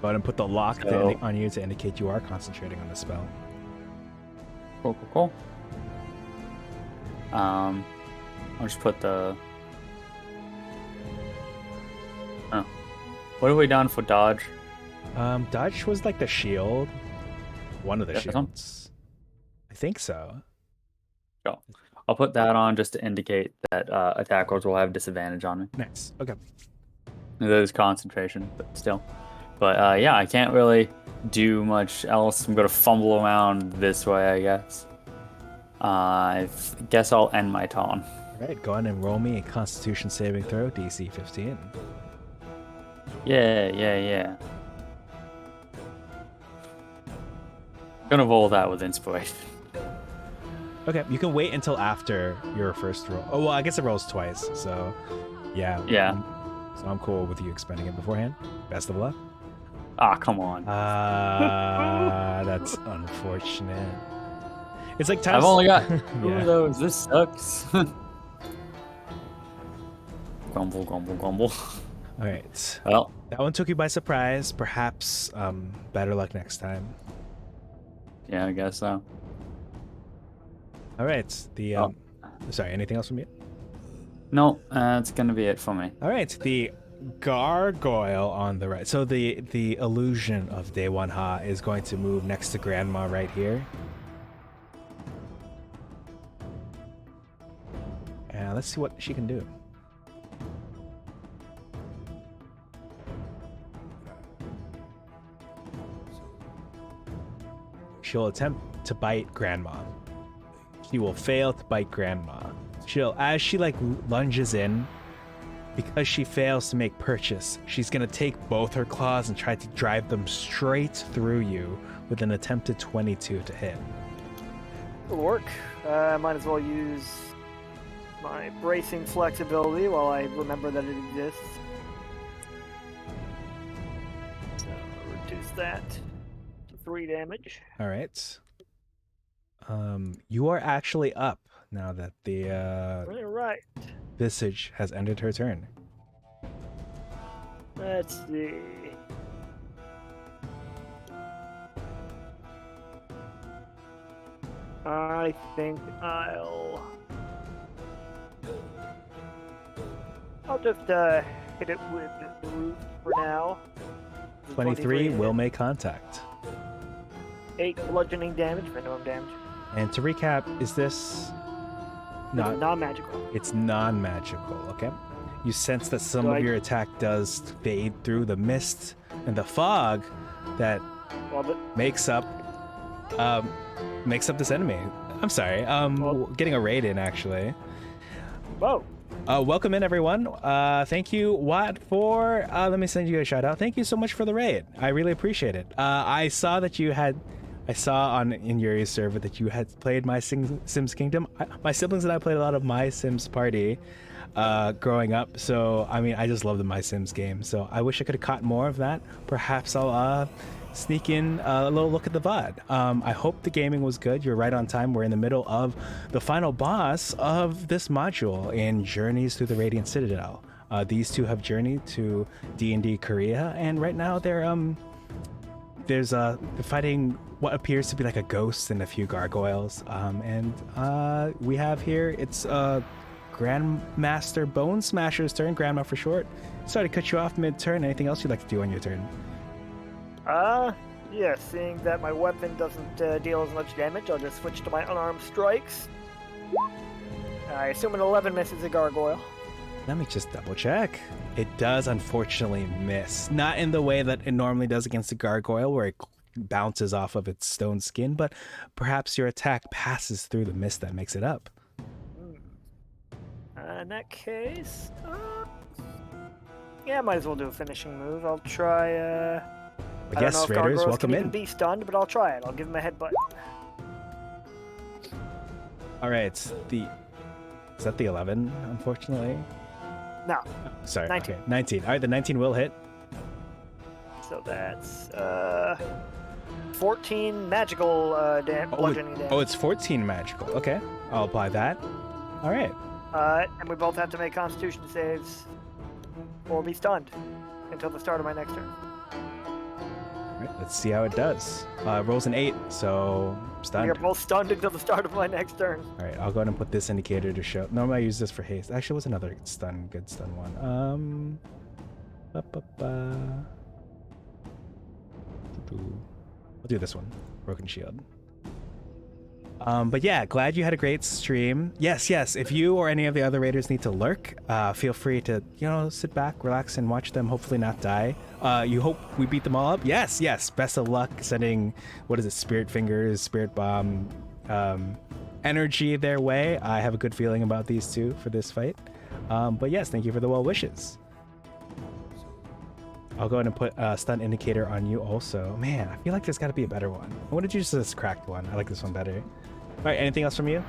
Go ahead and put the lock So- on you to indicate you are concentrating on the spell. Cool. I'll just put the... Oh. What have we done for dodge? Dodge was like the shield. One of the Yeah, this one? shields. I think so. Go. I'll put that on just to indicate that attackers will have disadvantage on me. Nice. Okay. There's concentration, but still. But yeah, I can't really do much else. I'm gonna fumble around this way, I guess. I guess I'll end my turn. All right. Go ahead and roll me a Constitution saving throw, DC 15. Yeah. Gonna roll that with inspiration. Okay, you can wait until after your first roll. Oh, well, I guess it rolls twice, so yeah. Yeah. So I'm cool with you expending it beforehand. Best of luck. Ah, come on. That's unfortunate. It's like times... I've only got 2 Yeah. of those. This sucks. Grumble. All right. Well, That one took you by surprise. Perhaps better luck next time. yeah, I guess so. All right. The sorry, anything else from you? No, that's gonna be it for me. All right. The gargoyle on the right. So the illusion of Day One Ha is going to move next to Grandma right here. And let's see what she can do. She'll attempt to bite Grandma. She will fail to bite Grandma. As she like lunges in, because she fails to make purchase, she's gonna take both her claws and try to drive them straight through you with an attempted 22 to hit. It'll work. Might as well use my bracing flexibility while I remember that it exists. So reduce that to 3 damage. All right. You are actually up now that the All right. visage has ended her turn. Let's see. I think I'll just hit it with the root for now. 23 to will hit. make contact. 8 bludgeoning damage, minimum damage. And to recap, is this not? Non-magical. It's non-magical. Okay. You sense that some So of I- your attack does fade through the mist and the fog that Well, but makes up this enemy. I'm sorry. Well- Getting a raid in actually. whoa. Welcome in everyone. Thank you, Watt, for let me send you a shout out. Thank you so much for the raid. I really appreciate it. I saw that you had, I saw on in Yuri's server that you had played My Sims Kingdom. My siblings and I played a lot of My Sims Party growing up. So I mean, I just love the My Sims game. So I wish I could have caught more of that. Perhaps I'll sneak in a little look at the VOD. I hope the gaming was good. You're right on time. We're in the middle of the final boss of this module in Journeys Through the Radiant Citadel. These two have journeyed to D&D Korea, and right now they're fighting what appears to be like a ghost and a few gargoyles. And we have here, it's Grandmaster Bone Smasher's turn, Grandma for short. Sorry to cut you off mid-turn. Anything else you'd like to do on your turn? Yeah, seeing that my weapon doesn't deal as much damage, I'll just switch to my unarmed strikes. I assume an 11 misses a gargoyle. Let me just double check. It does unfortunately miss. Not in the way that it normally does against a gargoyle where it bounces off of its stone skin, but perhaps your attack passes through the mist that makes it up. In that case, yeah, might as well do a finishing move. I'll try, But I don't yes, know if Raiders, gargoyles welcome can in. even be stunned, but I'll try it. I'll give him a headbutt. All right, is that the 11, unfortunately? No, Sorry, 19. Okay, 19. All right, the 19 will hit. so that's 14 magical bludgeoning damage. Oh, it's 14 magical. Okay, I'll apply that. All right. And we both have to make Constitution saves, or be stunned until the start of my next turn. All right, let's see how it does. Rolls an 8, so stunned. You're both stunned until the start of my next turn. All right, I'll go ahead and put this indicator to show. Normally I use this for haste. Actually, what's another good stun one? I'll do this one. Broken shield. But yeah, glad you had a great stream. Yes. If you or any of the other raiders need to lurk, feel free to, sit back, relax, and watch them hopefully not die. You hope we beat them all up? Yes. Best of luck sending, Spirit Fingers, Spirit Bomb, energy their way. I have a good feeling about these two for this fight. But yes, thank you for the well wishes. I'll go ahead and put a stun indicator on you also. Man, I feel like there's got to be a better one. I wanted to use this cracked one. I like this one better. All right, anything else from you?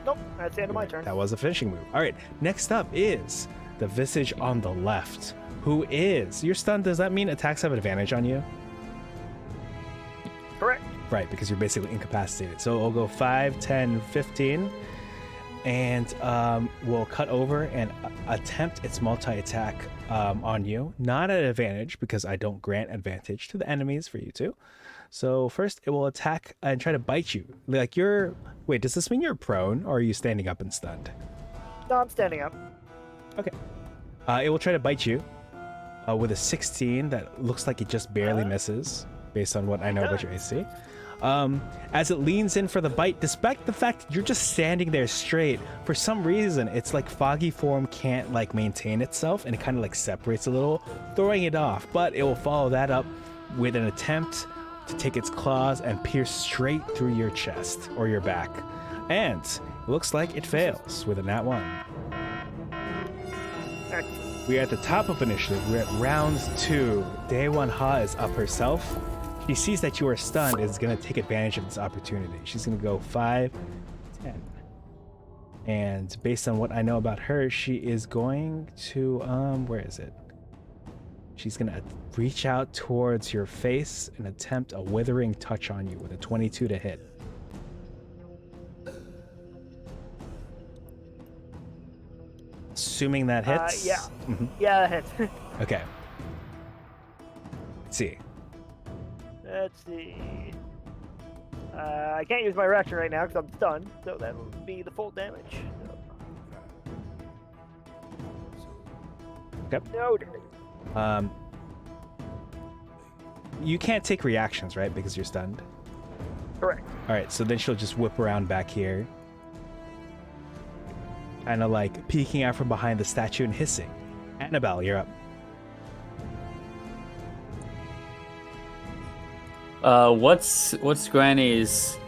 Nope, that's the end of my turn. That was a finishing move. All right, next up is the Visage on the left, who is... You're stunned, does that mean attacks have advantage on you? Correct. Right, because you're basically incapacitated. So we'll go 5, 10, 15, and we'll cut over and attempt its multi-attack on you. Not at advantage, because I don't grant advantage to the enemies for you two. So first, it will attack and try to bite you. Like you're... Wait, does this mean you're prone, or are you standing up and stunned? No, I'm standing up. Okay. It will try to bite you with a 16 that looks like it just barely misses, based on what I know about your AC. As it leans in for the bite, despite the fact that you're just standing there straight, for some reason, it's like foggy form can't like maintain itself, and it kind of like separates a little, throwing it off. But it will follow that up with an attempt to take its claws and pierce straight through your chest or your back. And it looks like it fails with a nat 1. We're at the top of initiative. We're at round 2. Day 1 Ha is up herself. She sees that you are stunned and is going to take advantage of this opportunity. She's going to go 5, 10. And based on what I know about her, she is going to, where is it? She's going to reach out towards your face and attempt a withering touch on you with a 22 to hit. Assuming that hits? Yeah. Mm-hmm. Yeah, that hits. Okay. Let's see. Let's see. I can't use my reaction right now because I'm stunned, so that would be the full damage. Okay. Noted. You can't take reactions, right? Because you're stunned. Correct. All right, so then she'll just whip around back here, kind of like peeking out from behind the statue and hissing. Annabelle, you're up. What's Granny's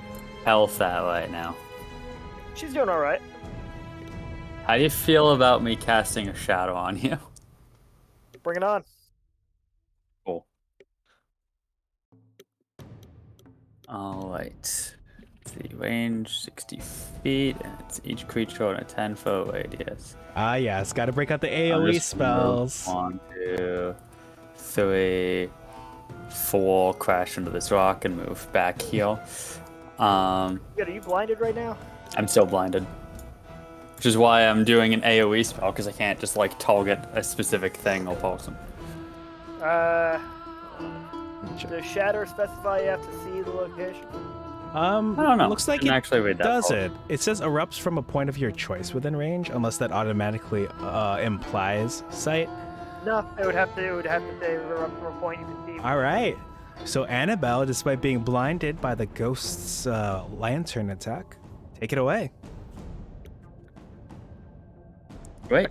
health at right now? She's doing all right. How do you feel about me casting a shadow on you? Bring it on. Cool. All right. The range 60 feet, and it's each creature on a 10-foot radius. Ah, yes. Got to break out the I'm AoE just gonna move spells. 1, 2, 3, 4, crash into this rock and move back here. Are you blinded right now? I'm still blinded. Which is why I'm doing an AoE spell, because I can't just like target a specific thing or person. Does Shatter specify you have to see the location? I don't know. Looks like Didn't it actually read that does part. it. It says erupts from a point of your choice within range, unless that automatically implies sight. No, it would have to say from a point you can see. All right. So Annabelle, despite being blinded by the ghost's lantern attack, take it away. Great.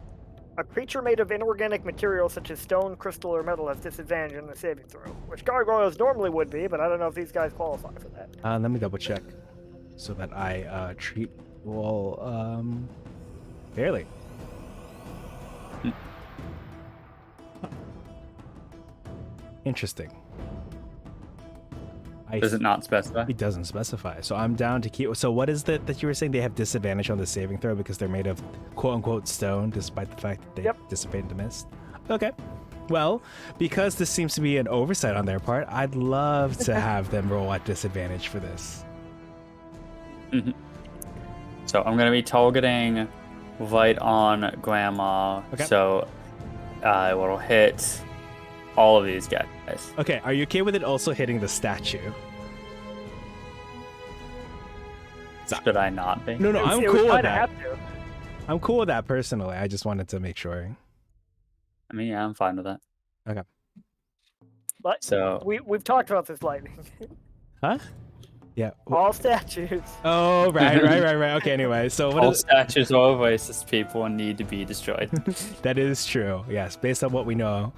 A creature made of inorganic material such as stone, crystal, or metal has disadvantage on the saving throw, which gargoyles normally would be, but I don't know if these guys qualify for that. Let me double check so that I treat you all fairly. Interesting. Does it not specify? It doesn't specify. So I'm down to keep. So what is that you were saying? They have disadvantage on the saving throw because they're made of quote unquote stone, despite the fact that they dissipate into mist. Okay. Well, because this seems to be an oversight on their part, I'd love to have them roll at disadvantage for this. Mm-hmm. So I'm gonna be targeting right on Grandma. Okay. So I will hit all of these guys. Okay, are you okay with it also hitting the statue? Should I not be? No, I'm It cool would with kinda that. have to. I'm cool with that personally. I just wanted to make sure. I mean, yeah, I'm fine with that. Okay. But So we've talked about this lightning. Huh? Yeah. All statues. Oh, right. Okay, anyway, so what all is statues are racist people and need to be destroyed. that is true. Yes, based on what we know.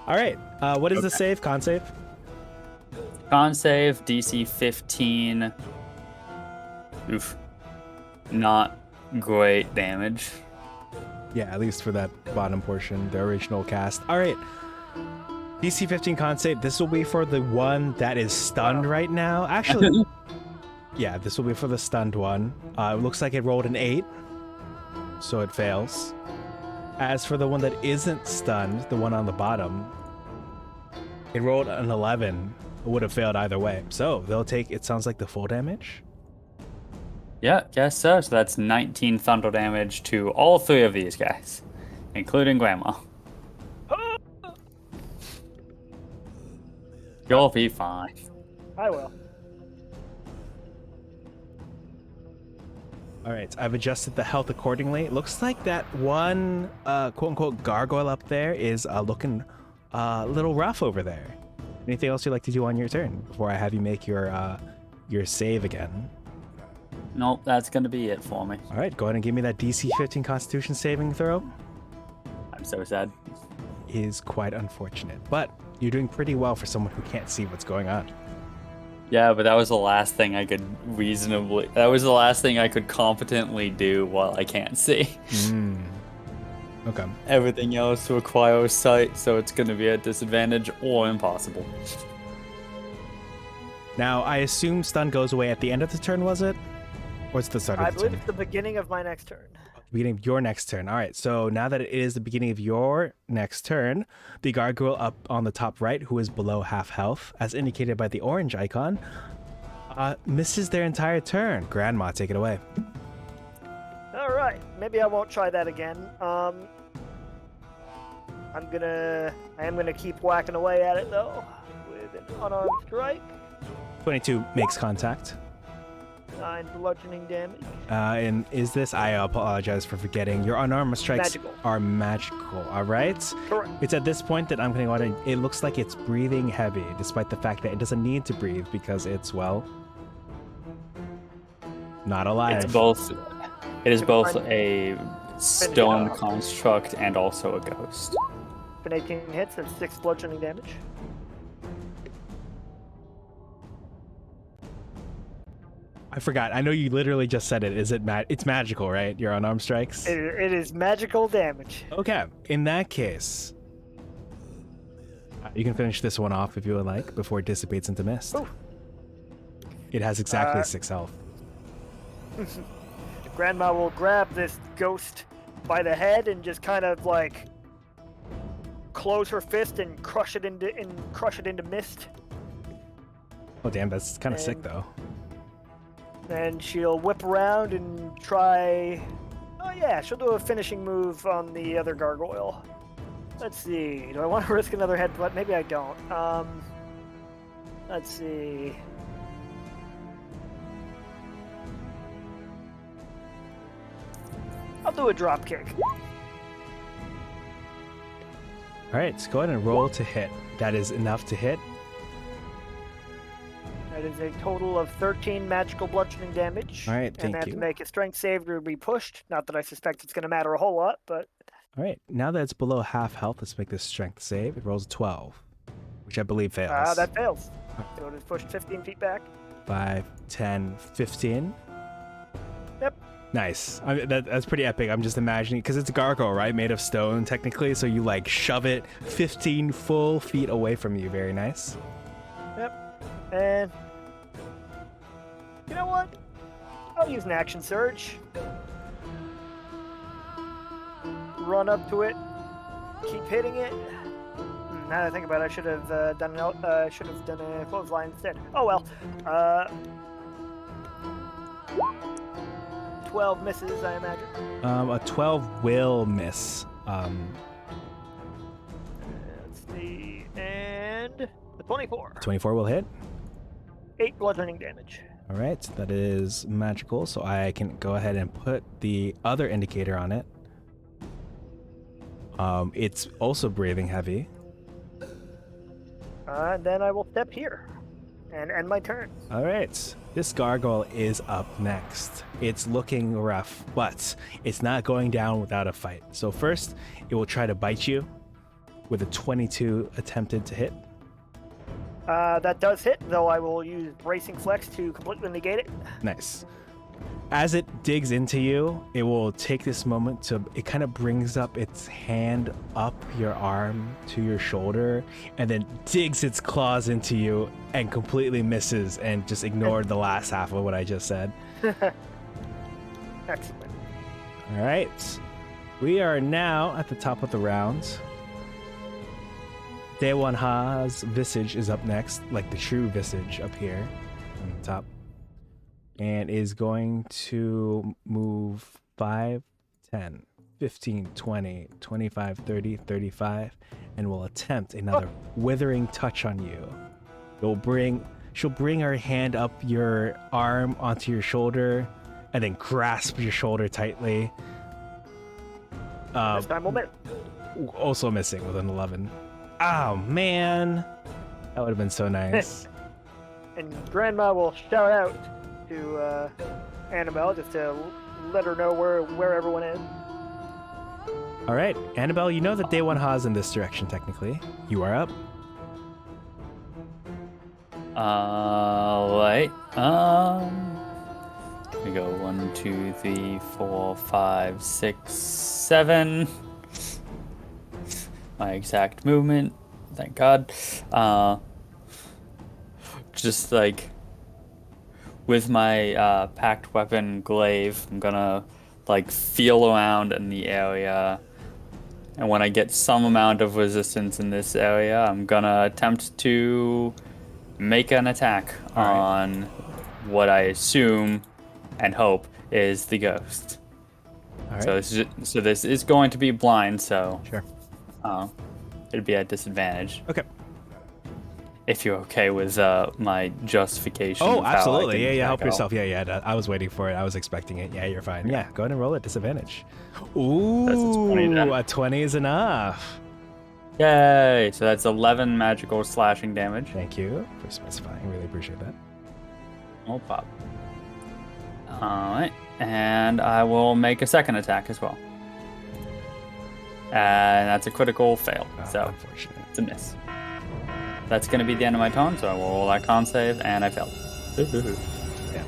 All right. What is the save? Con save? Con save DC 15. Oof. Not great damage. Yeah, at least for that bottom portion, the original cast. All right. DC 15 con save. This will be for the one that is stunned right now. Actually, yeah, this will be for the stunned one. It looks like it rolled an 8, so it fails. As for the one that isn't stunned, the one on the bottom, it rolled an 11. It would have failed either way. So they'll take, it sounds like, the full damage. Yeah, guess so. So that's 19 thunder damage to all 3 of these guys, including Grandma. You'll be fine. I will. All right, I've adjusted the health accordingly. It looks like that one quote-unquote gargoyle up there is looking a little rough over there. Anything else you'd like to do on your turn before I have you make your save again? Nope, that's gonna be it for me. All right, go ahead and give me that DC 15 Constitution saving throw. I'm so sad. Is quite unfortunate, but you're doing pretty well for someone who can't see what's going on. Yeah, but that was the last thing I could that was the last thing I could competently do while I can't see. Okay. Everything else requires sight, so it's gonna be at disadvantage or impossible. Now, I assume stun goes away at the end of the turn, was it? Or it's the start I of the believe turn? it's the beginning of my next turn. Beginning of your next turn. All right, so now that it is the beginning of your next turn, the gargoyle up on the top right, who is below half health, as indicated by the orange icon, misses their entire turn. Grandma, take it away. All right, maybe I won't try that again. I am gonna keep whacking away at it though, with an unarmed strike. 22 makes contact. 9 bludgeoning damage. And is this, I apologize for forgetting, your unarmed strikes Magical. are magical, all right? Correct. It's at this point that I'm going to go ahead and, it looks like it's breathing heavy, despite the fact that it doesn't need to breathe because it's, well, not alive. It is both a stone construct and also a ghost. An 18 hits and 6 bludgeoning damage. I forgot. I know you literally just said it. Is it it's magical, right? Your unarmed strikes? It is magical damage. Okay. In that case, you can finish this one off if you would like before it dissipates into mist. Ooh. It has exactly Uh, 6 health. Grandma will grab this ghost by the head and just kind of like close her fist and crush it into mist. Oh, damn, that's kind of sick, And- though. Then she'll whip around and try. Oh yeah, she'll do a finishing move on the other gargoyle. Let's see. Do I want to risk another headbutt? Maybe I don't. Let's see. I'll do a drop kick. All right, let's go ahead and roll to hit. That is enough to hit. That is a total of 13 magical bludgeoning damage. All right, And thank I have you. to make a strength save to be pushed. Not that I suspect it's going to matter a whole lot, but All right, now that it's below half health, let's make this strength save. It rolls a 12, which I believe fails. that fails. So it is pushed 15 feet back. 5, 10, 15. Yep. Nice. That's pretty epic. I'm just imagining, because it's a gargoyle, right? Made of stone, technically. So you like shove it 15 full feet away from you. Very nice. Yep. And you know what? I'll use an action surge. Run up to it. Keep hitting it. Now that I think about it, I should have done a clothesline instead. Oh well. 12 misses, I imagine. A 12 will miss. Let's see. And a 24. 24 will hit. 8 bludgeoning damage. All right, that is magical. So I can go ahead and put the other indicator on it. It's also breathing heavy. Then I will step here and end my turn. All right, this gargoyle is up next. It's looking rough, but it's not going down without a fight. So first, it will try to bite you with a 22 attempted to hit. That does hit, though I will use Bracing Flex to completely negate it. Nice. As it digs into you, it will take this moment to, it kind of brings up its hand up your arm to your shoulder and then digs its claws into you and completely misses and just ignored the last half of what I just said. Excellent. All right. We are now at the top of the round. Daewon Ha's visage is up next, like the true visage up here on the top. And is going to move 5, 10, 15, 20, 25, 30, 35, and will attempt another withering touch on you. She'll bring her hand up your arm onto your shoulder and then grasp your shoulder tightly. This time we'll miss. Also missing with an 11. Oh, man. That would have been so nice. And Grandma will shout out to Annabelle just to let her know where everyone is. All right, Annabelle, you know that Daewon Ha's in this direction, technically. You are up. Right. We go 1, 2, 3, 4, 5, 6, 7. My exact movement. Thank God. Just like with my packed weapon glaive, I'm gonna like feel around in the area, and when I get some amount of resistance in this area, I'm gonna attempt to make an attack on what I assume and hope is the ghost. All right. So this is going to be blind, so Sure. it'd be at disadvantage. Okay. If you're okay with my justification. Oh, of how I absolutely. can Yeah, help attack yourself. Yeah. I was waiting for it. I was expecting it. Yeah, you're fine. Yeah, go ahead and roll at disadvantage. Ooh, That's a 20 then. a 20 is enough. Yay! So that's 11 magical slashing damage. Thank you for specifying. Really appreciate that. No problem. Alright. And I will make a second attack as well. And that's a critical fail. Oh, So unfortunate. it's a miss. That's going to be the end of my turn, so I will roll that con save, and I failed. Yeah.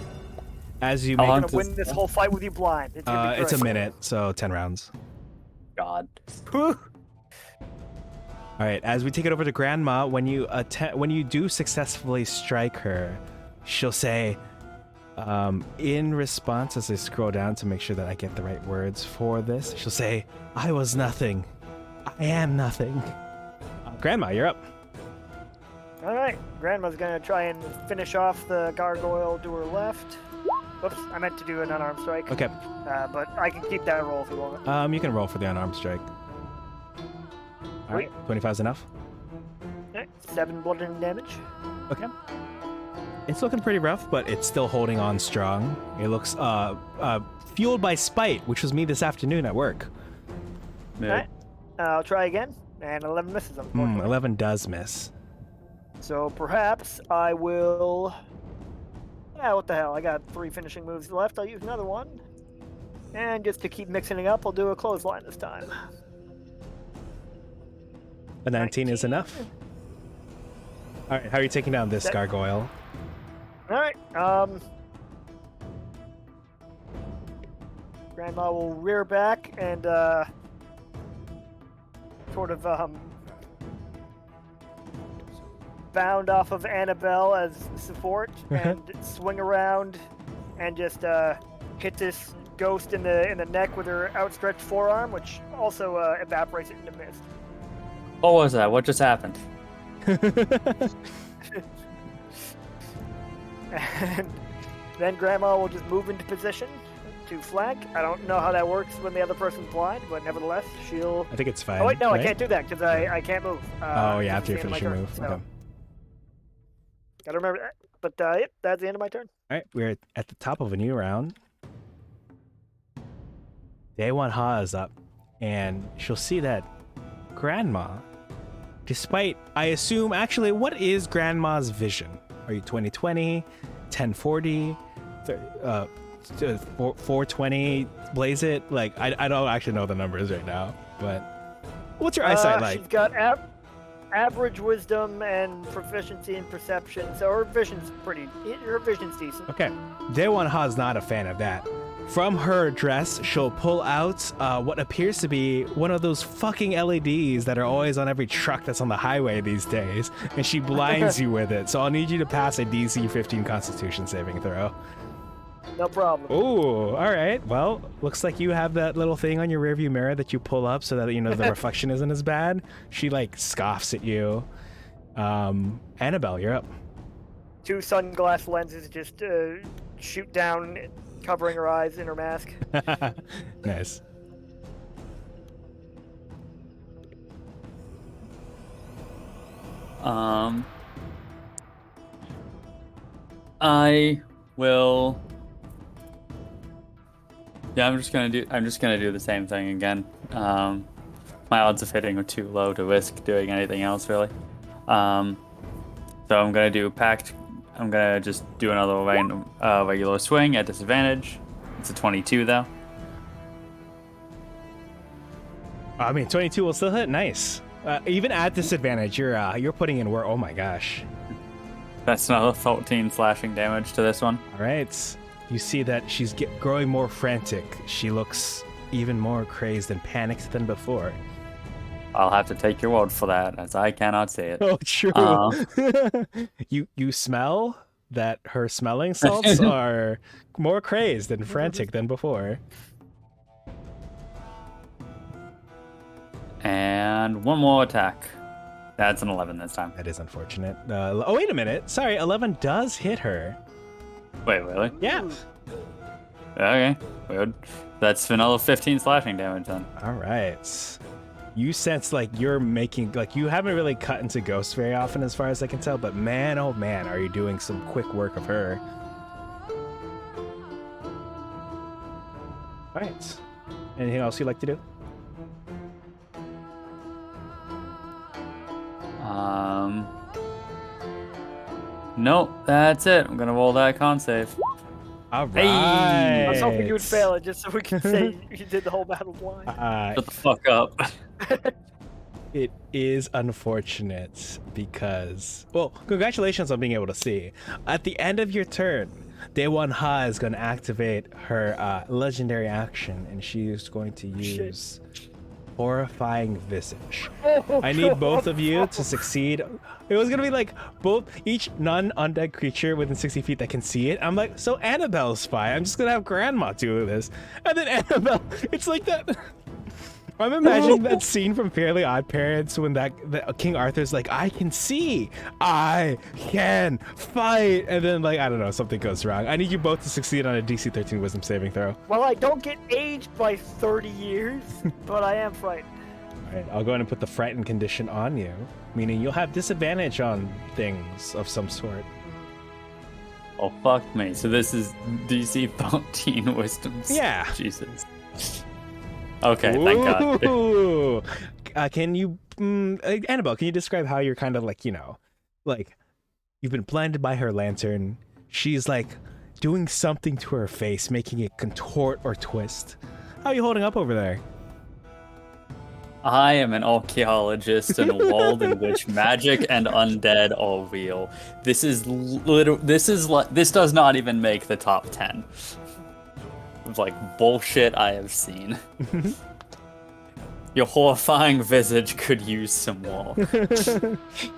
As you How make, long I'm gonna win this whole fight with you blind. It's, gonna be it's a great. minute, so 10 rounds. God. All right, as we take it over to Grandma, when you do successfully strike her, she'll say, in response, as I scroll down to make sure that I get the right words for this, she'll say, I was nothing. I am nothing. Grandma, you're up. All right, Grandma's gonna try and finish off the gargoyle to her left. Whoops, I meant to do an unarmed strike. Okay. But I can keep that roll if you want. You can roll for the unarmed strike. All right, 25 is enough. Okay, 7 bludgeoning damage. Okay. It's looking pretty rough, but it's still holding on strong. It looks fueled by spite, which was me this afternoon at work. Mid. All right, I'll try again, and 11 misses, unfortunately. 11 does miss. So perhaps I will... Yeah, what the hell, I got 3 finishing moves left. I'll use another one. And just to keep mixing it up, I'll do a clothesline this time. A 19 is enough. All right, how are you taking down this gargoyle? All right, Grandma will rear back and sort of bound off of Annabelle as support and swing around and just hit this ghost in the neck with her outstretched forearm, which also evaporates it into mist. What was that? What just happened? And then Grandma will just move into position to flank. I don't know how that works when the other person's blind, but nevertheless, she'll... I think it's fine. Oh, wait, no, right? I can't do that because I can't move. Oh, yeah, after you it's the finish end your of my move. turn, Okay. so gotta remember that. But yep, that's the end of my turn. All right, we're at the top of a new round. Day One Ha is up, and she'll see that Grandma, despite, I assume, actually, what is Grandma's vision? Are you 20/20, 10/40, 420, blaze it? Like, I don't actually know the numbers right now, but what's your eyesight like? She's got average wisdom and proficiency in perception, so her vision's decent. Okay, Day One Ha is not a fan of that. From her dress, she'll pull out what appears to be one of those fucking LEDs that are always on every truck that's on the highway these days, and she blinds you with it. So I'll need you to pass a DC 15 Constitution saving throw. No problem. Ooh, all right. Well, looks like you have that little thing on your rearview mirror that you pull up so that, you know, the reflection isn't as bad. She, like, scoffs at you. Annabelle, you're up. 2 sunglass lenses just shoot down, covering her eyes in her mask. Nice. I will. Yeah, I'm just gonna do the same thing again. My odds of hitting are too low to risk doing anything else really. So I'm gonna do packed. I'm gonna just do another random regular swing at disadvantage. It's a 22 though. I mean, 22 will still hit. Nice. Even at disadvantage, you're putting in work. Oh my gosh. That's another 14 slashing damage to this one. All right. You see that she's growing more frantic. She looks even more crazed and panicked than before. I'll have to take your word for that, as I cannot see it. Oh, true. You smell that her smelling salts are more crazed and frantic than before. And one more attack. That's an 11 this time. That is unfortunate. Oh, wait a minute. Sorry, 11 does hit her. Wait, really? Yeah. Okay, weird. That's another 15 slashing damage then. All right. You sense like you're making, like you haven't really cut into ghosts very often as far as I can tell, but man, oh man, are you doing some quick work of her. All right. Anything else you'd like to do? Nope, that's it. I'm gonna roll that con save. All right. I was hoping you would fail it just so we can say you did the whole battle blind. Shut the fuck up. It is unfortunate because, well, congratulations on being able to see. At the end of your turn, Day One Ha is going to activate her legendary action, and she is going to use horrifying visage. Oh, I need both God. of you to succeed. It was gonna be like each non-undead creature within 60 feet that can see it. I'm like, so Annabelle's fine. I'm just gonna have Grandma do this, and then Annabelle. It's like that. I'm imagining that scene from Fairly Odd Parents when that King Arthur's like, I can see, I can fight, and then like I don't know, something goes wrong. I need you both to succeed on a DC 13 Wisdom saving throw. Well, I don't get aged by 30 years, but I am frightened. All right, I'll go ahead and put the frightened condition on you, meaning you'll have disadvantage on things of some sort. Oh, fuck me. So this is DC 13 Wisdom. Yeah. Jesus. Okay, thank God. Ooh. Can you, Annabelle, can you describe how you're kind of like, like you've been blinded by her lantern. She's like doing something to her face, making it contort or twist. How are you holding up over there? I am an archaeologist in a world in which magic and undead are real. This does not even make the top 10. Like bullshit I have seen. Your horrifying visage could use some more.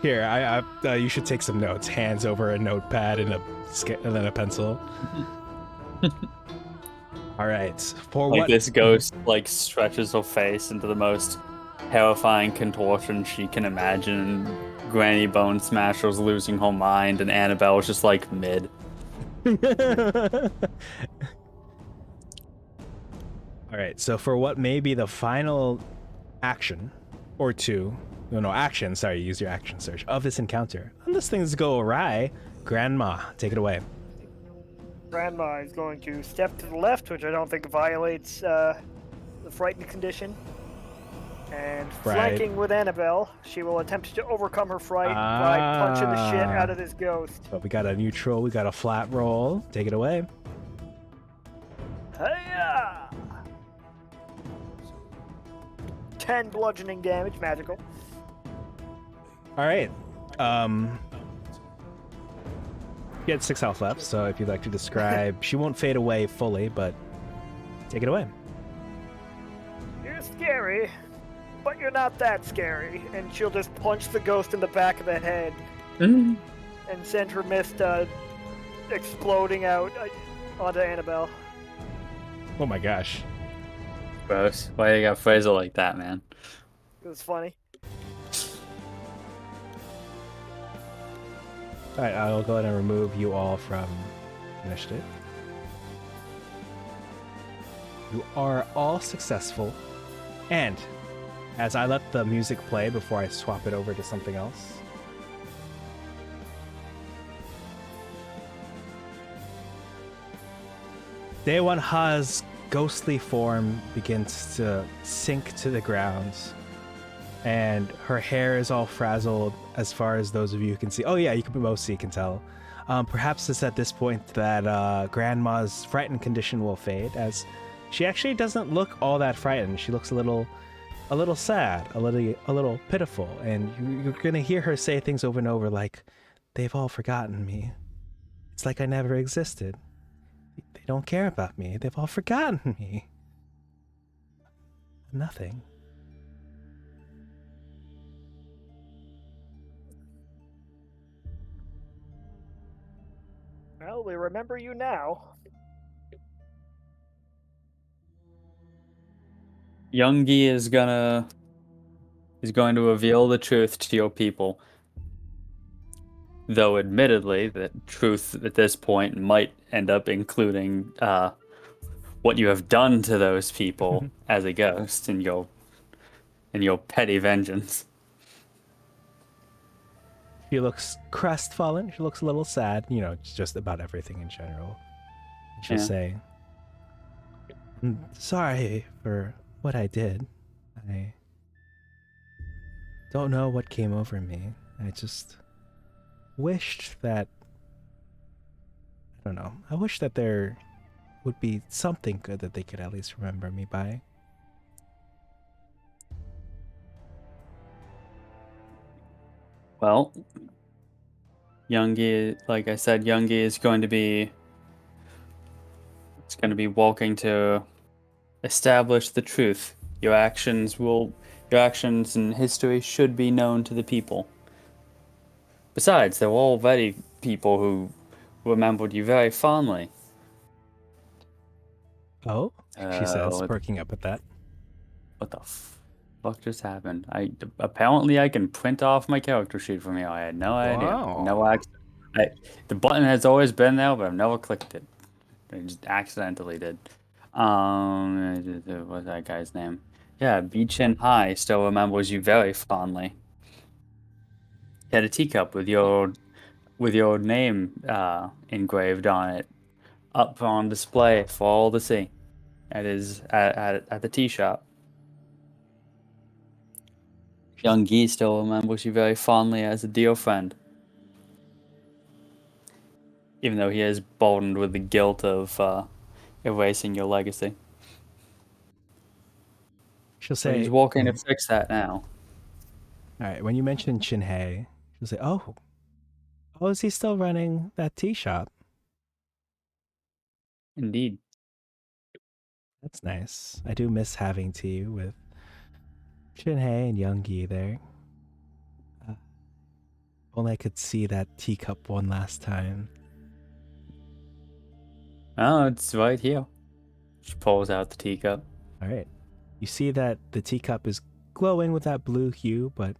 Here, you should take some notes. Hands over a notepad and then a pencil. All right. For like what? This ghost like stretches her face into the most terrifying contortion she can imagine. Granny Bone Smasher's losing her mind, and Annabelle's just like mid. All right, so for what may be the final action, or two, action, sorry, use your action search, of this encounter, unless things go awry, Grandma, take it away. Grandma is going to step to the left, which I don't think violates the frightened condition. And flanking with Annabelle, she will attempt to overcome her fright by punching the shit out of this ghost. But we got a neutral, we got a flat roll. Take it away. Hiya! 10 bludgeoning damage, magical. All right. You had 6 health left, so if you'd like to describe, she won't fade away fully, but take it away. You're scary, but you're not that scary. And she'll just punch the ghost in the back of the head and send her mist exploding out onto Annabelle. Oh my gosh. Gross. Why you gotta phrase it like that, man? It was funny. All right, I'll go ahead and remove you all from initiative. You are all successful, and as I let the music play before I swap it over to something else, Daewon Ha's ghostly form begins to sink to the ground, and her hair is all frazzled as far as those of you can see. Oh yeah, you can both see, can tell. Perhaps it's at this point that Grandma's frightened condition will fade, as she actually doesn't look all that frightened. She looks a little sad, a little pitiful, and you're gonna hear her say things over and over like, "They've all forgotten me. It's like I never existed. They don't care about me. They've all forgotten me. Nothing." Well, we remember you now. Youngie is going to reveal the truth to your people. Though admittedly, the truth at this point might end up including what you have done to those people as a ghost in your petty vengeance. She looks crestfallen. She looks a little sad, just about everything in general. She'll say, "I'm sorry for what I did. I don't know what came over me. I just wished that, I don't know, I wish that there would be something good that they could at least remember me by." Well, Youngie, like I said, Youngie is going to be walking to establish the truth Your actions and history should be known to the people. Besides, they're already people who remembered you very fondly. Oh, she says, What perking up at that. the fuck just happened? Apparently I can print off my character sheet from here. I had no idea. No Wow. accident. The button has always been there, but I've never clicked it. I just accidentally did. What's that guy's name? Yeah, Beechin High still remembers you very fondly. He had a teacup with your name engraved on it, up on display for all to see. At the tea shop. Young Gee still remembers you very fondly as a dear friend, even though he is burdened with the guilt of erasing your legacy. She'll But he's say, working to fix that now. all right, when you mention Shinhei, she'll say, oh, is he still running that tea shop? Indeed. That's nice. I do miss having tea with Shinhei and Youngie there. Only I could see that teacup one last time. Oh, it's right here. She pulls out the teacup. All right. You see that the teacup is glowing with that blue hue, but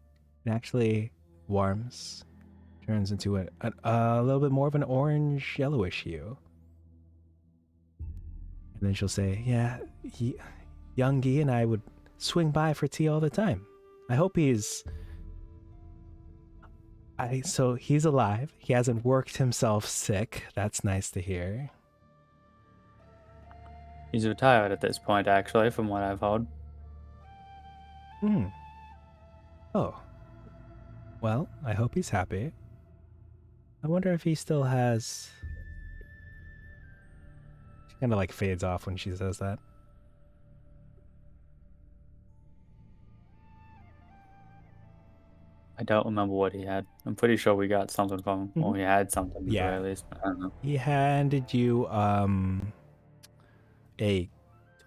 it actually warms, turns into a little bit more of an orange yellowish hue. And then she'll say, yeah, Youngie and I would swing by for tea all the time. I hope so he's alive. He hasn't worked himself sick. That's nice to hear. He's retired at this point, actually, from what I've heard. Oh. Well, I hope he's happy. I wonder if he still has... She kind of like fades off when she says that. I don't remember what he had. I'm pretty sure we got something from him. Well, he had something at the very least. I don't know. He handed you a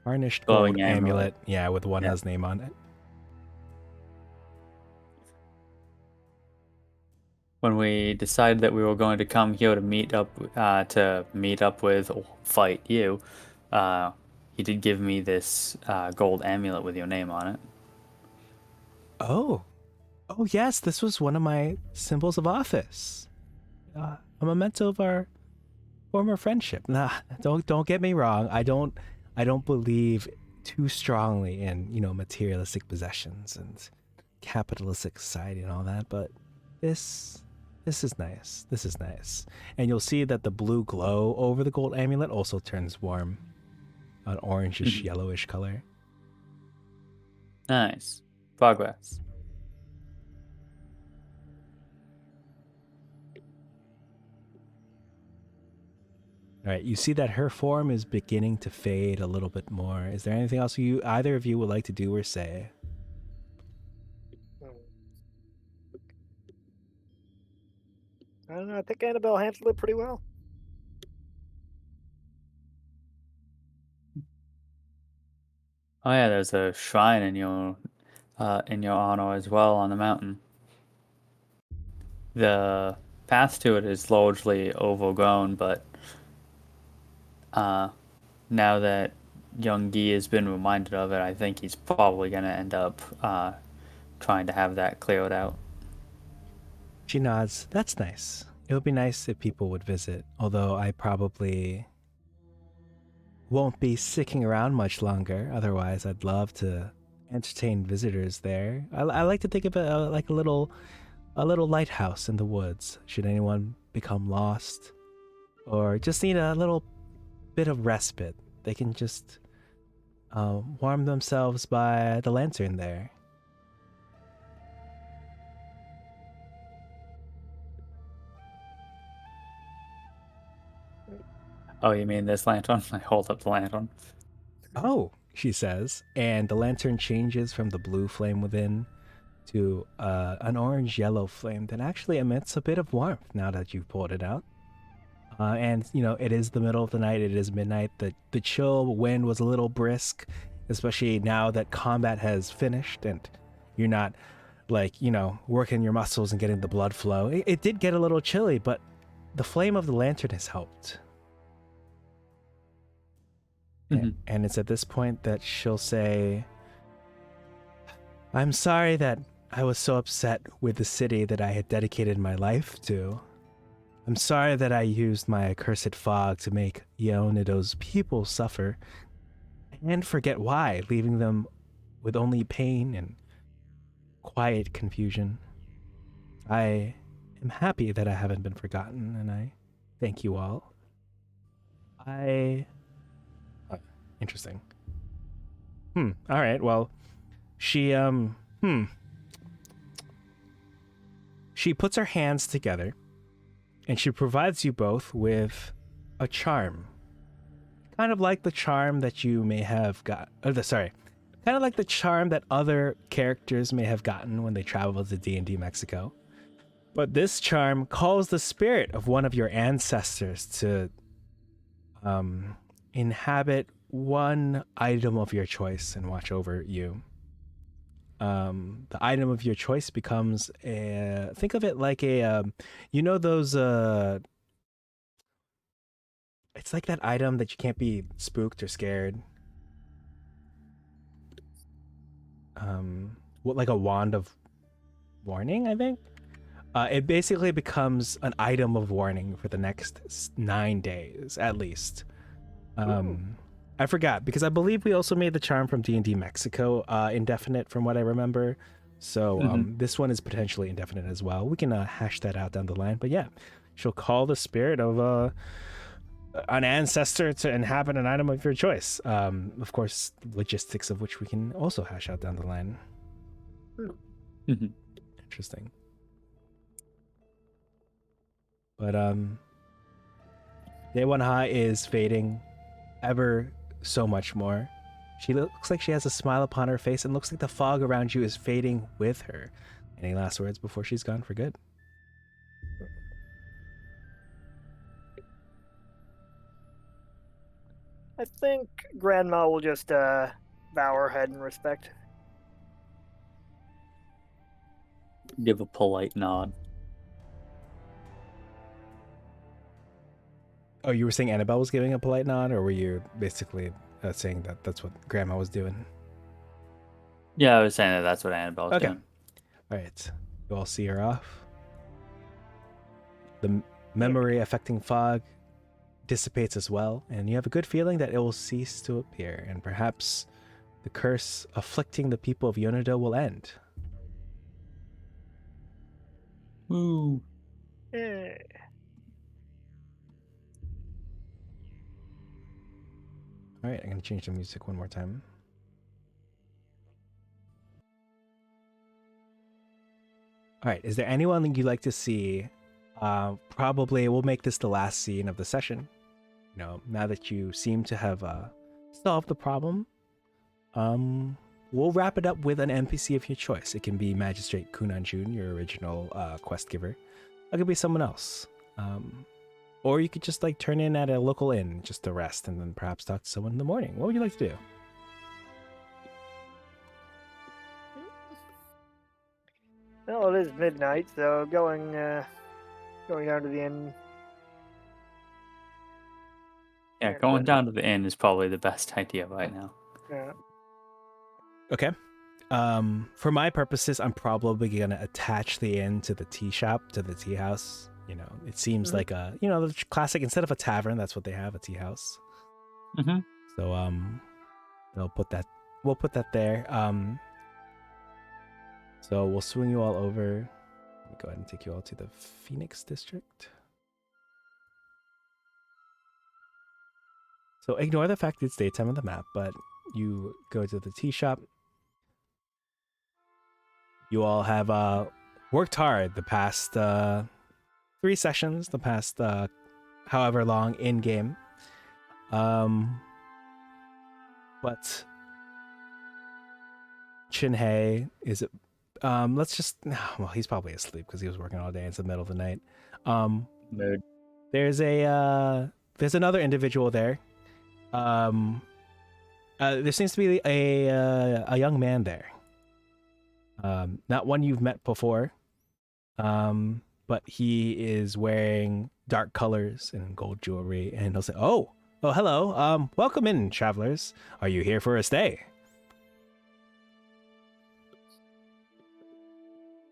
tarnished Glowing gold amulet. Yeah, with one his name on it. When we decided that we were going to come here to meet up with or fight you, he did give me this gold amulet with your name on it. Oh yes, this was one of my symbols of office. A memento of our former friendship. Nah, don't get me wrong. I don't believe too strongly in materialistic possessions and capitalistic society and all that, but this is nice. This is nice. And you'll see that the blue glow over the gold amulet also turns warm, an orangish yellowish color. Nice. Progress. All right, you see that her form is beginning to fade a little bit more. Is there anything else either of you would like to do or say? I don't know. I think Annabelle handled it pretty well. Oh yeah, there's a shrine in your honor as well on the mountain. The path to it is largely overgrown, but now that young Guy has been reminded of it, I think he's probably going to end up trying to have that cleared out. She nods. That's nice. It would be nice if people would visit, although I probably won't be sticking around much longer. Otherwise, I'd love to entertain visitors there. I like to think of it like a little lighthouse in the woods. Should anyone become lost or just need a little bit of respite, they can just warm themselves by the lantern there. Oh, you mean this lantern? I hold up the lantern. Oh, she says, and the lantern changes from the blue flame within to an orange-yellow flame that actually emits a bit of warmth now that you've pulled it out. And it is the middle of the night. It is midnight. The chill wind was a little brisk, especially now that combat has finished and you're not like, working your muscles and getting the blood flow. It did get a little chilly, but the flame of the lantern has helped. And it's at this point that she'll say, I'm sorry that I was so upset with the city that I had dedicated my life to. I'm sorry that I used my accursed fog to make Yeonido's people suffer and forget why, leaving them with only pain and quiet confusion. I am happy that I haven't been forgotten, and I thank you all. Interesting. All right, well, she puts her hands together and she provides you both with a charm. Kind of like the charm that you may have got, kind of like the charm that other characters may have gotten when they travel to D&D Mexico. But this charm calls the spirit of one of your ancestors to inhabit one item of your choice and watch over you. The item of your choice becomes think of it like those it's like that item that you can't be spooked or scared. Like a wand of warning, I think. It basically becomes an item of warning for the next 9 days, at least. I forgot, because I believe we also made the charm from D&D Mexico indefinite, from what I remember. So this one is potentially indefinite as well. We can hash that out down the line. But yeah, she'll call the spirit of an ancestor to inhabit an item of your choice. Of course, logistics of which we can also hash out down the line. Interesting. But Day One High is fading ever so much more. She looks like she has a smile upon her face and looks like the fog around you is fading with her. Any last words before she's gone for good? I think Grandma will just bow her head in respect. Give a polite nod. Oh, you were saying Annabelle was giving a polite nod, or were you basically saying that that's what Grandma was doing? Yeah, I was saying that that's what Annabelle's doing. All right. You all see her off. The memory affecting fog dissipates as well, and you have a good feeling that it will cease to appear, and perhaps the curse afflicting the people of Yeonido will end. Woo. Yeah. All right, I'm going to change the music one more time. All right, is there anyone that you'd like to see? Probably we'll make this the last scene of the session. Now that you seem to have solved the problem, we'll wrap it up with an NPC of your choice. It can be Magistrate Kunanjun, your original quest giver. It could be someone else. Or you could just turn in at a local inn just to rest and then perhaps talk to someone in the morning. What would you like to do? Well, it is midnight, so going down to the inn. Yeah, going down to the inn is probably the best idea right now. Yeah. Okay. For my purposes, I'm probably going to attach the inn to the tea shop, to the tea house. It seems like the classic, instead of a tavern, that's what they have, a tea house. So, we'll put that there. So we'll swing you all over. Let me go ahead and take you all to the Phoenix district. So ignore the fact it's daytime on the map, but you go to the tea shop. You all have worked hard the past 3 sessions, the past however long in game. But Chinhei is he's probably asleep because he was working all day. It's the middle of the night. Mood. There's another individual there. There seems to be a young man there. Not one you've met before. But he is wearing dark colors and gold jewelry, and he'll say, "Oh, hello. Welcome in, travelers. Are you here for a stay?"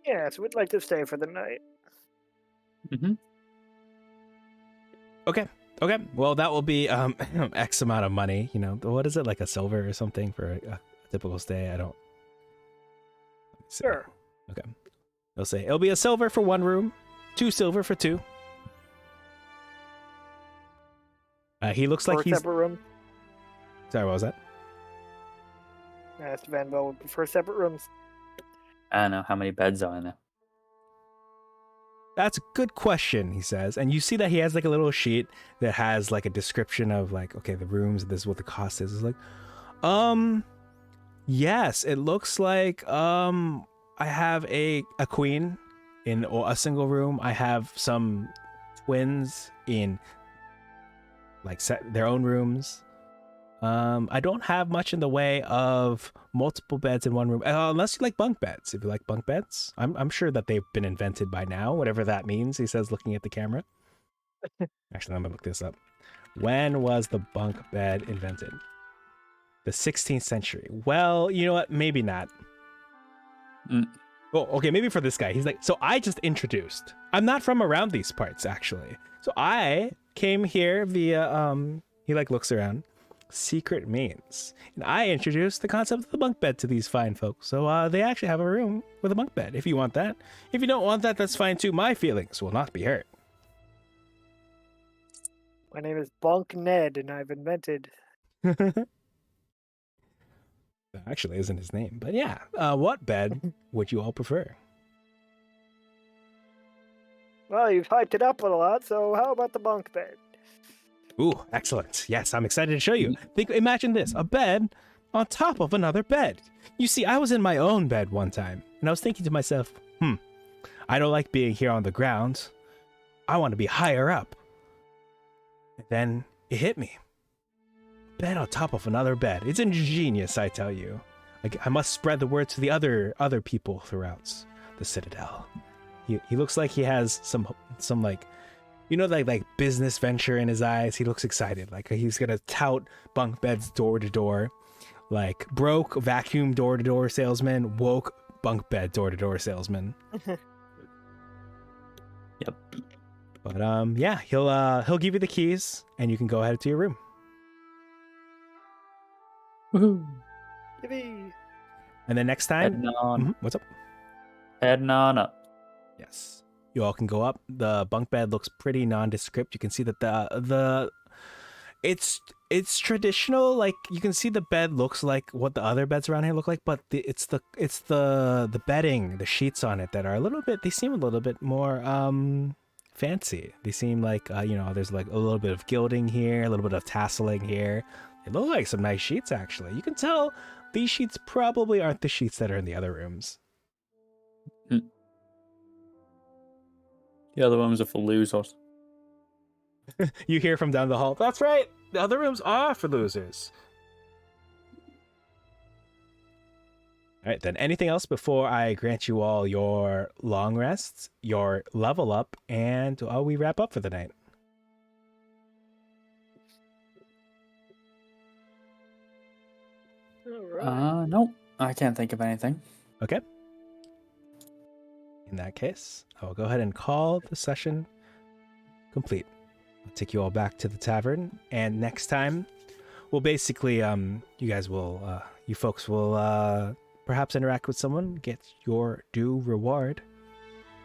Yes, we'd like to stay for the night. Mm-hmm. Okay. Well, that will be X amount of money. You know, what is it, like a silver or something for a typical stay? I don't. Let me see. Sure. Okay. They'll say it'll be a silver for 1 room, 2 silver for 2. He looks like Four he's. separate rooms. Sorry, what was that? Yes, Van Bell would prefer separate rooms. I don't know how many beds are in there. That's a good question, he says. And you see that he has like a little sheet that has like a description of like, okay, the rooms, this is what the cost is. It's like, yes, it looks like I have a queen in a single room. I have some twins in like their own rooms. I don't have much in the way of multiple beds in 1 room, unless you like bunk beds. If you like bunk beds, I'm sure that they've been invented by now, whatever that means. He says, looking at the camera. Actually, I'm gonna look this up. When was the bunk bed invented? The 16th century. Well, you know what? Maybe not. Well, okay, maybe for this guy. He's like, so I just introduced. I'm not from around these parts, actually. So I came here via he like looks around. Secret means. And I introduced the concept of the bunk bed to these fine folks. So they actually have a room with a bunk bed if you want that. If you don't want that, that's fine too. My feelings will not be hurt. My name is Bunk Ned, and I've invented. That actually isn't his name, but yeah. What bed would you all prefer? Well, you've hyped it up a lot, so how about the bunk bed? Ooh, excellent. Yes, I'm excited to show you. Imagine this, a bed on top of another bed. You see, I was in my own bed one time, and I was thinking to myself, I don't like being here on the ground. I want to be higher up. And then it hit me. Bed on top of another bed. It's ingenious, I tell you. I must spread the word to the other people throughout the Citadel. He looks like he has some like, you know, like business venture in his eyes. He looks excited, like he's gonna tout bunk beds door to door, like broke vacuum door to door salesman, woke bunk bed door to door salesman. Yep. But yeah, he'll give you the keys, and you can go ahead to your room. Woohoo! Yippee! And then next time, Heading on. what's up? Heading on up. Yes, you all can go up. The bunk bed looks pretty nondescript. You can see that it's traditional. Like you can see the bed looks like what the other beds around here look like, but it's the bedding, the sheets on it that are a little bit. They seem a little bit more fancy. They seem like there's like a little bit of gilding here, a little bit of tasseling here. They look like some nice sheets, actually. You can tell these sheets probably aren't the sheets that are in the other rooms. The other rooms are for losers. You hear from down the hall, that's right, the other rooms are for losers. All right, then anything else before I grant you all your long rests, your level up, and we wrap up for the night? All right. No, I can't think of anything. Okay. In that case, I will go ahead and call the session complete. I'll take you all back to the tavern, and next time, we'll basically, you folks will perhaps interact with someone, get your due reward,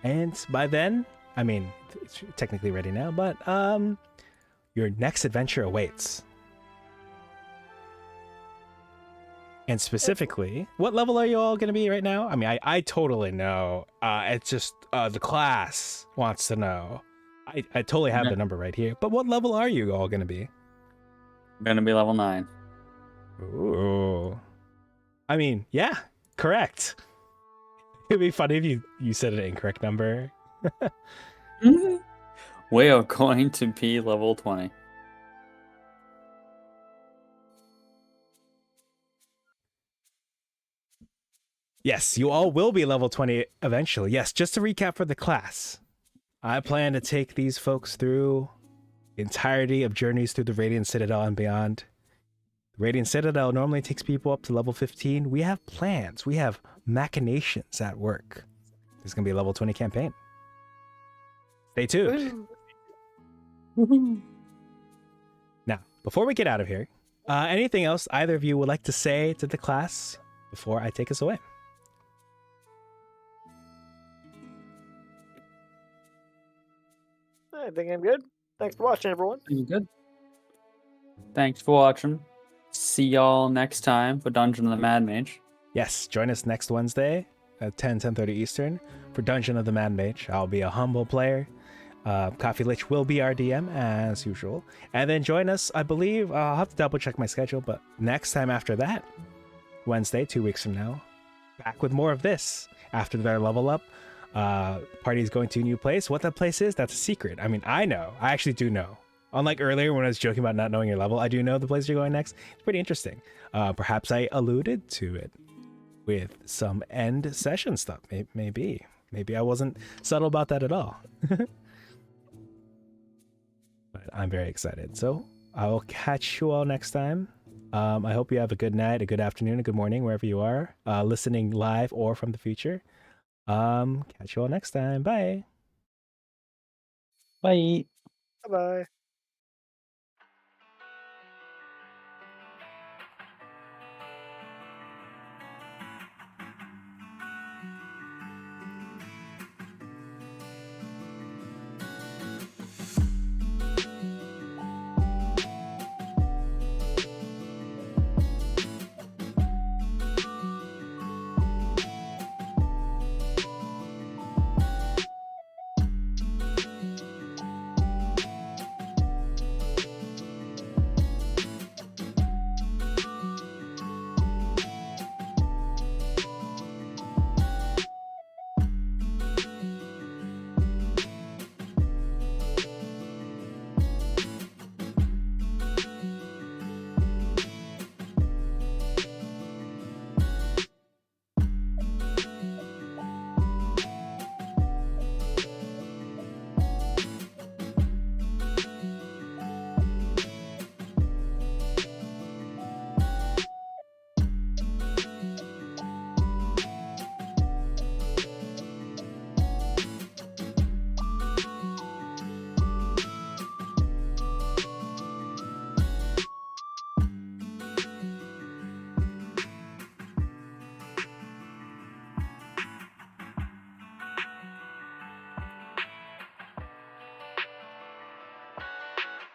and by then, I mean, it's technically ready now, but your next adventure awaits. And specifically, what level are you all going to be right now? I mean, I totally know. It's just the class wants to know. I totally have the number right here. But what level are you all going to be? I'm going to be level 9. Ooh. I mean, yeah, correct. It'd be funny if you said an incorrect number. We are going to be level 20. Yes, you all will be level 20 eventually. Yes, just to recap for the class, I plan to take these folks through the entirety of journeys through the Radiant Citadel and beyond. The Radiant Citadel normally takes people up to level 15. We have plans, we have machinations at work. There's going to be a level 20 campaign. Stay tuned. Now, before we get out of here, anything else either of you would like to say to the class before I take us away? I think I'm good. Thanks for watching, everyone. You good? Thanks for watching. See y'all next time for Dungeon of the Mad Mage. Yes, join us next Wednesday at 10:30 Eastern for Dungeon of the Mad Mage. I'll be a humble player. Coffee Lich will be our DM as usual. And then join us, I believe, I'll have to double check my schedule, but next time after that, Wednesday, 2 weeks from now, back with more of this. After their level up, party's going to a new place. What that place is, that's a secret. I mean, I know. I actually do know. Unlike earlier when I was joking about not knowing your level, I do know the place you're going next. It's pretty interesting. Perhaps I alluded to it with some end session stuff. Maybe I wasn't subtle about that at all. But I'm very excited. So I will catch you all next time. I hope you have a good night, a good afternoon, a good morning, wherever you are, listening live or from the future. Catch you all next time. Bye. Bye. Bye-bye.